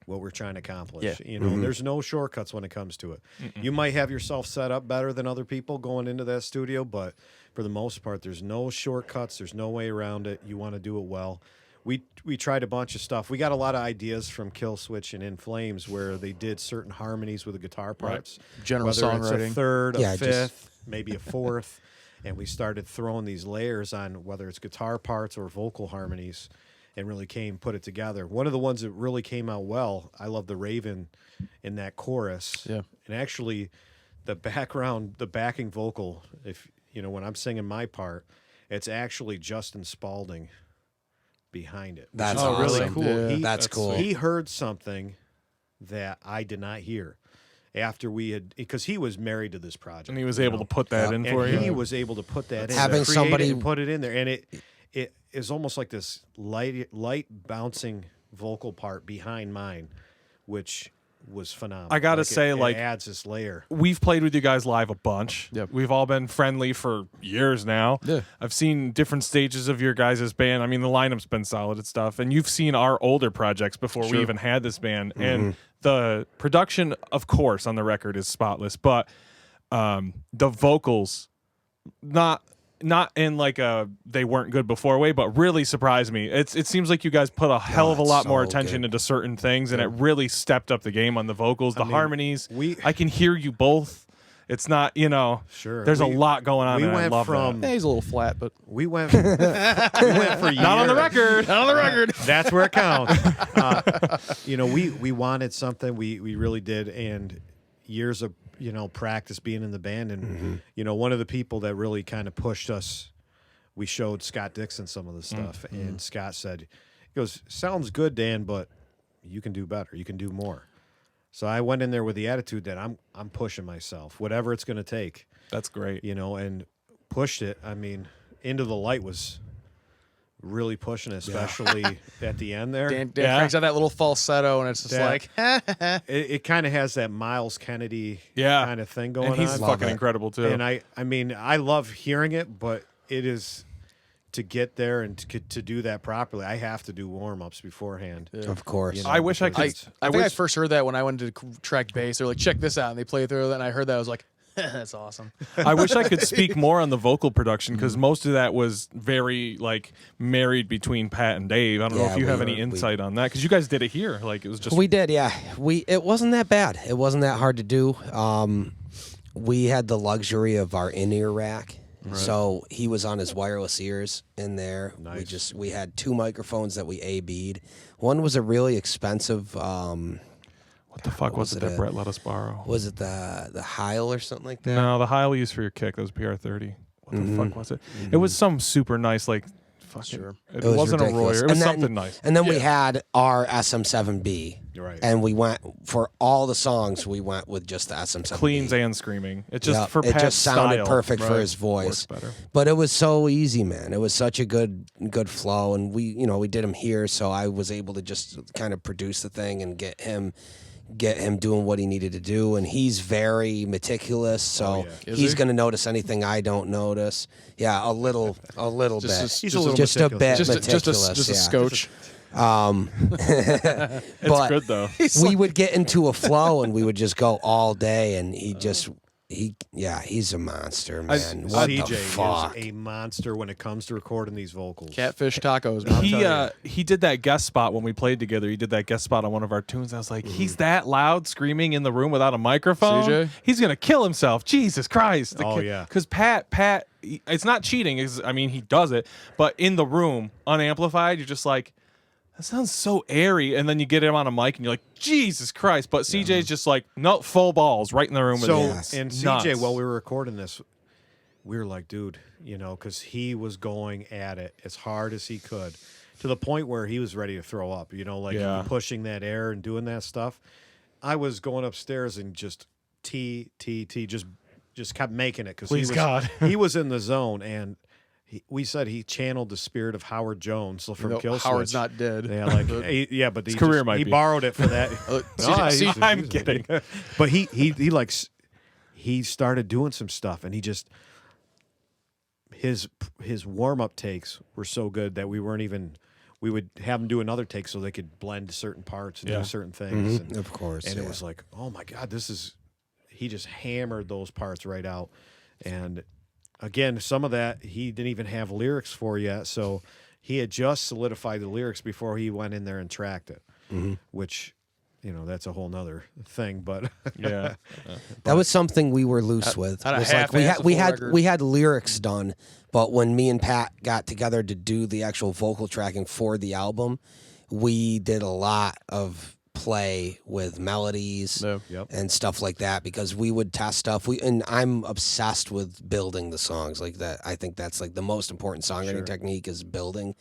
what we're trying to accomplish. Yeah. There's no shortcuts when it comes to it. You might have yourself set up better than other people going into that studio, but for the most part, there's no shortcuts. There's no way around it. You want to do it well. we tried a bunch of stuff. We got a lot of ideas from Kill Switch and In Flames where they did certain harmonies with the guitar parts. General whether songwriting. It's a third, Yeah, a just- fifth, maybe a fourth. And we started throwing these layers on whether it's guitar parts or vocal harmonies and really put it together. One of the ones that really came out well, I love the Raven in that chorus. Yeah. And actually the backing vocal, if when I'm singing my part, it's actually Justin Spalding behind it. That's which is awesome. really cool. Yeah. That's cool. He heard something that I did not hear after because he was married to this project. And he was able to put that in for He you. was able to put that in. Having create somebody- it and put it in there. And it is almost like this light bouncing vocal part behind mine, which was phenomenal. I gotta say, it adds this layer. We've played with you guys live a bunch. Yep. We've all been friendly for years now. Yeah. I've seen different stages of your guys' band. I mean, the lineup's been solid and stuff. And you've seen our older projects before we even had this band. And the production, of course, on the record is spotless. But the vocals, not in like a they weren't good before way, but really surprised me. It seems like you guys put a hell of a it's lot more so attention good. into certain things, and it really stepped up the game on the vocals, the harmonies. I can hear you both. It's not, Sure. there's a lot going on. we and I went love from- that. Yeah, he's a little flat, but We went for years. Not on the record. not on the record. That's where it counts. We wanted something. We really did, and years of practice being in the band, and one of the people that really kind of pushed us. We showed Scott Dixon some of the stuff, and Scott said, "He goes, sounds good, Dan, but you can do better. You can do more." So I went in there with the attitude that I'm pushing myself, whatever it's going to take, That's great. and pushed it. I mean, Into the Light was really pushing, especially at the end there. Dan cranks out that little falsetto, and it's just Yeah. like, It kind of has that Miles Kennedy Yeah. kind of thing going And he's on. fucking it. incredible, too. And I mean, I love hearing it, but it is to get there and to do that properly. I have to do warm-ups beforehand. Of course. I wish I could. I think I first heard that when I went to track bass. They're like, check this out, and they play through that, and I heard that. I was like, that's awesome. I wish I could speak more on the vocal production because most of that was very married between Pat and Dave. I don't know Yeah, if you have any we- insight on that because you guys did it here. Like it was just We did, yeah. It wasn't that bad. It wasn't that hard to do. We had the luxury of our in-ear rack. So he was on his wireless ears in there. Nice. We had two microphones that we A-B'd. One was a really expensive what the fuck was it that Brett let us borrow? was it the Heil or something like that? No, the Heil we used for your kick. That was PR30. What the fuck was it? It was some super nice fucking. It, was wasn't ridiculous. a Royer. It was And then- something nice. And then we had our SM7B. Right. And we went for all the songs. We went with just the SM7B. Cleans and screaming. It just Yep. for it Pat's just sounded style, perfect for right, his voice. works better. But it was so easy, man. It was such a good flow, and we did him here, so I was able to just kind of produce the thing and get him doing what he needed to do. And he's very meticulous, so Is he's he? going to notice anything I don't notice. Yeah, a little bit. He's a little just a bit meticulous. meticulous. just a yeah. scotch. It's But good though. we would get into a flow and we would just go all day, and he's a monster, man. What CJ the fuck? is a monster when it comes to recording these vocals. Catfish tacos. Man. He did that guest spot when we played together. He did that guest spot on one of our tunes. I was like, he's that loud screaming in the room without a microphone. CJ? He's gonna kill himself. Jesus Christ! Yeah. Because Pat, it's not cheating. He does it, but in the room, unamplified, you're just like, that sounds so airy. And then you get him on a mic, and you're like, Jesus Christ! But CJ's just like, no, full balls, right in the room with So, you. Yes. and Nuts. CJ, while we were recording this, we were like, dude, because he was going at it as hard as he could to the point where he was ready to throw up, Yeah. pushing that air and doing that stuff. I was going upstairs and just just kept making it because Please, God. he was in the zone, and we said he channeled the spirit of Howard Jones from Kill Switch. Howard's not dead. Yeah, but His career might he be. borrowed it for that. I'm kidding. But he started doing some stuff, and he just his warm up takes were so good that we would have him do another take so they could blend certain parts and Yeah. do certain things. Mhm, of course, And yeah. it was like, oh my God, he just hammered those parts right out. And again, some of that he didn't even have lyrics for yet, so he had just solidified the lyrics before he went in there and tracked it, which, that's a whole nother thing. But Yeah. That was something we were loose with. I'd It was half-ass we the had full we had record. we had lyrics done, but when me and Pat got together to do the actual vocal tracking for the album, we did a lot of play with melodies Yep. and stuff like that because we would test stuff. And I'm obsessed with building the songs like that. I think that's like the most important songwriting technique is building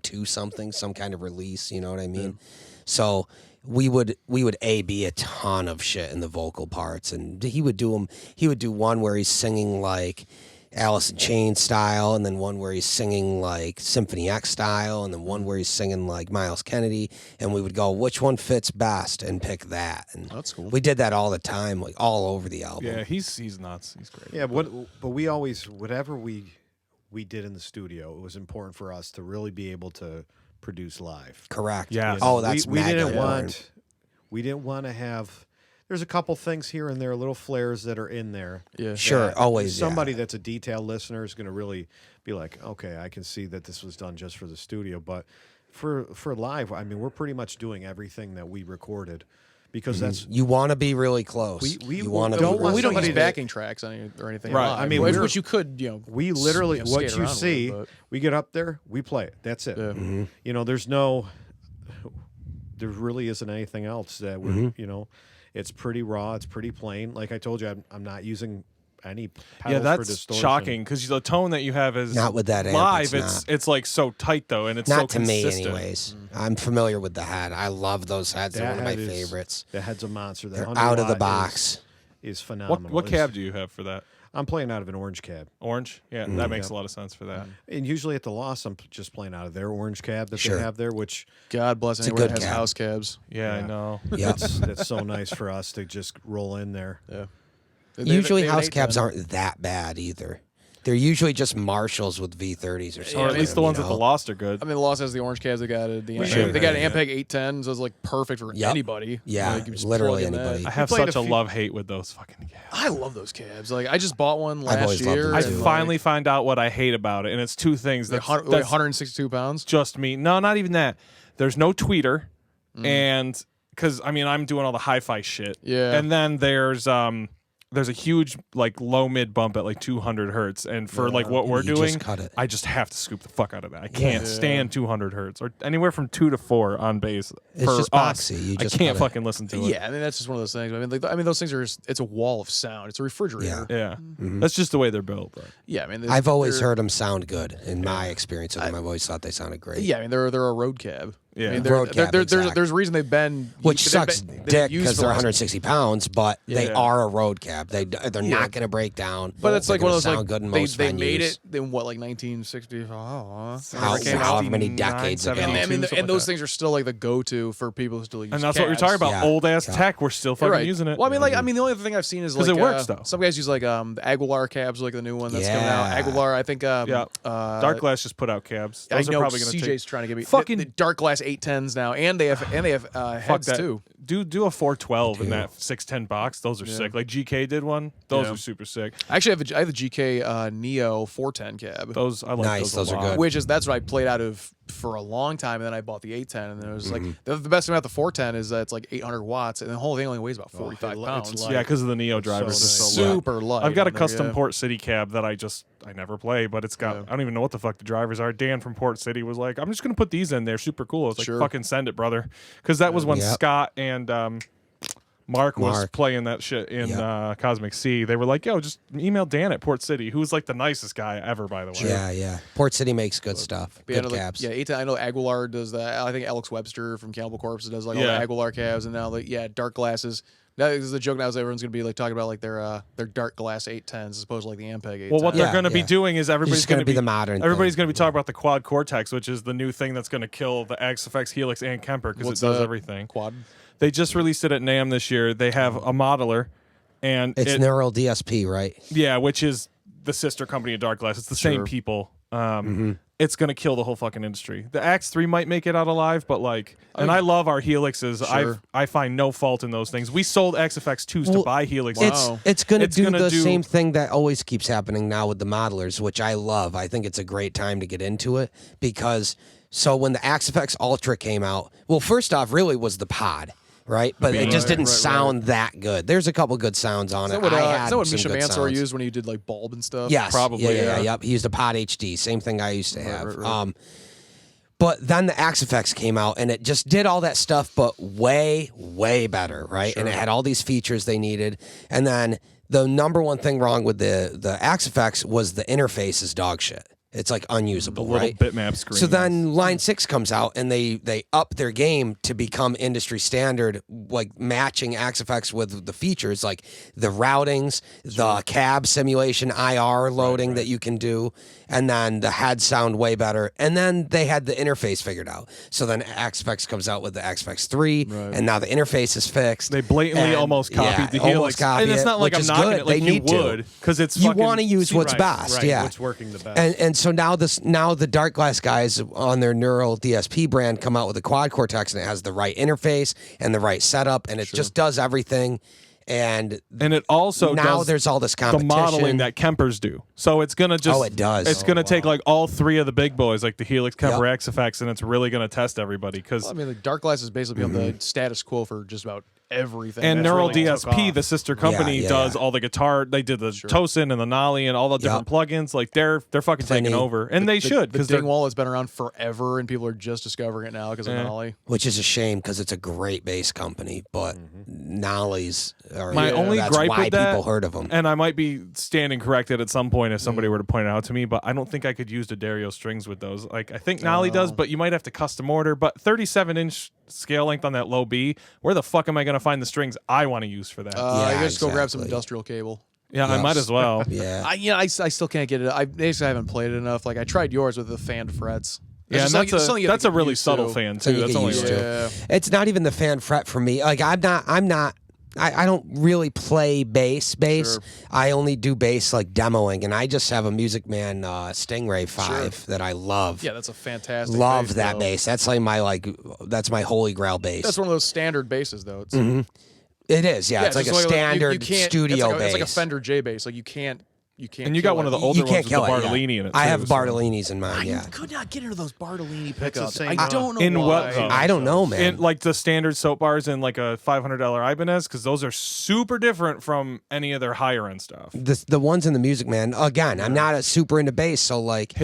to something, some kind of release. You know what I mean? So we would A/B a ton of shit in the vocal parts, and he would do them. He would do one where he's singing like Alice in Chains style, and then one where he's singing like Symphony X style, and then one where he's singing like Miles Kennedy, and we would go, which one fits best, and pick that. And That's cool. we did that all the time, like all over the album. Yeah, he's nuts. He's great. yeah, but we always, whatever we did in the studio, it was important for us to really be able to produce live. Correct. Yes. Oh, that's we mega didn't important. we didn't want to have. There's a couple things here and there, little flares that are in there. Yeah. Sure, always. Somebody that's a detailed listener is going to really be like, okay, I can see that this was done just for the studio, but for live, I mean, we're pretty much doing everything that we recorded because that's You want to be really close. We you want to don't be want we don't somebody use to- backing tracks or anything. Right. live, I mean, which you could, we literally what skate you around see, with, but- we get up there, we play it. That's it. Yeah. There really isn't anything else that we're it's pretty raw, it's pretty plain. Like I told you, I'm not using any pedals Yeah, for that's distortion. shocking because the tone that you have is Not with that amp, live. it's It's like so tight though, and it's not so to me, consistent. anyways. I'm familiar with the head. I love those heads. They're one of my head is- favorites. The head's a monster. The They're 100 out of the watt box. is phenomenal. What It's- cab do you have for that? I'm playing out of an orange cab. Orange? Yeah, that makes a lot of sense for that. And usually at the Lost, I'm just playing out of their orange cab that Sure. they have there, which God bless a anyone that good has cab. house cabs. Yeah, I know. Yep. that's so nice for us to just roll in there. Yeah. Usually They- house they- cabs aren't that bad either. They're usually just Marshalls with V30s or something. Or at least the ones at the Lost are good. I mean, the Lost has the orange cabs. They got the Sure. they got an Ampeg 810, so it's like perfect for Yep. anybody. Yeah, Like, you just literally plug in that. anybody. I have played such a a few- love-hate with those fucking cabs. I love those cabs. Like I just bought one I've last always loved year. them I too. and, finally find out what I hate about it, and it's two things. like, That's 162 pounds. just me. No, not even that. There's no tweeter, and because I mean I'm doing all the hi-fi shit. Yeah. And then there's a huge like low mid bump at like 200 hertz, and for like what we're You doing, just cut it. I just have to scoop the fuck out of that. I can't stand 200 hertz or anywhere from 2 to 4 on bass. It's for just us. boxy. You I just can't cut it. fucking listen to it. Yeah, I mean that's just one of those things. I mean those things are. It's a wall of sound. It's a refrigerator. Yeah, that's just the way they're built. But. Yeah, I mean I've always they're- heard them sound good. In my experience with them, I've always thought they sounded great. Yeah, I mean they're a road cab. Yeah. I mean, Road cab, exact. there's a reason they've been Which they've sucks been dick used because for they're the last- 160 pounds, but they Yeah. are a road cab. They're not going to break down. But it's They're like one of gonna those sound like good in they most made venues. it in what like 1960. How- came out however many decades ago. And I mean, 72, and those something things are still like the go-to for people who still use. And that's what we're talking about. Yeah. Old ass Yeah. tech. We're still fucking Right. using it. Well, I mean, the only other thing I've seen is 'Cause like it works, though. some guys use like the Aguilar cabs, like the new one that's coming out. Yeah. Aguilar, I think. Yeah. Dark Glass just put out cabs. Those I know are probably going to CJ's take. trying to get me Fucking- the Dark Glass 810s now, and they have Fuck heads that. too. Do a 412 in that 610 box. Those are sick. Like GK did one. Those Yeah. are super sick. I actually have a GK Neo 410 cab. Those I like. Nice, Those those a are lot. good. Which is that's what I played out of for a long time, and then I bought the 810, and then it was like the best thing about the 410 is that it's like 800 watts, and the whole thing only weighs about 45 it's pounds. light. Yeah, because of the Neo drivers. nice. It's so light. Super light. I've got a on there, custom yeah. Port City cab that I never play, but it's got I don't even know what the fuck the drivers are. Dan from Port City was like, I'm just gonna put these in there, super cool. I was like, Sure. fucking send it, brother, because that was when Yep. Scott and Mark was Mark. playing that shit in Yep. Cosmic Sea. They were like, yo, just email Dan at Port City, who's like the nicest guy ever, by the way. Yeah. Port City makes good stuff. But yeah, Good like, cabs. Yeah, 810. I know Aguilar does that. I think Alex Webster from Cannibal Corpse does like all Yeah. the Aguilar cabs, and now Dark Glasses. That is the joke now. Is everyone's gonna be like talking about like their Dark Glass 810s as opposed to like the Ampeg 810. Well, what Yeah, they're going to be yeah. doing is everybody's just gonna going to be the modern Everybody's thing. going to be talking about the Quad Cortex, which is the new thing that's going to kill the XFX Helix and Kemper because it What's does that? everything. Quad. They just released it at NAMM this year. They have a modeler, and It's Neural DSP, right? yeah, which is the sister company of Dark Glass. It's the same Sure. people. it's gonna kill the whole fucking industry. The Axe 3 might make it out alive, but like, and I love our Helixes. Sure. I find no fault in those things. We sold XFX 2s to buy Helixes. It's going to do the same thing that always keeps happening now with the modelers, which I love. I think it's a great time to get into it because when the XFX Ultra came out, well, first off, really was the pod. Right, but it just didn't sound that good. There's a couple good sounds on it. Is that what Misha Mansour used when he did like Bulb and stuff? Yes, probably. Yeah. Yep. He used a Pod HD, same thing I used to have. But then the XFX came out, and it just did all that stuff, but way, way better, right? Sure. And it had all these features they needed. And then the number one thing wrong with the XFX was the interface is dog shit. It's like unusable, the little right? bitmap screen. So then Line 6 comes out and they up their game to become industry standard, like matching XFX with the features, like the routings, the cab simulation, IR loading that you can do, and then the head sound way better. And then they had the interface figured out. So then XFX comes out with the XFX 3, and now the interface is fixed. They blatantly almost copied the Helix. And it's not like I'm knocking it like you would, because it's you want to use what's best, right, yeah. what's working the best. And so now the Dark Glass guys on their Neural DSP brand come out with a quad cortex, and it has the right interface and the right setup, and it just does everything. And it also now does there's all this competition. the modeling that Kempers do. So it's gonna just it does. It's gonna take like all three of the big boys, like the Helix, Kemper, XFX, and it's really gonna test everybody. Because I mean, the Dark Glass is basically on the status quo for just about everything. and That's Neural really took DSP, off. the sister company, does all the guitar. They did the Tosin and the Nolly and all the different plugins. Like they're fucking taking over, and they should The because Dingwall has been around forever, and people are just discovering it now because of Nolly. which is a shame because it's a great bass company, but Nollies are My only that's gripe why with that, people heard of them. and I might be standing corrected at some point if somebody were to point it out to me, but I don't think I could use the Dario strings with those. Like I think Nolly does, but you might have to custom order. But 37-inch scale length on that low B, where the fuck am I going to find the strings I want to use for that? You just go grab some exactly. industrial cable. Yeah, I might as well. Yeah. I still can't get it. I basically haven't played it enough. Like I tried yours with the fanned frets. Yeah, and that's a really subtle fan So too. you That's get only used right. to. It's not even the fan fret for me. Like I don't really play bass. Sure. I only do bass like demoing, and I just have a Music Man Stingray 5 that I love. Yeah, that's a fantastic. Love bass, that though. bass. That's like that's my holy grail bass. That's one of those standard basses, though. It's, It is, yeah. It's like a just standard you can't- studio bass. It's like a Fender J bass. Like you can't. And you got one of the older You can't ones with the kill it. Bartolini Yeah. in it. I too, have so- Bartolinis in mine. I Yeah. could not get into those Bartolini the pickups. same I don't know In why. what zone? I don't know, man. In like the standard soap bars and like a $500 Ibanez, because those are super different from any of their higher end stuff. The ones in the Music Man, again, I'm not a super into bass, so like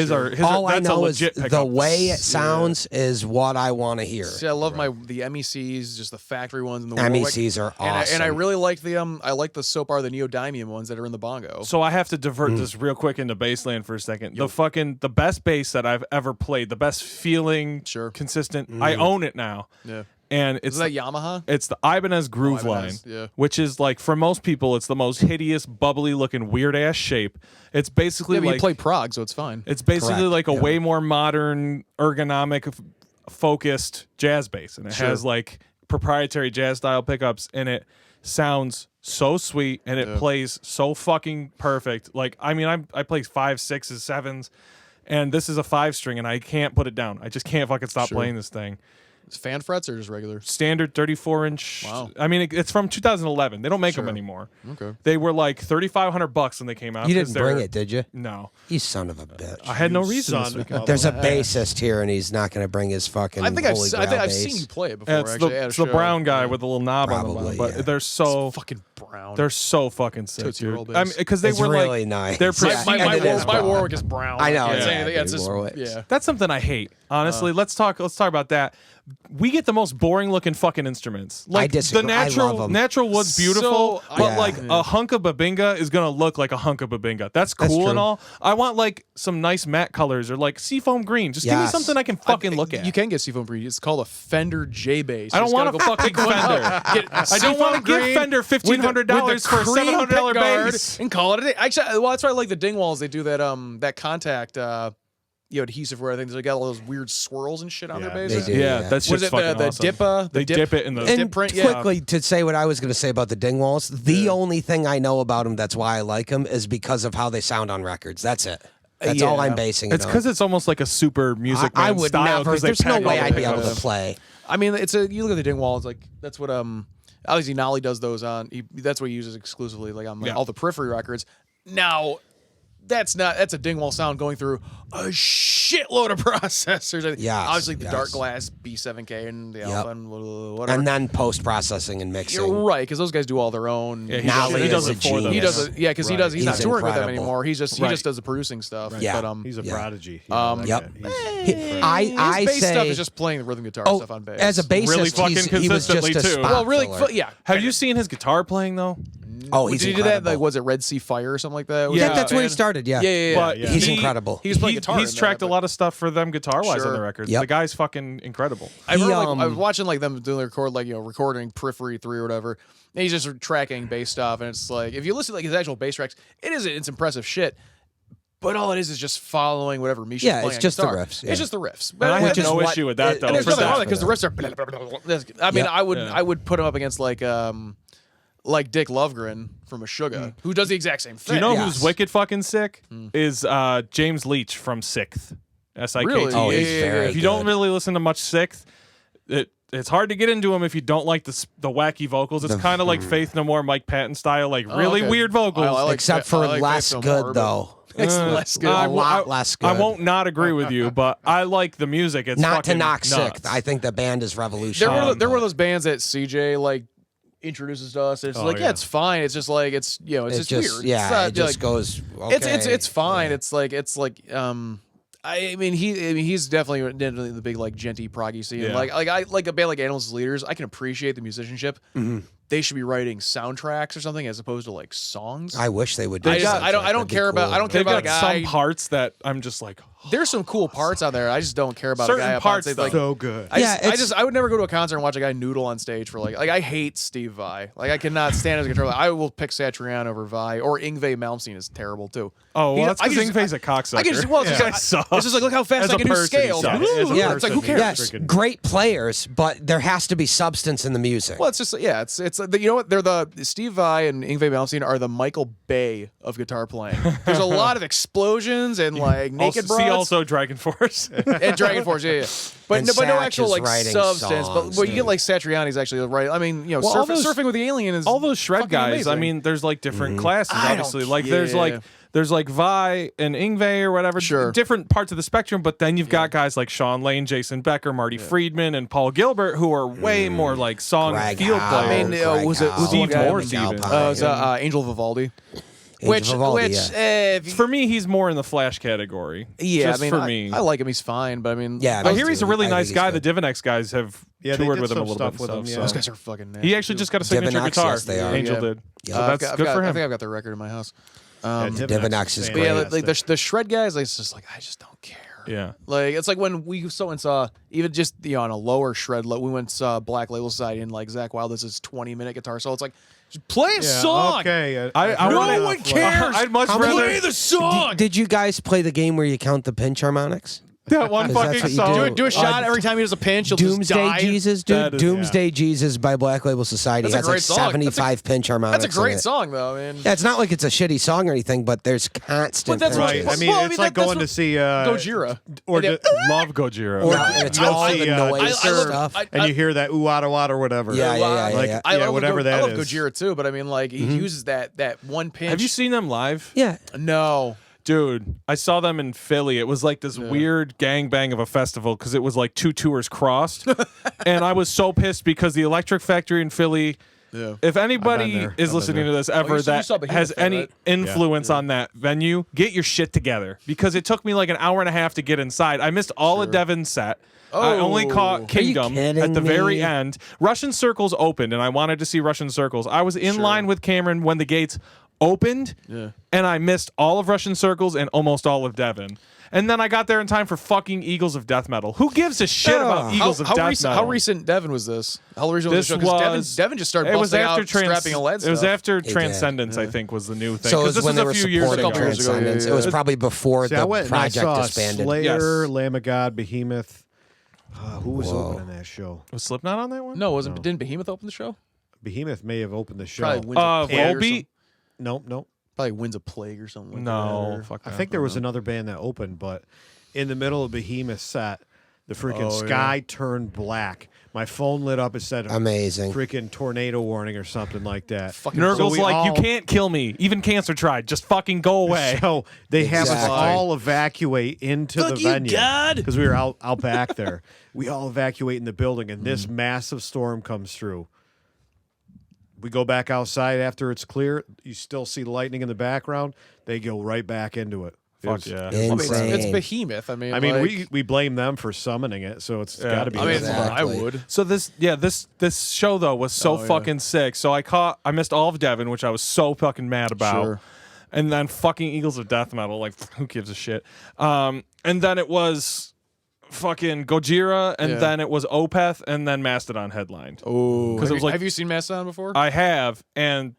all I that's a know is legit the pickup. way it sounds is what I want to hear. See, I love the MECs, just the factory ones. And the MECs are awesome. And I really like the soap bar, the neodymium ones that are in the bongo. So I have to divert this real quick into Bassland for a second. The best bass that I've ever played, the best feeling, consistent. I own it now. Yeah. And it's Isn't that Yamaha? It's the Ibanez Groove Ibanez, Line, yeah. which is like for most people, it's the most hideous, bubbly looking, weird ass shape. It's basically But like you play prog, so it's fine. it's basically Correct, like a yeah. way more modern, ergonomic, focused jazz bass, and it has like proprietary jazz style pickups, and it sounds so sweet, and it plays so fucking perfect. Like I mean, I play 5, 6s, 7s, and this is a 5-string, and I can't put it down. I just can't fucking stop playing this thing. It's fan frets or just regular? Standard 34-inch. Wow. I mean, it's from 2011. They don't make them anymore. Okay. They were like $3,500 when they came out. You 'cause didn't bring they're- it, did you? No, You son of a bitch. I had no reason this son weekend. of There's a bassist here, and he's not going to bring his fucking. I think I've holy grail I've seen bass. you play it before. It's Actually, at a it's the show. brown guy with the little knob on the Probably, bottom, but yeah. they're so fucking brown. they're so fucking sick, Tootsie Roll dude. bass. I mean, because they It's were really like nice. they're Yeah. pristine. It is my brown. Warwick is brown. I know, Yeah, yeah, it's dude, just, Warwick. yeah. That's something I hate. Honestly, let's talk about that. We get the most boring looking fucking instruments. Like disagree. the I love 'em. natural wood's beautiful, So, but Yeah. like a hunk of babinga is gonna look like a hunk of babinga. That's cool true. and all. I want like some nice matte colors or like seafoam green. Just give me Yes. something I can fucking look at. You can get seafoam green. It's called a Fender J bass. I don't want a fucking Fender. I don't want to give Fender $1,500 for a $700 bass. and call it a day. Actually, well, that's why I like the Dingwalls. They do that that contact adhesive where I think they got all those weird swirls and shit on their Yeah, bases. they do. Yeah, Yeah. that's What just is it? fucking The awesome. Dippa. They dip it in the And dip print, yeah. quickly to say what I was going to say about the Dingwalls, the only thing I know about them that's why I like them is because of how they sound on records. That's it. That's all I'm basing it It's on. because it's almost like a super Music Man I would style. never. 'cause they There's no pack all way the I'd be able pickups. to play. I mean, you look at the Dingwall. It's like that's what obviously Nolly does those on. That's what he uses exclusively, like on all the Periphery records. Now, that's a Dingwall sound going through a shitload of processors. Yes, Obviously the yes. Dark Glass B7K and the Alpha and whatever. And then post processing and mixing. You're right, because those guys do all their own. Yeah, Nolly he does is it a for them. He genius. does it, yeah, because Right. he's not He's touring with them incredible. anymore. He just Right. does the producing stuff. Yeah. But He's a prodigy. Yep. his bass say stuff is just playing the rhythm guitar stuff on bass. as a bassist, Really fucking he was just consistently, a too. spot well, really, filler. yeah. Have you seen his guitar playing though? Oh, he's Did he do that? incredible. Like, was it Red Sea Fire or something like that? Was Yeah, that that's where he band? started. Yeah, Yeah. But He's incredible. He was playing guitar. He's in tracked that, a lot of stuff for them guitar wise on Sure. the records. Yep. The guy's fucking incredible. I remember, He, I was watching like them doing the recording Periphery 3 or whatever. And he's just tracking bass stuff, and it's like if you listen to like his actual bass tracks, it's impressive shit. But all it is just following whatever Misha's Yeah, playing it's on just the guitar. riffs, yeah. It's just the riffs. And I But have no what- issue with that it- though. and there's for nothing wrong that. with it because the riffs are. I mean, Yep. I would put him up against like Dick Lovegren from Meshuggah, who does the exact same thing. Do you know Yes. who's wicked fucking sick? Is James Leach from Sixth. SIKT. Really? Oh, he's Yeah, very If you don't good. really listen to much Sixth, it's hard to get into him if you don't like the wacky vocals. It's kind of like Faith No More, Mike Patton style, like really okay. weird vocals. I like Except Fa- I for like less Faith No good More, but- though. It's less good. A lot less good. I won't not agree with you, but I like the music. It's Not to fucking knock nuts. Sixth. I think the band is They're revolutionary. one of those bands that CJ like introduces to us. It's like, yeah, it's fine. It's just like it's It just weird. Yeah, It's not, it just like, goes. Okay. It's fine. Yeah. It's like I mean he's definitely the big like genty proggy scene. Yeah. Like I like a band like Animals as Leaders. I can appreciate the musicianship. They should be writing soundtracks or something as opposed to like songs. I wish they would. Do I just that. I don't That'd be care about cool. I don't care They've about got a guy. some parts that I'm just like, There's some cool parts out there. I just don't care about Certain a guy up parts, on stage. though. Like, So good. I would never go to a concert and watch a guy noodle on stage for like I hate Steve Vai. Like I cannot stand his guitar. I will pick Satriani over Vai, or Yngwie Malmsteen is terrible too. oh, well, that's I because can just- Yngwie's a cocksucker. I can just well, This it's guy just, sucks. it's just like look how fast As I a can do person, he scales. sucks. As a Yeah, It's like who person, cares? he's freaking- Great players, but there has to be substance in the music. Well, it's just it's you know what? They're the Steve Vai and Yngwie Malmsteen are the Michael Bay of guitar playing. There's a lot of explosions and like naked See broads. also Dragon Force. And Dragon Force, yeah. But And no Satch actual is like writing substance. songs, But you dude. get like Satriani's actually right. I mean, you know, Well, all those- surfing with the alien is all those shred fucking guys. I amazing. mean, there's like different classes, I don't obviously. Like care. there's like Vi and Yngwie or whatever, Sure. different parts of the spectrum. But then you've got guys like Sean Lane, Jason Becker, Marty Friedman, and Paul Gilbert, who are way more like song Greg field Howe. players. I mean, Greg was it Howe, Steve Greg Morse Greg even. Alpine. it was Angel Vivaldi. Angel Vivaldi, which yeah. For me, he's more in the Flash category. yeah, Just I mean, for me. I like him. He's fine, but I mean, Yeah, I me hear he's a too. really I nice think guy. he's The Divinex guys have Yeah, they toured did with him a some little stuff bit. with and him, stuff, yeah. those so. guys are fucking nasty. He actually just got a signature Divinex, guitar. yes, they are. Angel Yeah. did. So I've that's got- good I've for got- I him. think I've got the record in my house. Divinex is But great. yeah, like the shred guys, like, it's just like I just don't care. Yeah. Like it's like when we saw even just on a lower shred, we went and saw Black Label Society and like Zach Wild's 20-minute guitar solo. It's like just play a song. Okay. I No wanna- one cares. I'd much How rather Play the song. Did you guys play the game where you count the pinch harmonics? that one 'Cause that's fucking what you song. Do a shot every time he does a pinch. You'll Doomsday just die. Jesus, dude. That is- Doomsday Jesus by Black Label Society That's a has like great song. That's a- 75 pinch harmonics. That's a great in it. song, though. I mean, Yeah, it's not like it's a shitty song or anything, but there's constant. But that's what- pinches. Right. I mean, Well, I it's mean, like that's going what- to see Gojira. or And Love Gojira. Or it's you'll all see, the noise I love- stuff. and you hear that ooh wada wada or whatever. Yeah, yeah, yeah, Like, yeah. I love whatever that I love is. Gojira too, but I mean, like he uses that one pinch. Have you seen them live? Yeah. No. Dude, I saw them in Philly. It was like this weird gangbang of a festival because it was like two tours crossed. And I was so pissed because the Electric Factory in Philly, Yeah. if anybody I've been there. is I've listening been to this ever you that saw Behemoth has there, any right? influence on that venue, get your shit together. Because it took me like an hour and a half to get inside. I missed all of Devin's set. I only caught Kingdom kidding at the very me? end. Russian Circles opened, and I wanted to see Russian Circles. I was in line with Cameron when the gates opened, and I missed all of Russian Circles and almost all of Devin. And then I got there in time for fucking Eagles of Death Metal. Who gives a shit about Eagles of Death recent, Metal? how recent Devin was this? How recent This was the show? 'Cause was Devin just started it was busting after out scrapping a lead stuff. It was after did. Transcendence, I think, was the new thing. So it 'Cause was this when they a were few years supporting ago. couple years ago, Transcendence. yeah, It was yeah. probably before See, I the went and I project saw disbanded. Slayer, Yes. Lamb of God, Behemoth. Who was opening that show? Was Slipknot on that one? No, didn't Behemoth open the show? Behemoth may have opened the show. Probably Winds of Pity or Volbeat? Nope. Probably Winds of Plague or something. Like No, that, or- fuck I that. think there was know. another band that opened, but in the middle of Behemoth set, the freaking Oh, yeah. sky turned black. My phone lit up. It said Amazing. freaking tornado warning or something like that. Fucking Nurgle's we like, you all- can't kill me. Even cancer tried. Just fucking go away. So they have us Exactly. all evacuate into Fuck the you, venue God. because we were out back there. We all evacuate in the building, and this massive storm comes through. We go back outside after it's clear. You still see lightning in the background. They go right back into it. It Fuck was- yeah. I mean, Insane. it's Behemoth. I mean, I mean, we blame them for summoning it, so it's Yeah. got to be. I mean, them. Exactly. I would. So this show though was so Oh, yeah. fucking sick. So I missed all of Devin, which I was so fucking mad about. Sure. And then fucking Eagles of Death Metal, like who gives a shit? And then it was fucking Gojira, and Yeah. then it was Opeth, and then Mastodon headlined. Oh, 'Cause it was like- have you seen Mastodon before? I have, and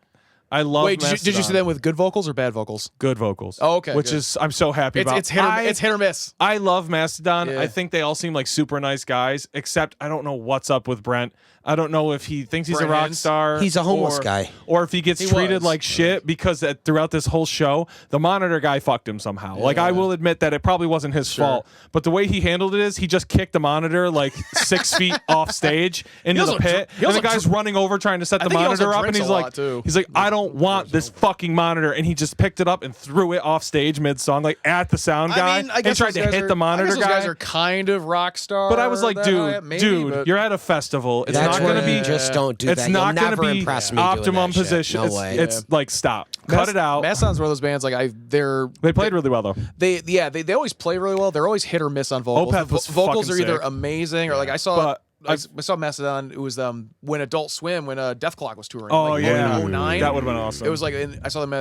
I love. Wait, did you see Mastodon. them with good vocals or bad vocals? Good vocals. Oh, okay, Which good. is I'm so happy It's about. it's hit or miss. I love Mastodon. Yeah. I think they all seem like super nice guys, except I don't know what's up with Brent. I don't know if he thinks he's Brent a rock Hinds? star. He's a homeless or- guy. Or if he gets He treated was. like shit because throughout this whole show, the monitor guy fucked him somehow. Like, I will admit that it probably wasn't his fault. But the way he handled it is he just kicked the monitor like 6 feet off stage into also the pit. dr- he And the also guy's running over trying to set I the think he also monitor up. And drinks he's a like, lot, too. I don't want this fucking monitor. And he just picked it up and threw it off stage mid song, like at the sound guy. I mean, I guess and tried those to guys hit are- the monitor I guess those guy. guys are kind of rock star. But I was like, maybe, dude, but- you're at a festival. It's That's not where going to you be. just don't do It's that. not You'll going to never be impress me doing optimum that shit. position. No it's, way. it's like stop, cut it out. Mastodon's one of those bands like They played really well though. they always play really well. They're always hit or miss on vocals. Opeth was vocals fucking are either sick. amazing or like I saw. But I saw Mastodon. It was when Adult Swim, when Death Clock was touring. Oh like, yeah, 09. that would have been awesome. It was like I saw them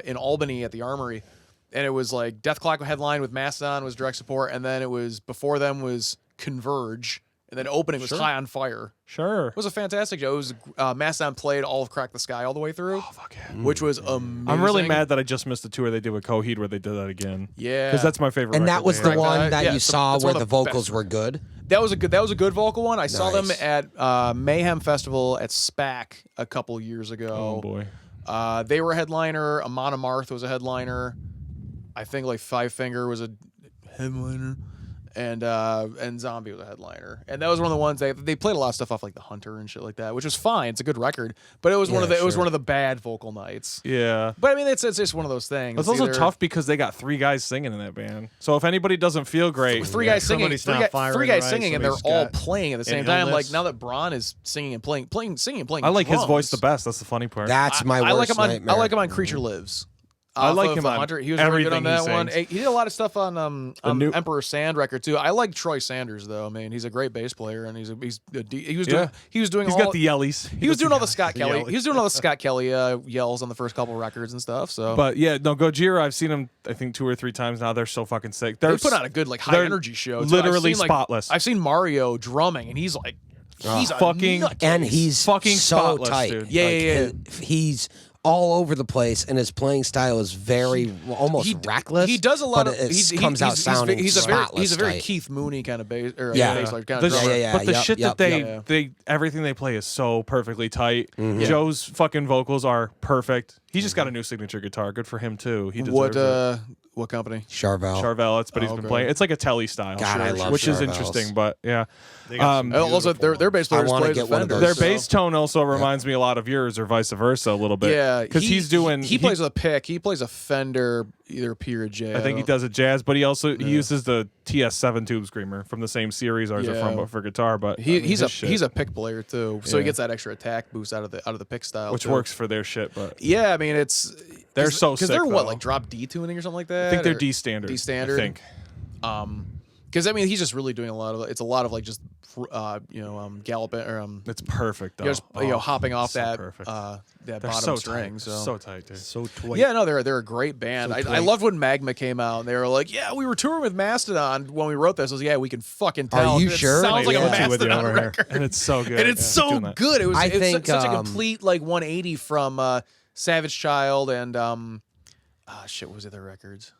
in Albany at the Armory, and it was like Death Clock headline with Mastodon was direct support, and then it was before them was Converge, and then opening was High on Fire. sure. It was a fantastic show. It was Mastodon played all of Crack the Sky all the way through, which was amazing. I'm really mad that I just missed the tour they did with Coheed where they did that again. Yeah, because that's my favorite. And that record was they the had. one that yeah, you it's the- saw it's where one the of the vocals best. were good. That was a good vocal one. I saw them Nice. at Mayhem Festival at SPAC a couple years ago. Oh boy. They were a headliner. Amon Amarth was a headliner. I think like Five Finger was a headliner, and Zombie was a headliner. And that was one of the ones they played a lot of stuff off like The Hunter and shit like that, which was fine. It's a good record, but it was one of the it was sure. one of the bad vocal nights. Yeah. But I mean, it's just one of those things. It's also Either- tough because they got 3 guys singing in that band. So if anybody doesn't feel great, Three guys singing, somebody's not firing three guys right, singing, and they're somebody's all got playing at the same an time. Like illness. now that Braun is singing and playing. I like his drums. voice the best. That's the funny part. That's my worst I like him on. nightmare. I like him on Creature Lives. I like Off him of on Hunter. He was really good on everything he that one. sings. He did a lot of stuff on new- Emperor Sand record too. I like Troy Sanders though. I mean, he's a great bass player, and he was doing He's all, got the yellies. he was doing all the Scott Kelly. yells. He was doing all the Scott Kelly yells on the first couple records and stuff. So But yeah, no, Gojira, I've seen them I think 2 or 3 times now. They're so fucking sick. they put on a good like high they're energy show. too. literally I've seen, spotless. I've seen Mario drumming, and he's like he's a fucking- nutcase. and he's Fucking so spotless, tight. dude. Yeah, Like, yeah. He's all over the place, and his playing style is very almost reckless. He does a lot but of. It comes out sounding he's a spotless very tight. Keith Mooney kind of bass or Yeah. bass like kind The of sh- drummer. yeah, but the yep, shit yep, that yep. they everything they play is so perfectly tight. Joe's fucking vocals are perfect. He just got a new signature guitar. Good for him too. He deserves it. What company? Charvel. Charvel, but he's been okay. playing. It's like a Telly style, God, I love which is Charvels. interesting. But yeah, They got some Also, beautiful their bass player I wanna plays get the one of Fender. those. their so- bass tone also reminds me a lot of yours, or vice versa, a little bit. Yeah, because he's doing. He plays with a pick. He plays a Fender, either a P or a J. I think he does a jazz, but he also he uses the TS7 tube screamer from the same series ours are Yeah. from, but for guitar. But He's his shit, a pick player too, so Yeah. he gets that extra attack boost out of the pick style, which too. works for their shit. But Yeah, I mean it's They're so because sick, they're what though. like drop D tuning or something like that. I think they're or- D standard. D standard. I think. Because I mean he's just really doing a lot of like just galloping or It's perfect though. just hopping off so that perfect. that They're bottom so string. tight. So. So tight, dude. so twit. Yeah, no, they're a great band. I loved when Magma came out and they were like, "Yeah, we were touring with Mastodon when we wrote this." I was like, "Yeah, we can fucking tell." you It sure? Sounds like Yeah. a Mastodon With you over here. record, And it's so good. and it's Yeah, so doing that. good. It was. I It's think, such a complete like 180 from Savage Child and what was the other records?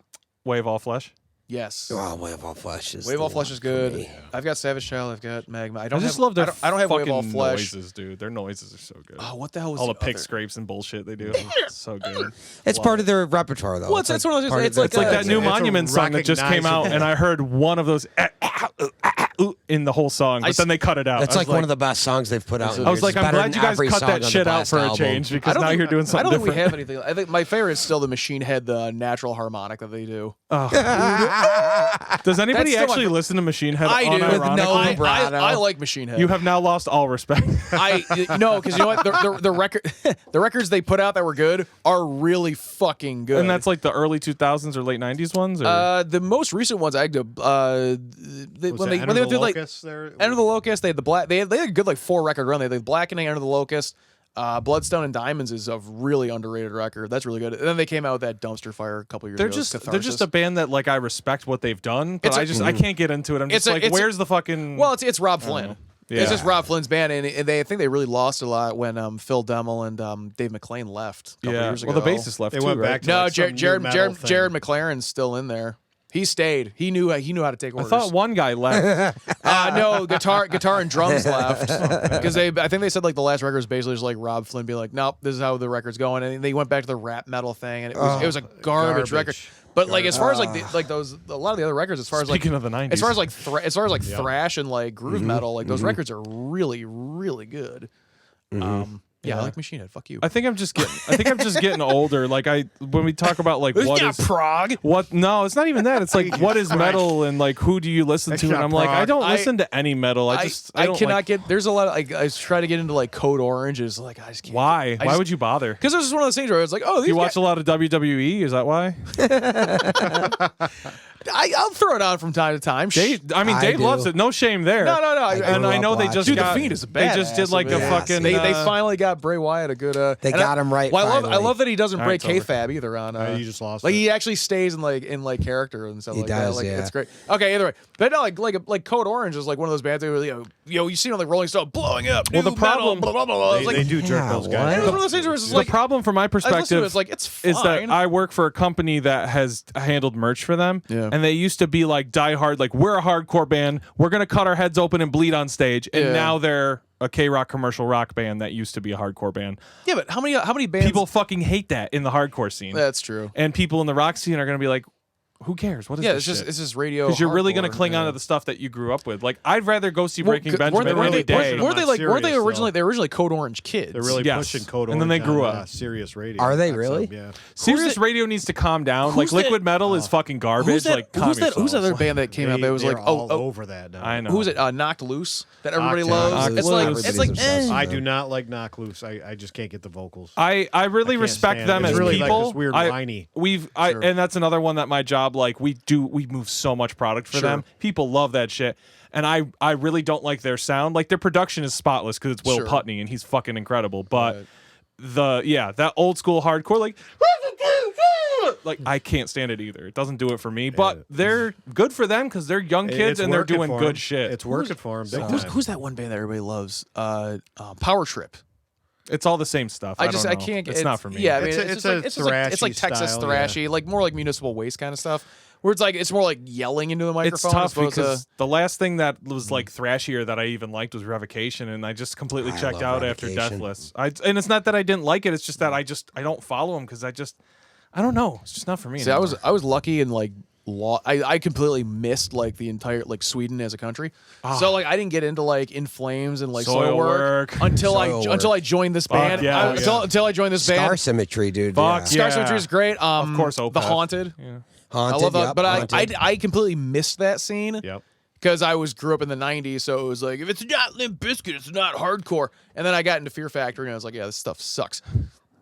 Way of All Flesh. Yes. Oh, Wave of All Flesh is Wave of the All Flesh one is for good. me. I've got Savage Child. I've got Magma. I just love their I don't have Wave fucking of All Flesh. noises, dude. Their noises are so good. Oh, what the hell was all the the pick other- scrapes and bullshit they do. So good. It's part of their repertoire, though. Well, it's one of those- part it's their like It's like Yeah, that it's new a Monument song that just came out, recognizable- and I heard one of those in the whole song, but then they cut it out. It's I like was one of the best songs they've put out. in I was years. like, It's I'm better glad than you guys every cut song that on the shit out Blast for a album. change because now you're doing I something don't think different. we have anything. I think my favorite is still the Machine Head, the natural harmonic that they do. Does anybody That's still actually my- listen to Machine Head? I do. With unironically? no I, vibrato. I like Machine Head. You have now lost all respect. No, because you know what? The record, the records they put out that were good are really fucking good. And that's like the early 2000s or late 90s ones? Or? the most recent ones. I when they did like End of the Locust, they had the black. They had a good like 4-record run. They had the Blackening, End of the Locust, Bloodstone and Diamonds is a really underrated record. That's really good. And then they came out with that Dumpster Fire a couple years ago. They're just a band that like I respect what they've done, but I can't get into it. I'm just where's the fucking? Well, it's Rob Flynn. Yeah. It's just Rob Flynn's band, and I think they really lost a lot when Phil Demmel and Dave McClain left a couple years ago. Well, the bassist left They too, went right? back to No, like some Jared new metal thing. McLaren's still in there. He stayed. He knew how to take I orders. thought one guy left. No, guitar and drums left because I think they said like the last record was basically just like Rob Flynn being like, nope, this is how the record's going, and they went back to the rap metal thing, and it was a garbage record. But like as far as like those a lot of the other records, as far as Speaking like of the 90s. as far as like thrash and like groove metal, like those records are really really good. Yeah, I like Machine Head. Fuck you. I think I'm just getting older. Like when we talk about like what is prog. what? No, it's not even that. It's like what is metal and like who do you listen That's to? And not I'm like I prog. don't listen to any metal. I don't cannot like, get. There's a lot of like I try to get into like Code Orange. Is like I just can't. why. Why would you bother? Because it was just one of those things where it's like, oh, these You guys, watch a lot of WWE. Is that why? I'll throw it on from time to time. Dave I do. loves it. No shame there. No. And grew I up know they watching just Dude, got. the Fiend is a They just did badass, like a man. fucking. They finally got Bray Wyatt a good. They got him right. Well, I finally. love that he doesn't All break right, it's over. kayfabe either on. You just lost like it. he actually stays in like character and stuff He like does, that. Like yeah. it's great. Okay, either way, but no, like Code Orange is like one of those bands that really, you see on like Rolling Stone blowing up. Well, the new metal, problem- blah blah blah. They, It's like, they do jerk yeah, those what? guys. and it was one of those things where it's just The like problem from my I listen to perspective it, it's like it's fine. is that I work for a company that has handled merch for them, Yeah. and they used to be like diehard, like we're a hardcore band, we're gonna cut our heads open and bleed on stage, and Yeah. now they're a K-rock commercial rock band that used to be a hardcore band. yeah, but how many bands? People fucking hate that in the hardcore scene, That's true. and people in the rock scene are gonna be like, who cares? What is Yeah, this it's just radio. because you're really gonna hardcore, cling yeah. on to the stuff that you grew up with. Like I'd rather go see Breaking Well, Benjamin weren't any they, day. weren't they like weren't they Serious, originally though. they were originally Code Orange kids? They're really Yes. pushing Code And then they Orange grew on, up. Sirius Radio. Are they XM, really? Yeah. Serious radio needs to calm down. Like who's that- liquid metal is fucking garbage. Who's that? Like calm Who's that? Who's that yourselves. other band that came out that was like they're all oh over that now. I know. who's it? Knocked Loose that everybody Knocked loves. Loose. It's like Everybody's it's like obsessed with I them. do not like Knock Loose. I just can't get the vocals. I really can't respect stand them it. as It's really people. like this weird whiny. Sure. And that's another one that my job, like we move so much product for Sure. them. People love that shit, and I really don't like their sound. Like their production is spotless because it's Will Sure. Putney and he's fucking incredible. But Right. that old school hardcore like I can't stand it either. It doesn't do it for me. But they're good for them because they're young kids It's and they're working doing for good 'em. shit. It's working for them. Big time. Who's that one band that everybody loves? Power Trip. It's all the same stuff. I don't know. can't get It's not for me. Yeah, I mean, It's just a it's like thrashy Texas style, thrashy, like more like Municipal Waste kind of stuff. Where it's like it's more like yelling into the It's microphone. tough as opposed because the last thing that was Mm. like thrashier that I even liked was Revocation, and I just completely I checked love out after Revocation. Deathless. And it's not that I didn't like it; it's just that I don't follow them because I don't know. It's just not for me. See, anymore. I was lucky and like I completely missed like the entire like Sweden as a country. So like I didn't get into like In Flames and like Soil Soil Work. until Soil until Work. I joined this Fuck band. yeah. Until I joined this Scar band. Symmetry, dude. Fuck yeah. Scar yeah. Symmetry is great. Of course, The Opeth. Haunted. Yeah. Haunted, I love that, yep, but Haunted. I completely missed that scene. Yep. Because I grew up in the '90s, so it was like if it's not Limp Bizkit, it's not hardcore. And then I got into Fear Factory, and I was like, yeah, this stuff sucks.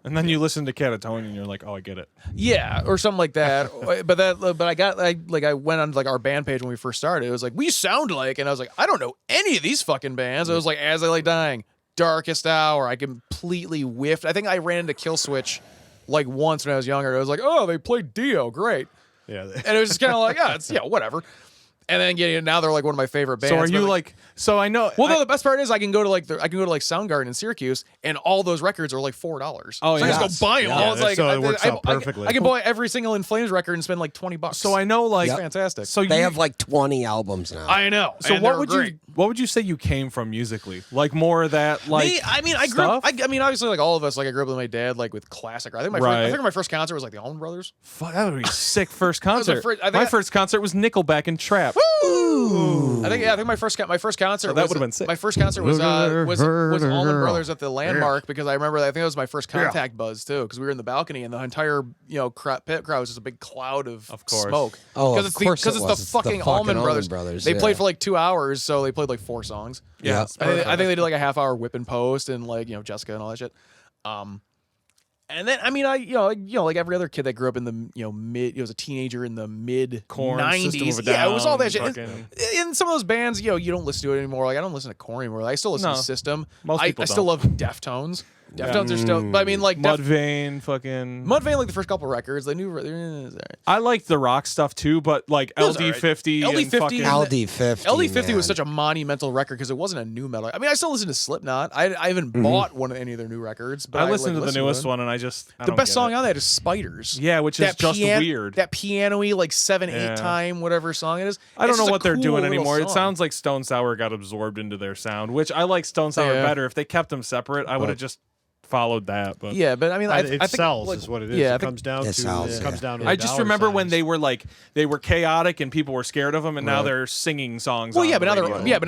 And then you listen to Catatonia, and you're like, oh, I get it. Yeah, or something like that. but I got I went on like our band page when we first started. It was like we sound like, and I was like, I don't know any of these fucking bands. It was like As I Lay Dying, Darkest Hour. I completely whiffed. I think I ran into Killswitch like once when I was younger. I was like, oh, they played Dio, great. Yeah. And it was just kind of like, it's whatever. And then now they're like one of my favorite bands. So are but, you like, like? So I know. well, no, the best part is I can go to like Soundgarden in Syracuse, and all those records are like $4. Oh, so I yeah. just go buy them. Yeah, It's like so it works out perfectly. I can buy every single In Flames record and spend like $20. So I know, like, It's fantastic. So They you, have like 20 albums now. I know. So and what they're would great. you say you came from musically? Like more of that, like Me, I mean, I grew up. stuff? I mean, obviously, like all of us, like I grew up with my dad, like with classic rock. I think Right. I think my first concert was like the Allman Brothers. Fuck, that would be a sick first was the concert. first- I think My I- first concert was Nickelback and Trap. I think my first concert. that was- would've been sick. My first concert was Allman Brothers at the Landmark because I remember I think that was my first contact buzz too because we were in the balcony and the entire pit crowd was just a big cloud of course. smoke. Oh, because of course because it it's was. the It's the fucking fucking Allman Allman Brothers. Brothers, They yeah. played for like 2 hours, so they played like 4 songs. Yeah, I think they did like a half-hour whip and post and like Jessica and all that shit. And then I mean like every other kid that grew up in the mid was a teenager in the mid Korn, System of 90s. a Yeah, it was all that Down, shit. In some of those bands, you don't listen to it anymore. Like I don't listen to Korn anymore. I still listen No. to System. Most I people still don't. love Deftones. Deftones are still, but I mean like Mudvayne, fucking. Mudvayne, like the first couple records, they knew. I like the rock stuff too, but like was alright. LD50, LD50 and fucking, LD50. LD50 man. was such a monumental record because it wasn't a new metal. I mean, I still listen to Slipknot. I haven't bought one of any of their new records, but I listened to the listen newest them. one, and I The don't best get song it. on that is Spiders. Yeah, which is just weird. That piano-y, like 7/8 Yeah. time, whatever song it is. I don't It's know just a what they're cool doing little anymore. It song. sounds like Stone Sour got absorbed into their sound, which I like Stone Sour Yeah. better. If they kept them separate, I would have just followed that. But Yeah, but I mean, I it think sells like, is what it is. Yeah, I it think- comes down It to sells, it comes yeah. down to. I the just dollar remember when signs. they were chaotic and people were scared of them, and now Right. they're singing songs. Well, on yeah, the but now radio.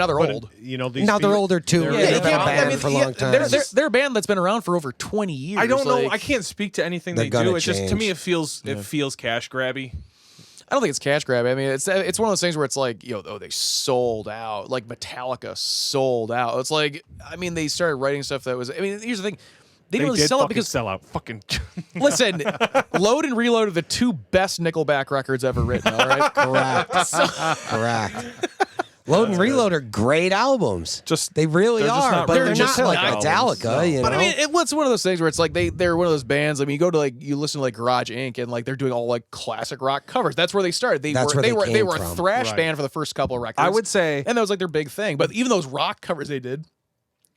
they're But, old. these Now they're people- older too. they're- Yeah, Yeah, they've you been a can't- band I mean, for a long time. They're a band that's been around for over 20 years. I don't know. like- I can't speak to anything They're they do. gonna It's just to change. me, it feels cash grabby. I don't think it's cash grab. I mean, it's one of those things where it's like, they sold out. Like Metallica sold out. It's like, I mean, they started writing stuff that was. I mean, here's the thing. They didn't really did sell it fucking because sell out. Fucking. listen, Load and Reload are the 2 best Nickelback records ever written. All right, Correct. Correct. Load and Reload are great albums. They really they're just are, not but really they're just not like albums. Metallica. You know, But I mean, it's one of those things where it's like they're one of those bands. I mean, you go to you listen to like Garage Inc. and like they're doing all like classic rock covers. That's where they started. That's where they were came a from. thrash Right. band for the first couple of records. I would say and that was like their big thing. But even those rock covers they did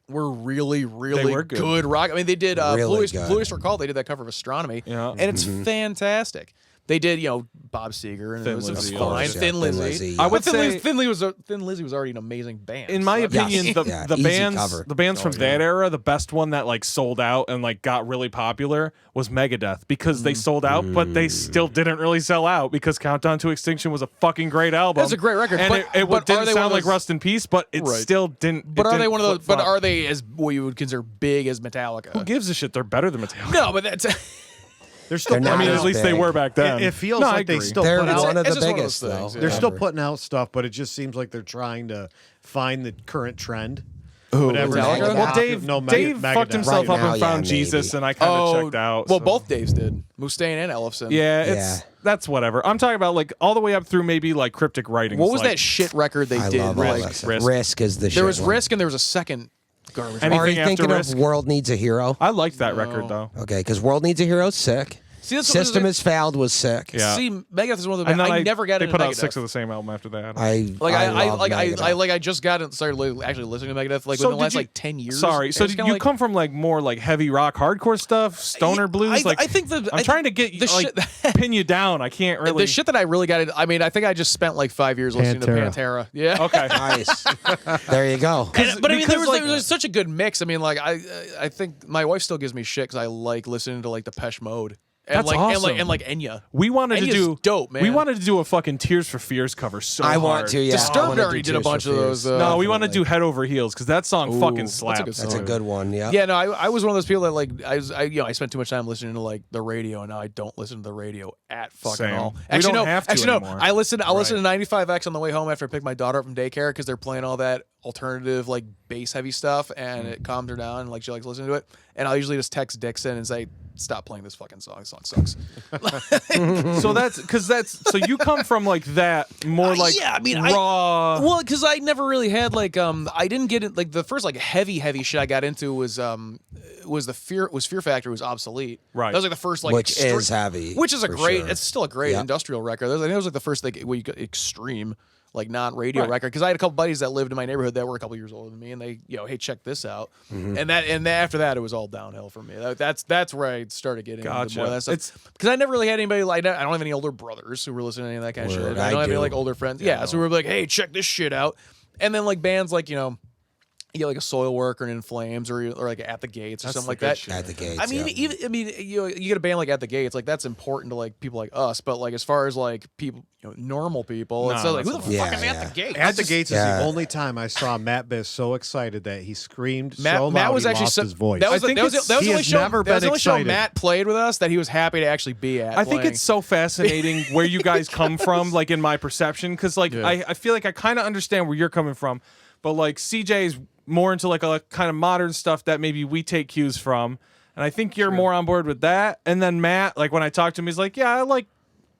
were really, really were good. rock. I mean, they did Really good. Bluish Recall. They did that cover of Astronomy, Yeah. and it's fantastic. They did, Bob Seger, and Thin it was Lizzy, fine. always, yeah. Thin Thin Lizzy. Lizzy, I yeah. would Thin say Lizzy, Thin Lizzy was already an amazing band. in my So- opinion, Yes. the Yeah, the easy bands cover. the bands from that era, the best one that like sold out and like got really popular was Megadeth because they sold out, but they still didn't really sell out because Countdown to Extinction was a fucking great album. That's a great record, and but- it but are didn't they one sound of like those- Rust in Peace, but it Right. still didn't. But it are they didn't one of those? But flip-flop. are they as what you would consider big as Metallica? Who gives a shit? They're better than Metallica. No, but that's They're still. They're not I mean, as at least they big. were back then. It feels No, I like they agree. still They're put out. one of the it's just one of biggest, those though. things, yeah. They're still ever. putting out stuff, but it just seems like they're trying to find the current trend. Metallica? Well, Dave fucked himself Right up now, and yeah, found Jesus, maybe. and I kind of checked out. Well, so. both Daves did. Mustaine and Ellefson. Yeah, that's whatever. I'm talking about like all the way up through maybe like Cryptic Writings. What was like, that shit record they I did? love all Like, that stuff. Risk. Risk is the shit. there was one. Risk and there was a second garbage. Anything Are you after thinking Risk? of World Needs a Hero? I liked that record though. Okay, because World Needs a Hero is sick. See, that's System Has Failed was sick. Yeah. See, Megadeth is one of the And bands. then I never got They into put out Megadeth. 6 of the same album after that. I just got it, started actually listening to Megadeth like So within the did last you- like 10 years. Sorry, And so it's did kinda you like- come from like more like heavy rock, hardcore stuff, stoner blues? I think I'm trying to get the like shit- pin you down. I can't really. the shit that I really got into. I mean, I think I just spent like 5 years listening to Pantera. Yeah. Okay. Nice. There you go. But I mean, because, there was such a good mix. I mean, like I think my wife still gives me shit because I like listening to like Depeche Mode and That's like awesome. and like Enya. We wanted to Enya's do dope, man. We wanted to do a fucking Tears for Fears cover so I hard. want to. Yeah, I Disturbed wanna do already did a Tears for bunch of Fears. those, No, we want to Definitely. do Head Over Heels because that song Ooh, fucking that's a slaps. good That's song. a good one. Yeah. Yeah, no, I was one of those people that like I spent too much time listening to like the radio, and now I don't listen to the radio at fucking Same. all. We Actually, don't no. have to actually, no. anymore. I listen to 95X on the way home after I pick my daughter up from daycare because they're playing all that alternative like bass heavy stuff, and it calms her down. And like she likes listening to it, and I'll usually just text Dixon and say, "Stop playing this fucking song. This song sucks." So so you come from like that more like yeah, I mean, raw. Well, because I never really had like I didn't get it like the first like heavy shit I got into was Fear Factory was Obsolete. Right. That was like the first like Which is heavy, Which is a for great. sure. It's still a great Yep. industrial record. I think it was like the first like where you got Extreme. like non-radio record, because I had a couple buddies that lived in my neighborhood that were a couple years older than me, and they, hey, check this out, and after that it was all downhill for me. That's where I started getting into more of that stuff, because I never really had anybody like that. I don't have any older brothers who were listening to any of that kind of shit. I don't have any like older friends. Yeah, so we were like, hey, check this shit out, and then like bands like you get like a Soilwork or an In Flames or like At the Gates or something like that. At the Gates. I mean, you get a band like At the Gates, like that's important to like people like us. But like as far as like people, normal people, it's like who the fuck is At the Gates? At the Gates is the only time I saw Matt Biss so excited that he screamed so loud Matt was he actually lost his voice. That was the only show. That was the only show excited. Matt played with us that he was happy to actually be at. I think it's so fascinating where you guys come from, like in my perception, because like I feel like I kind of understand where you're coming from, but like CJ's more into like a kind of modern stuff that maybe we take cues from, and I think you're more on board with that. And then Matt, like when I talked to him, he's like, yeah, I like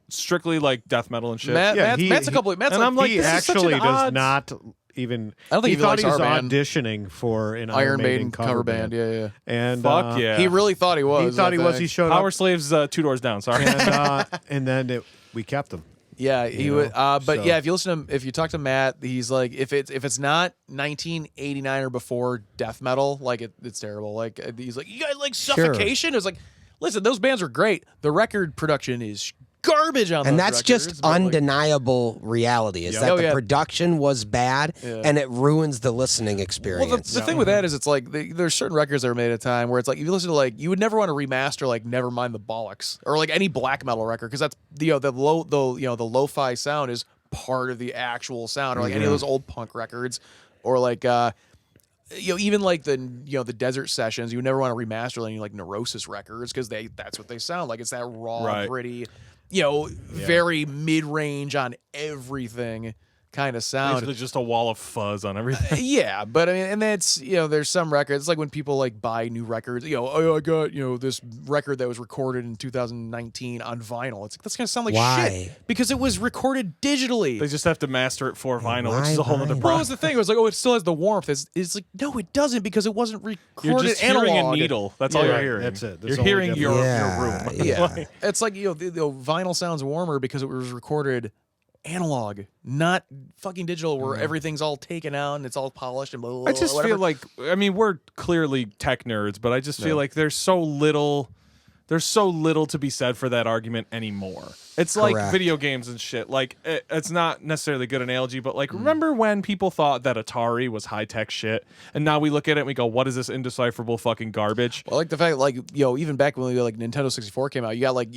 strictly like death metal and shit. Matt's a couple. Matt's and I'm like, he this is such actually an does odd- not even. I don't think he he thought likes he was our band. auditioning for an Iron Maiden cover band. Yeah. And Fuck yeah. He really thought he was. He thought he was. He showed Power up, Slaves 2 doors down. Sorry. and then we kept him. Yeah, he would. But so- yeah, if you talk to Matt, he's like, if it's not 1989 or before death metal, like it's terrible. Like he's like, you guys like Suffocation? It's like, listen, those bands are great. The record production is garbage on those And that's records, just but, like, undeniable reality is that the production was bad and it ruins the listening experience. Well, the thing with that is it's like there's certain records that are made at a time where it's like if you listen to like you would never want to remaster like Nevermind the Bollocks or like any black metal record because that's the lo-fi sound is part of the actual sound or like any of those old punk records or like even like the the Desert Sessions, you would never want to remaster any like Neurosis records because that's what they sound like. It's that raw, gritty, very mid-range on everything kind of sound. Basically just a wall of fuzz on everything. Yeah, but I mean, and that's there's some records. It's like when people like buy new records. I got this record that was recorded in 2019 on vinyl. It's like that's gonna sound like shit because it was recorded digitally. They just have to master it for vinyl, which is a whole other Well, problem. was the thing. It was like, it still has the warmth. It's like, no, it doesn't because it wasn't recorded You're just analog. hearing a needle. That's all you're hearing. That's it. That's You're the hearing only your difference. room. Yeah. It's like the vinyl sounds warmer because it was recorded analog, not fucking digital, where everything's all taken out and it's all polished and blah, blah, blah, I just whatever. feel like, I mean, we're clearly tech nerds, but I just feel like there's so little to be said for that argument anymore. It's like Correct. video games and shit. Like, it's not necessarily a good analogy, but like, remember when people thought that Atari was high-tech shit, and now we look at it and we go, what is this indecipherable fucking garbage? Well, like the fact, like even back when like Nintendo 64 came out, you got like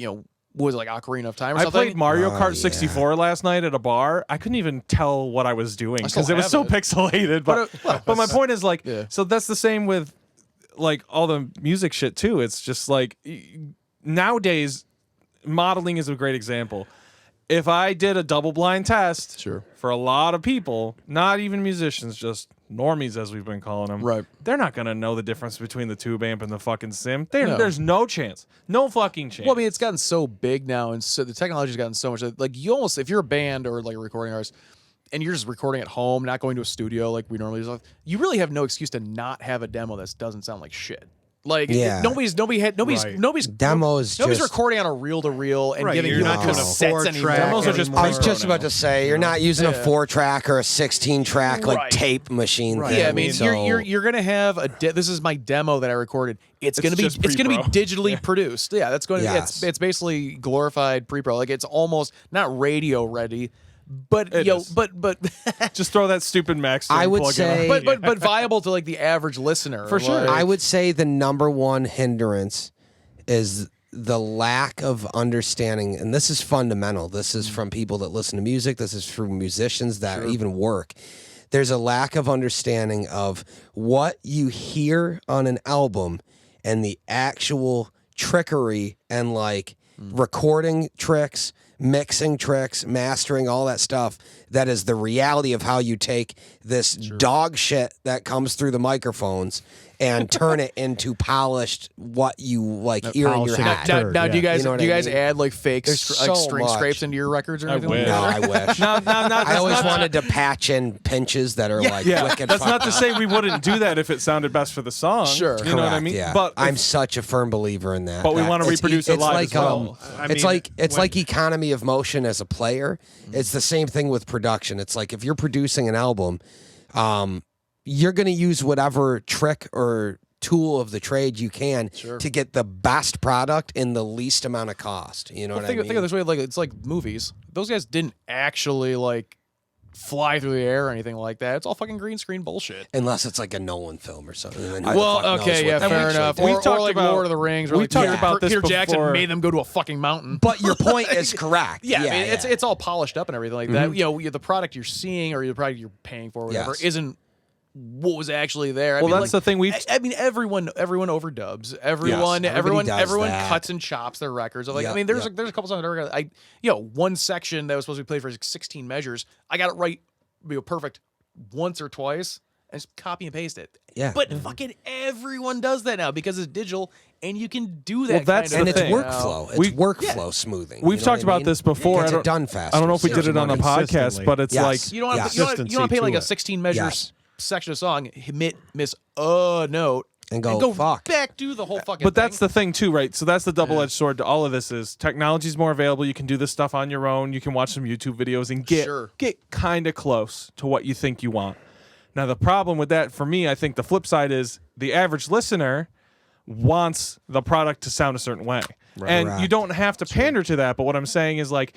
what was it, like Ocarina of Time or I something? played Mario Kart 64 last night at a bar. I couldn't even tell what I was doing still because it was have so it. pixelated. But my point is like, so that's the same with like all the music shit too. It's just like nowadays, modeling is a great example. If I did a double blind test for a lot of people, not even musicians, just normies as we've been calling them, Right. they're not going to know the difference between the tube amp and the fucking sim. There's no chance. No fucking chance. Well, I mean, it's gotten so big now, and so the technology's gotten so much that, like, you almost, if you're a band or like a recording artist, and you're just recording at home, not going to a studio like we normally do, you really have no excuse to not have a demo that doesn't sound like shit. Like nobody's Demos just recording on a reel-to-reel and giving you're you not the doing a cassettes anymore. 4-track Demos are just anymore. I was just about to say you're not using a 4-track or a 16-track like tape machine. Right. thing, Yeah, I mean, so- you're gonna have this is my demo that I recorded. It's gonna be just pre-pro. digitally produced. Yeah, that's going to Yes. it's basically glorified pre-pro. Like it's almost not radio ready, but It is. but just throw that stupid Max. I would plug-in say- on. but viable to like the average listener For sure. like- I would say the number one hindrance is the lack of understanding, and this is fundamental. This is from people that listen to music. This is from musicians that even work. There's a lack of understanding of what you hear on an album and the actual trickery and like recording tricks, mixing tricks, mastering, all that stuff. That is the reality of how you take this dog shit that comes through the microphones and turn it into polished what you like hear in your polishing head. it. Now, do you guys You know what do you I guys mean? add like fake There's like so string much. scrapes into your records or anything? wish. No, Like that? I wish. I I always wanted to patch in pinches that are like wicked. That's not fucked to up. say we wouldn't do that if it sounded best for the song. Sure. You know what I Correct, mean? Yeah. But I'm if- such a firm believer in that. But we That wanna it's reproduce it it's live like, as well. It's like economy of motion as a player. It's the same thing with production. It's like if you're producing an album, you're going to use whatever trick or tool of the trade you can to get the best product in the least amount of cost. You know what I mean? Think of it this way, like it's like movies. Those guys didn't actually like fly through the air or anything like that. It's all fucking green screen bullshit. Unless it's like a Nolan film or something. Then who the fuck Well, knows okay, what yeah, they fair actually enough. did. We've Or talked like about- Lord of the Rings. Or we've like talked Peter- about this Peter Jackson before. made them go to a fucking mountain. But your point is correct. Yeah, I mean, yeah. it's all polished up and everything like that. You know, the product you're seeing or the product you're paying for, or whatever, Yes. isn't what was actually there. I Well, mean, that's the thing we've- I mean, everyone overdubs. Everyone everybody does everyone that. cuts and chops their records. Like, I Yep, mean, there's yep. there's a couple songs. One section that was supposed to be played for like 16 measures. I got it right, perfect once or twice. And just copy and paste it. Yeah. But fucking everyone does that now because it's digital and you can do that. Well, that's kind the of and it's thing. workflow. It's We- workflow smoothing. We've you know talked what I about mean? this before. Gets I it done faster. I don't know if we saves did it on the money. podcast, Consistently. but it's Yes. like You don't want Yes. to you don't Consistency want to play to like a it. 16 measure Yes. section of song, miss a note, And go, fuck. back, do the whole fucking. But that's thing. the thing too, right? So that's the double-edged sword to all of this is technology's more available. You can do this stuff on your own. You can watch some YouTube videos and get kind of close to what you think you want. Now the problem with that for me, I think the flip side is the average listener wants the product to sound a certain way. And you Correct. don't have to pander to that, but what I'm saying is like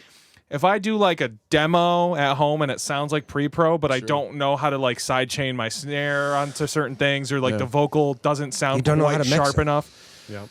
if I do like a demo at home and it sounds like pre-pro, but I don't know how to like sidechain my snare onto certain things or like the vocal doesn't sound You don't know how quite to mix sharp it. enough, Yep.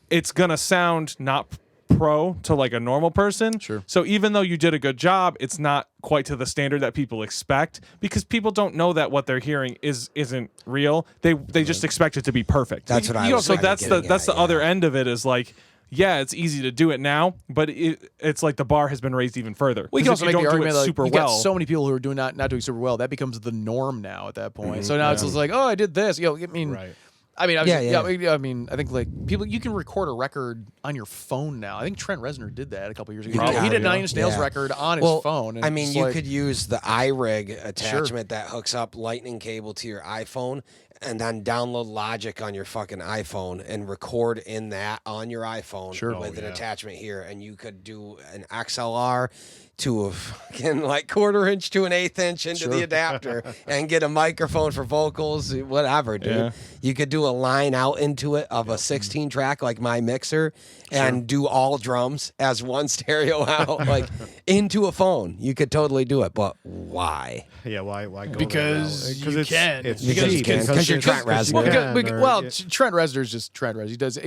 it's gonna sound not pro to like a normal person. Sure. So even though you did a good job, it's not quite to the standard that people expect because people don't know that what they're hearing isn't real. They just expect it to be perfect. That's what I was So kinda that's the getting that's at, the yeah. other end of it is like. Yeah, it's easy to do it now, but it's like the bar has been raised even further. We can 'Cause also if make you the don't do it argument like super you well. got so many people who are doing not doing super well. That becomes the norm now at that point. So now it's just like, oh, I did this. I mean, Right. I mean, Yeah. I mean, I think like people, you can record a record on your phone now. I think Trent Reznor did that a couple years ago. Probably, He did a yeah. 9 Inch Nails Yeah. record on his Well, phone. and I mean, it's you like- could use the iRig attachment that hooks up lightning cable to your iPhone and then download Logic on your fucking iPhone and record in that on your iPhone with an attachment here. And you could do an XLR to a fucking like 1/4 inch to an 1/8 inch into the adapter and get a microphone for vocals, whatever, dude. Yeah. You could do a line out into it of a 16 track like my mixer and do all drums as one stereo out like into a phone. You could totally do it, but why? Yeah, why go Because that route? you it's, can. It's Because cheap. you can. Because you're Trent because you Reznor. can, or- Trent Reznor's just Trent Reznor. He does.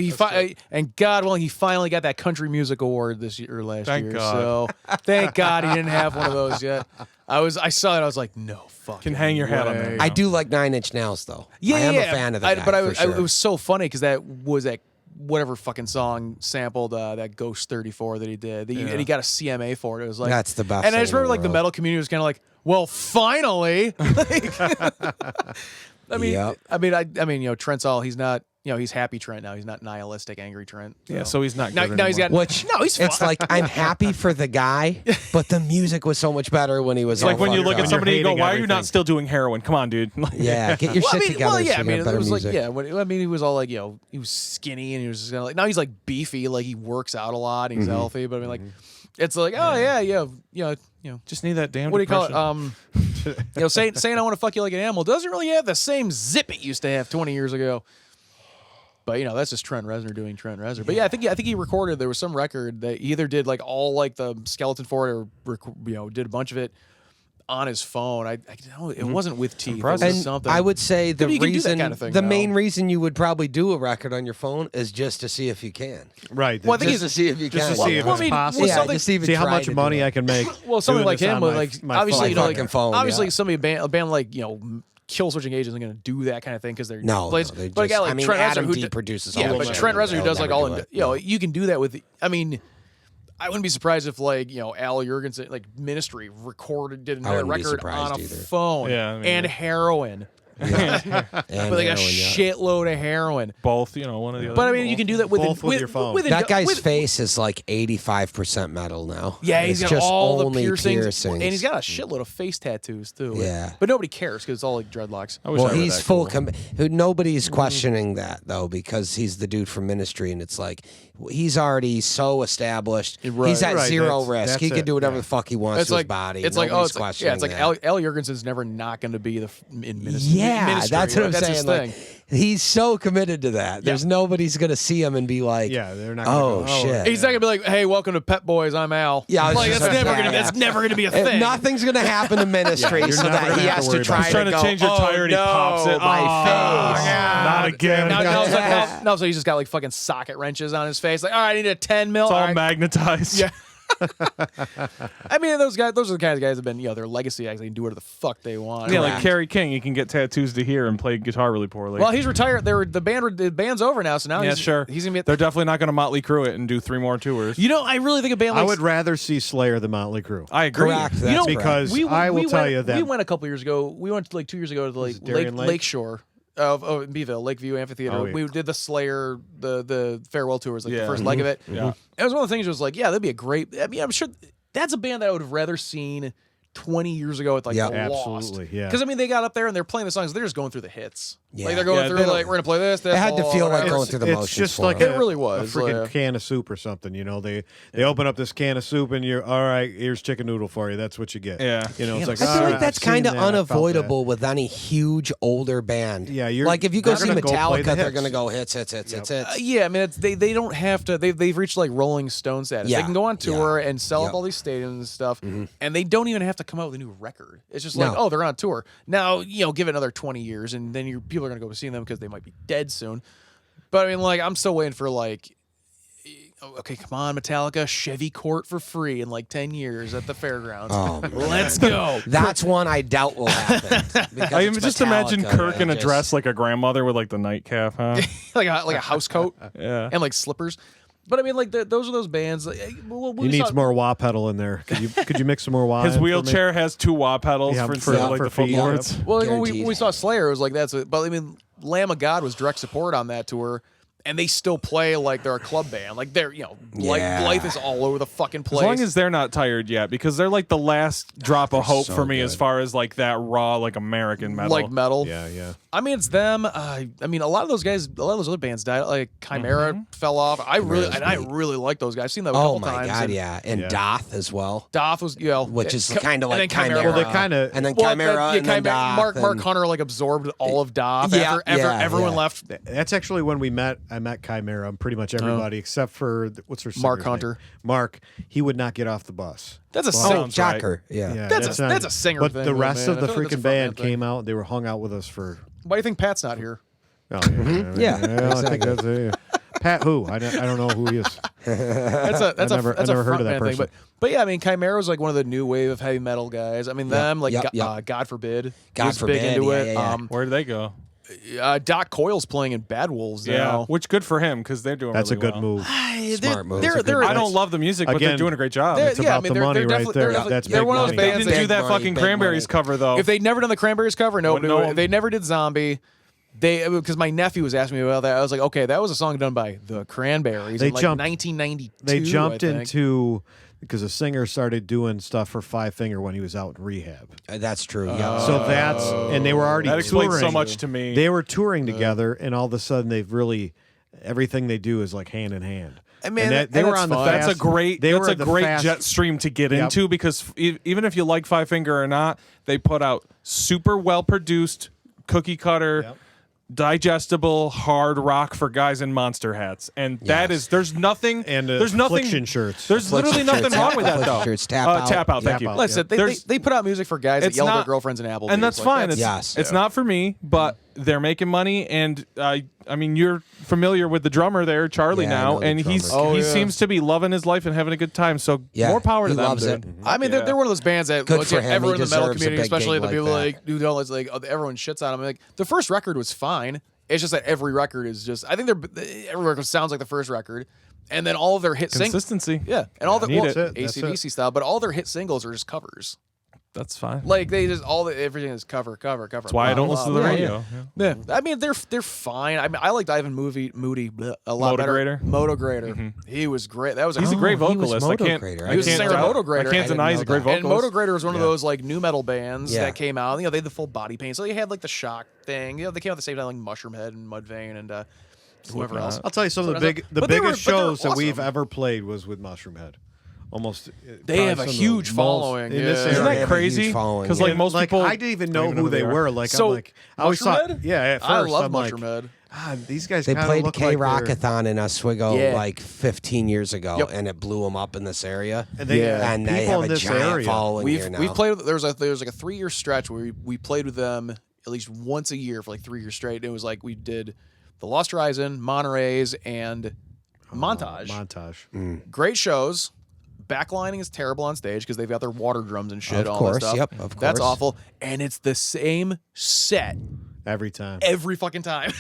And God willing, he finally got that country music award this year or last Thank year. God. So thank God he didn't have one of those yet. I saw it. I was like, no fucking. Can hang your hat on way. that. I do like 9 Inch Nails though. Yeah, I am yeah, a fan of the guy, But for sure. it was so funny because that was that whatever fucking song sampled that Ghost 34 that he did. And he got a CMA for it. It was like That's the best And I thing just in the remember like the world. metal community was kind of like, well, finally. I mean, Yep. I mean, Trent's all he's not. He's happy Trent now. He's not nihilistic, angry Trent. Yeah, so he's not now, good now he's got anymore. Which no, he's it's fine. like I'm happy for the guy, but the music was so much better when he was. It's like all when you fucked look up. at somebody and go, hating "Why are you not everything. still doing heroin? Come on, dude." Yeah, get your shit together. so you got it better was music. like, he was all like, he was skinny and he was just kind of like, now he's like beefy, like he works out a lot and he's healthy. But I mean, like, it's like, Just need that damn. what do you call it? depression. Saying I want to fuck you like an animal doesn't really have the same zip it used to have 20 years ago. But that's just Trent Reznor doing Trent Reznor. But yeah, I think he recorded. There was some record that he either did like all like the skeleton for it, or did a bunch of it on his phone. I know it wasn't with teeth. It was And something. I would say the you can do that reason, kind of thing the now. main reason you would probably do a record on your phone is just to see if you can. Right. Well, I think Just to see if you just can. to see if Well, it's I mean, possible. yeah, something- just see if See you how try much to do money it. I can make. Well, something doing like this him, on but my- like my obviously, phone. fucking phone, obviously yeah. somebody a band like Kill Switching Agents isn't going to do that kind of thing because they're No, plays. they but a guy just- like I mean, Trent Reznor Adam who D d- produces yeah, all but the Trent shit. Reznor who They'll does like never all do in, it. you can do that with. I mean, I wouldn't be surprised if like Al Jurgensen, like Ministry, did I another wouldn't be record on surprised a either. phone Yeah, I mean, and heroin. But like a shitload of heroin. Both, one of the other. But I mean, you can do that with Both with your phone. That guy's face is like 85% metal now. Yeah, he's It's got just all the only piercings, and he's got a shitload of face tattoos too. Yeah. But nobody cares because it's all like dreadlocks. I wish I Well, were he's that full. cool. Nobody's questioning that though, because he's the dude from Ministry, and it's like he's already so established. Right. He's at Right, zero that's- risk. that's He can it, do whatever yeah. the fuck he wants It's to like his body. it's like Nobody's it's like questioning it's like that. Al Jurgensen's never not going to be in ministry. Yeah, ministry. that's what I'm That's his saying. thing. Like, he's so committed to that. There's nobody's gonna see him and be like, Yeah, they're not gonna oh go, shit. He's not gonna be like, "Hey, welcome to Pet Boys. I'm Al." Yeah, I was like just that's gonna never say, gonna yeah. that's never gonna be a thing. Nothing's gonna happen in ministry, you're so never that gonna he have has to to worry try about He's trying to go, change your oh, tire and he no, pops it. my Oh, face. Not again. Now, so he's just got like fucking socket wrenches on his face. Like, all right, I need a 10 mil. It's all All right. magnetized. Yeah. I mean, those are the kind of guys that have been, their legacy acts. They can do whatever the fuck they want. Yeah, Right. like Kerry King, he can get tattoos to hear and play guitar really poorly. Well, he's retired. The band's over now, so now yeah, he's sure. He's gonna be. They're definitely not going to Motley Crue it and do 3 more tours. I really think a band like I would rather see Slayer than Motley Crue. I agree. Correct. You That's know, correct. because I will tell you that we went a couple years ago. We went like 2 years ago to the it Darien Lake? Lakeshore of Beeville, Lakeview Amphitheater. Oh, yeah. We did the Slayer the farewell tours, like Yeah. the first leg of it. Yeah. It was one of the things. That was like, yeah, that'd be a great. I mean, I'm sure that's a band that I would have rather seen 20 years ago at like Yeah. the Lost. Absolutely, yeah. Because I mean, they got up there and they're playing the songs. They're just going through the hits. Yeah. Like they're going Yeah, through they don't- like we're gonna play this. It had to feel like it's- going through the it's motions. just for like him. It really was, a freaking like- can of soup or something. They open up this can of soup and you're all right. Here's chicken noodle for you. That's what you get. Yeah. It's like I feel all like right, that's I've seen kind of that, I felt that. unavoidable with any huge older band. Yeah, you're- like if you go they're see gonna go play the Metallica, they're hits. gonna go hits. Yeah, I mean, they don't have to. They've reached like Rolling Stone status. Yeah. They can go on tour Yeah. and sell Yep. up all these stadiums and stuff, and they don't even have to come out with a new record. It's just like, No. oh, they're on tour now. Give it another 20 years, and then people are gonna go see them because they might be dead soon. But I mean, like, I'm still waiting for like, okay, come on, Metallica, Chevy Court for free in like 10 years at the fairgrounds. Oh, Let's go. That's one I doubt will happen. because I it's just imagine Metallica, Kirk in a just- dress like a grandmother with like the nightcap, huh? like a house coat Yeah. and like slippers. But I mean, like those are those bands. Like, He needs more wah pedal in there. Could you mix some more wah? His in for me? wheelchair has 2 wah pedals Yeah, for for- instead of like for the feet. footboards. Well, like, when Guaranteed. we saw Slayer, it was like that's. But I mean, Lamb of God was direct support on that tour, and they still play like they're a club band. Like they're Yeah. Blythe is all over the fucking place. As long as they're not tired yet, because they're like the last drop of hope so for me as good. far as like that raw, like American metal. like metal. Yeah. I mean, it's them. I mean, a lot of those guys, a lot of those other bands died. Like Chimera fell off. I really like those guys. I've seen them a couple Oh my times. god, and yeah, and Yeah. Doth as well, Doth was which is Chi- kind of and like then Chimera. Well, they kinda- and then Well, Chimera, and then Doth, Mark and- Hunter like absorbed all of Doth Yeah, after yeah, everyone yeah. left. That's actually when we met. I met Chimera. Pretty much everybody except for what's her Mark singer's name? Hunter. Mark. He would not get off the bus. That's a Oh, sing- Jacker, yeah. Yeah, That's a singer But thing, the though, rest man. of the I feel like that's a freaking front band thing. came out. They were hung out with us for. Why do you think Pat's not here? Oh, Yeah, I think that's it. Pat who? I don't know who he is. That's a I've never that's a heard of that frontman thing. person. But yeah, I mean, Chimera was like one of the new wave of heavy metal guys. I mean, them like yep. God forbid. He God was forbid, big into yeah, it. yeah, yeah. Where do they go? Doc Coyle's playing in Bad Wolves Yeah, now. which good for him because they're doing. That's really a good well. move. Smart move. I don't love the music, but they're Again, doing a great job. They're- It's yeah, I about mean, the they're money right definitely- there. they're definitely- That's they're big one of those money. They bands didn't that- do that money, fucking big Cranberries money. cover though. If they'd never done the Cranberries cover, no, Wouldn't know 'em. they never did Zombie. Because my nephew was asking me about that. I was like, okay, that was a song done by the Cranberries They in like jumped- 1992. They jumped I think. into because the singer started doing stuff for Five Finger when he was out in rehab. That's true. Yeah. So that's and they were already That explains touring. so much to me. They were touring together, and all of a sudden they've really everything they do is like hand in hand. I mean, And that- they were that's on the fun. fast. That's a great. They That's were a the great fast, jet stream to get Yep. into because even if you like Five Finger or not, they put out super well produced, cookie cutter. Yep. Digestible hard rock for guys in monster hats, and that Yes. is there's nothing And, there's nothing Affliction shirts. There's literally nothing wrong with that though. Shirts, tap out. Tap out. Thank Tap you. out. Listen, There's- they put out music for guys that It's yell at their not- girlfriends in Applebee's. and that's Like, fine. It's, Yes. it's not for me, but they're making money, and I mean, you're familiar with the drummer there, Charlie, Yeah, I now, know the and he drummer. seems to be loving his life and having a good time. So Yeah, more power to he them. loves dude. it. I mean, they're one of those bands that Good once for again, him. everyone He in the metal deserves a community, big especially gig the people like like who don't, it's like everyone shits on him. Like the first record was fine. It's just that every record is just. I think every record sounds like the first record, and then all of their hit singles. Consistency. Yeah, and all the need well, it. That's it. AC/DC style, but all their hit singles are just covers. That's fine. Like they just everything is cover. That's why I don't listen to the radio. Yeah. I mean they're fine. I mean I liked Ivan Moody a lot better. Moto Grader. He was great. That was He's a great he was vocalist. Moto I can't. Grader. I He was can't singer tell- Moto Grader. I can't I deny didn't he's a know great that. And vocalist. Moto Grader was one of those like new metal bands Yeah. that came out. You know, they had the full body paint. So they had like the Shock thing. You know, they came out at the same time like Mushroomhead and Mudvayne and whoever else. I'll tell you some of the But they were- biggest shows that awesome. we've ever played was with Mushroomhead. Almost. They have a huge following, in this yeah. Isn't area. that Have a huge crazy? following, Because yeah. like most like people, I didn't even don't know who they are. were. Like So, I'm like I always thought, Mushroomhead? at first I love I'm like, Mushroomhead. these guys They kinda played look K like they're- Rockathon in Oswego Yeah. like 15 years ago, Yep. and it blew them up in this area. and they Yeah. And they people have in a this giant area. following here now. We've played. There was like a 3-year stretch where we played with them at least once a year for like 3 years straight. It was like we did the Lost Horizon, Monterey's, and Montage. Montage. Great shows. Backlining is terrible on stage because they've got their water drums and shit. Of all course, that stuff. yep, of That's course. awful. And it's the same set Every time. every fucking time.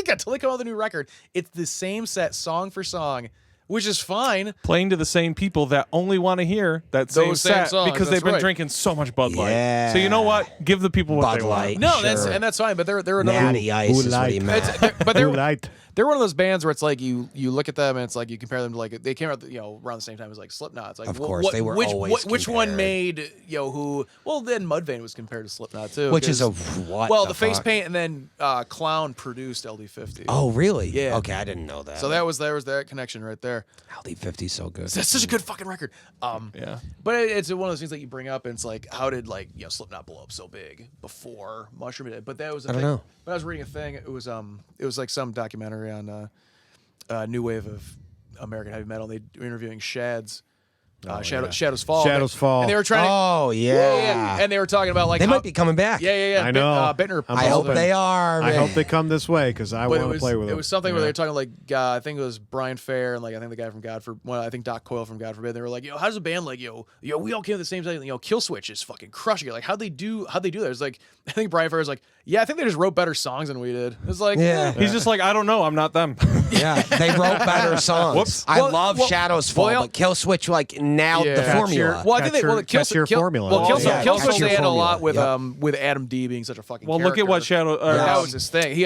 Until they come out with a new record, it's the same set, song for song, which is fine. playing to the same people that only want to hear that same Those same set songs, because they've that's been right. drinking so much Bud Light. Yeah. So you know what? Give the people what Bud they Light. want. No, Sure. that's fine. But they're another. Natty Ice Who is what he liked- meant. But they're Who liked? they're one of those bands where it's like you look at them and it's like you compare them to like they came out around the same time as like Slipknot. It's like Of course, they were always which one compared. made who? Well, then Mudvayne was compared to Slipknot too, Which is a 'cause- what? well the face fuck? paint and then Clown produced LD50. Oh, really? Yeah. Okay, I didn't know that. So there was that connection right there. LD50 so good. That's such a good fucking record. Yeah. But it's one of those things that you bring up, and it's like, how did Slipknot blow up so big before Mushroom did? But that was I don't know. When I was reading a thing, it was like some documentary on new wave of American heavy metal. They were interviewing Shads. Shadows Fall. Shadows Fall. And they were trying. Oh, yeah. And they were talking about like They how, might be coming back. Yeah. I know. Bittner. I'm I hope hoping. they are. I man. hope they come this way because I But want to play with them. It was something where they were talking like I think it was Brian Fair and like I think the guy from I think Doc Coyle from God Forbid. They were like, how does a band like we all came at the same time? Kill Switch is fucking crushing it. Like how'd they do that? It's like I think Brian Fair was like, I think they just wrote better songs than we did. It's like Yeah. He's just like, I don't know. I'm not them. Yeah, they wrote better songs. Whoops. I Well, love well, Shadows Fall, well, but Kill Switch nailed the Yeah. formula. Well, I think Catch your formula. Well, Oh, yeah. Kill Catch Switch your they had a formula. lot with Yep. with Adam D being such a fucking. Well, look at what character. Shadow. That was his thing.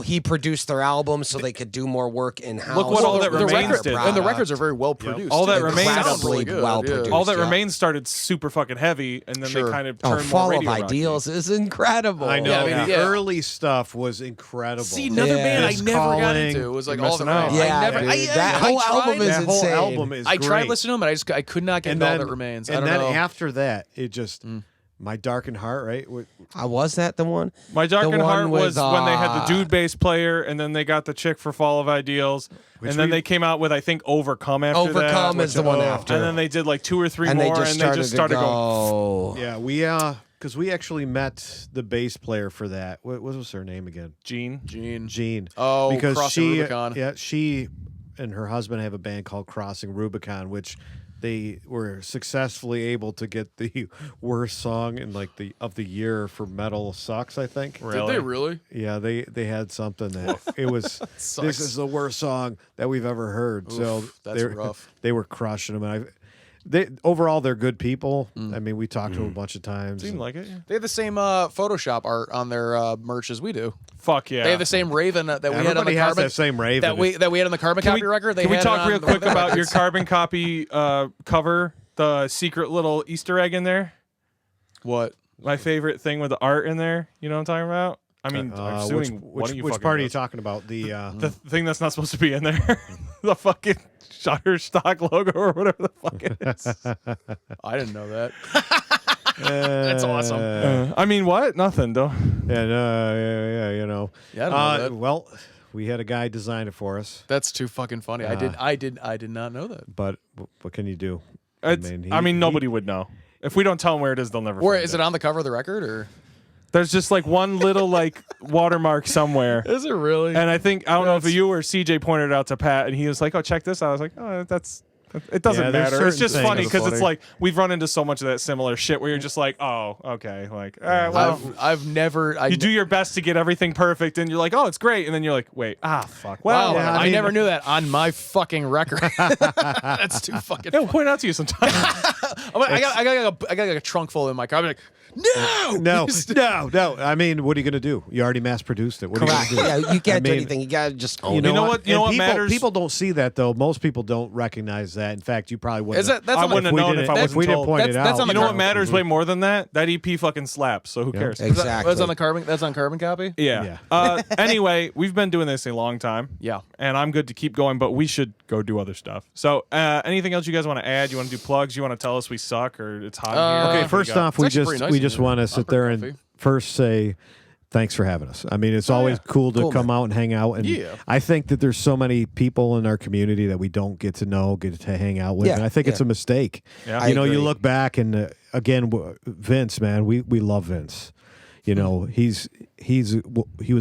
He produced their album so they could do more work in house. Look what All That Remains did. and the records are very well produced. All That too. They Remains- sound really good. well yeah. produced. All That Yeah. Remains started super fucking heavy, and then Sure. they kind of Oh, turned more Fall of radio rocky. Ideals is incredible. I know. Yeah, I mean, the yeah. early stuff was incredible. See, another Yeah. band I Just never got Calling. into was like You're All the missing out. Remains. Yeah, I never. dude, that whole album is that whole insane. album is I tried great. listening to them, and I could not get and All then, That Remains. And I don't then know. after that, it just My Darkened Heart, right? Was that the one? My Darkened The one Heart was with, when they had the dude bass player, and then they got the chick for Fall of Ideals, and then they came out with I think Overcome after that. Overcome is the one after. And then they did like 2 or 3 And more, they just and started, they just started to going. go. Yeah, because we actually met the bass player for that. What was her name again? Gene. Jean. Oh, because Crossing Rubicon. Yeah, she and her husband have a band called Crossing Rubicon, which they were successfully able to get the worst song in like of the year for Metal Sucks, I think. Did they really? Yeah, they had something that it was. This is the worst song that we've ever heard. So that's rough. They were crushing them, and overall they're good people. I mean, we talked to them a bunch of times. Seemed like it. Yeah. They have the same Photoshop art on their merch as we do. Fuck yeah. They have the same Raven that we had on the Everybody has carbon. that same Raven. that we had on the carbon copy record. They Can we had it talk on real the quick Raven about your records. carbon copy cover? The secret little Easter egg in there. What? My favorite thing with the art in there. You know what I'm talking about? I mean, I'm assuming one of you which fucking part are you knows. talking about? The thing that's not supposed to be in there. The fucking Shutterstock logo or whatever the fuck it is. I didn't know that. That's awesome. I mean, what? Nothing, though. Yeah, you know. Yeah, I don't know that. Well, we had a guy design it for us, That's too fucking funny. I did not know that. but what can you do? I mean, nobody would know. If we don't tell them where it is, they'll never Or find is it on the cover of the record or There's just like one little like watermark somewhere. is it really? And I don't know if you or CJ pointed it out to Pat, and he was like, "Oh, check this out." I was like, "Oh, that's It doesn't Yeah, there's matter. It's certain just things funny that are because it's funny. like we've run into so much of that similar shit where you're just like, oh, okay, like, all right, well, I've never. you do your best to get everything perfect, and you're like, oh, it's great, and then you're like, wait, fuck. Well, Wow, yeah, I I mean- never knew that on my fucking record. That's too fucking. I'll point out to you sometime. I got like a trunk full in my car. I'm like, no, No. I mean, what are you going to do? You already mass produced it. What Correct. are you going to do? Yeah, you can't do mean, anything. You gotta just own You it. know, what- And what people, matters? People don't see that though. Most people don't recognize that. In fact, you probably wouldn't. Is that that's I on the- wouldn't have we known didn't- if I if wasn't we didn't told. point it That's out. on the You know what carbon. matters way more than that? That EP fucking slaps. So who cares? Exactly. That's on the carbon. That's on carbon copy. Yeah. Yeah. Anyway, we've been doing this a long time. Yeah. And I'm good to keep going, but we should go do other stuff. So, anything else you guys want to add? You want to do plugs? You want to tell us we suck or it's hot in here? Okay, What do first you got? off, we It's actually pretty nice just in here. want to I'm sit pretty there and comfy. first say thanks for having us. I mean, it's always cool to Cool, come man. out and hang out. And Yeah. I think that there's so many people in our community that we don't get to know, get to hang out with. Yeah, And I think it's yeah. a mistake. Yeah. I You know, you agree. look back and again, Vince, man, we love Vince. You know, he was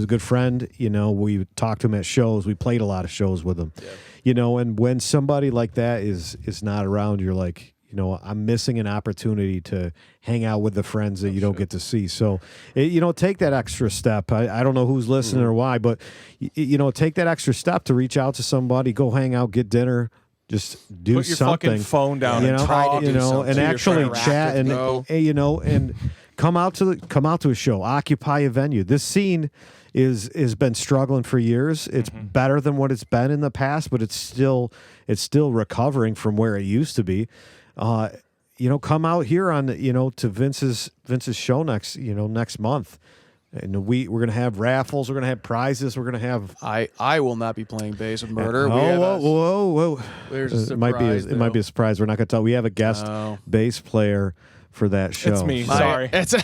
a good friend. You know, we talked to him at shows. We played a lot of shows with him. Yeah. You know, and when somebody like that is not around, you're like, you know, I'm missing an opportunity to hang out with the friends that you don't get to see. So, you know, take that extra step. I don't know who's listening or why, but, you know, take that extra step to reach out to somebody, go hang out, get dinner, just do Put your something. fucking phone down You and know, try to you do know, something. and You're actually trying to chat interact and with you know, and come out to a show, occupy a venue. This scene is been struggling for years. It's better than what it's been in the past, but it's still recovering from where it used to be. You know, come out here on to Vince's show next month. And we're gonna have raffles, we're gonna have prizes, we're gonna have I will not be playing bass with Murder. whoa. There's a It might be surprise, it might be a surprise. We're not gonna tell. We have a guest Oh. bass player for that show. It's me. So- Sorry. It's no,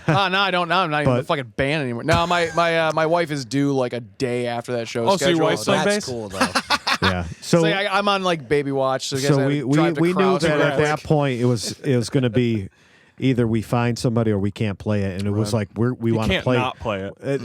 I don't. Now I'm not even But- a fucking band anymore. No, my wife is due like a day after that show. Oh, so your schedule. wife's playing That's bass? cool though. Yeah. So So I'm on like baby watch. So, so we knew crowds that real at that quick. point it was going to be either we find somebody or we can't play it, and it was like we You want to can't play. not play it.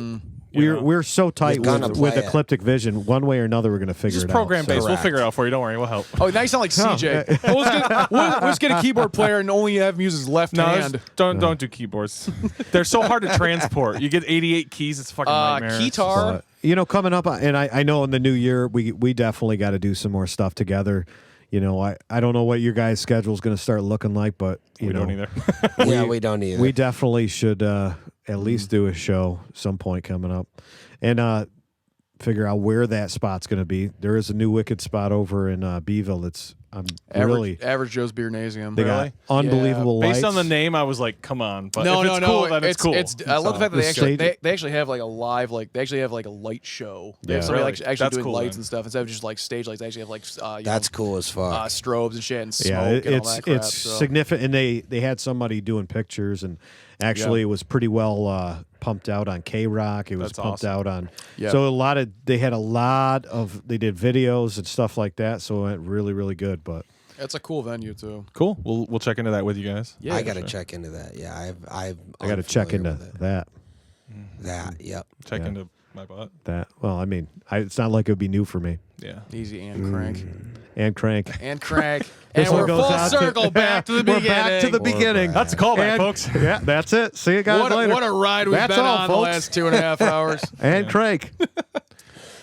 We're so tight gonna with play it. Ecliptic Vision. One way or another, we're going to figure Just it program out. bass. So- We'll figure it out for you. Don't worry. We'll help. Oh, now you sound like CJ. We'll just get a keyboard player and only have him use his left No, hand. don't do keyboards. They're so hard to transport. You get 88 keys. It's a fucking nightmare. Keytar. But, coming up, and I know in the new year we definitely got to do some more stuff together. You know, I don't know what your guys' schedule is going to start looking like, but We don't either. Yeah, we don't either. We definitely should at least do a show some point coming up, and figure out where that spot's going to be. There is a new Wicked spot over in Beeville. Average Joe's Beer Nasium. They got unbelievable lights. Based on the name, I was like, come on. But No, if no, it's no. cool, then it's cool. I love the fact that The stage- they actually have like a live they actually have like a light show. They have Yeah. somebody Really? like, actually That's doing cool, lights then. and stuff instead of just like stage lights. They actually have like That's cool as fuck. strobes and shit and smoke Yeah, and all it's that crap. it's so. significant. And they had somebody doing pictures, and actually it was pretty well pumped out on K-Rock. It was That's pumped awesome. out on. Yeah. So they did videos and stuff like that. So it went really, really good. But It's a cool venue too. Cool. We'll check into that with you guys. Yeah, I got to sure. check into that. Yeah, I got to check into that. that. Yep. Check Yeah. into my butt. Well, I mean, it's not like it would be new for me. Yeah. Easy and crank And Crank. and crank, This and one we're goes full out to- circle back to the beginning. We're back to the beginning. That's a callback, And- folks. Yeah, that's it. See you guys later. What a ride we've That's been all, on the folks. last 2.5 hours. And Crank.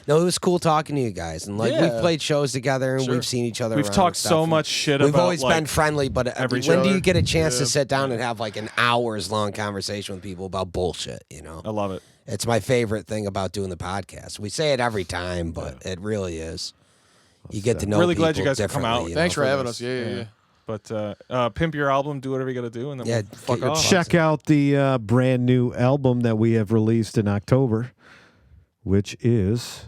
No, it was cool talking to you guys, and like Yeah. we've played shows together, and we've seen each other. We've around talked and stuff, so and much shit We've about always like, been friendly, but every when do show. you get a chance to sit down and have like an hours long conversation with people about bullshit? You know, I love it. it's my favorite thing about doing the podcast. We say it every time, but it really is. You get to know. Really glad you people guys could come differently, out. you Thanks know, for having this. us. Yeah. But pimp your album, do whatever you got to do, and then Yeah, we'll fuck get your off. Check out the brand new album that we have released in October, which is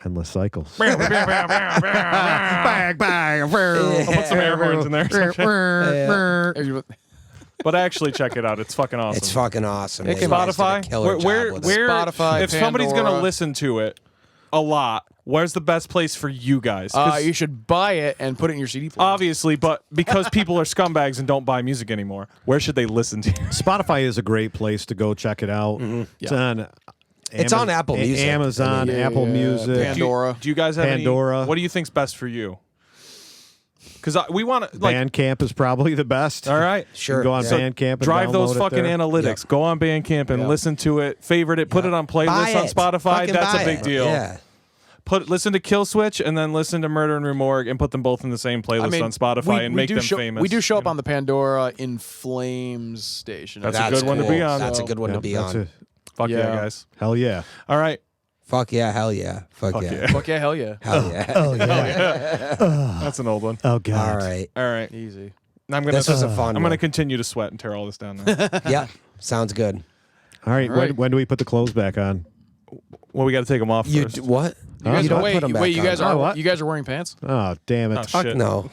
Endless Cycles. Bang, bang. I'll put some air horns in there. But actually, check it out. It's fucking awesome. It's fucking awesome. It They came guys did a Spotify. killer Where, job with it. where, Spotify, if somebody's gonna Pandora. listen to it a lot, where's the best place for you guys? 'Cause You should buy it and put it in your CD player. obviously, but because people are scumbags and don't buy music anymore, where should they listen to? Spotify is a great place to go check it out. It's on. It's on Apple Music. Amazon, Yeah, Apple yeah, Music. Pandora. Do you guys have Pandora. Any, what do you think's best for you? because we want to like. Bandcamp is probably the best. All right, Sure. You go on Yeah. Bandcamp and drive those download it fucking there. analytics. Yep. Go on Bandcamp and listen to it, favorite it, put it on Buy playlists on it. Spotify. Fucking That's a buy big it. deal. Yeah. Listen to Kill Switch and then listen to Murder in Rue Morgue and put them both in the same playlist on Spotify and make them famous. We do show up on the Pandora In Flames station. That's a good one to be on. That's a good one to Yep, be that's on. it. Fuck yeah, Yeah. guys. Hell yeah. All right. Fuck yeah, hell yeah. Fuck yeah. Fuck yeah, hell yeah. Hell yeah. Oh yeah. That's an old one. Oh god. All right. All right. Easy. I'm gonna. This was a fun I'm gonna one. continue to sweat and tear all this down. Now. Yeah. Sounds good. All right. All right. When do we put the clothes back on? Well, we got to take them off You first. what? You guys, You don't wait, put 'em back wait. You guys on. are Oh, what? you guys are wearing pants? Oh damn it. Oh, Fuck shit. no.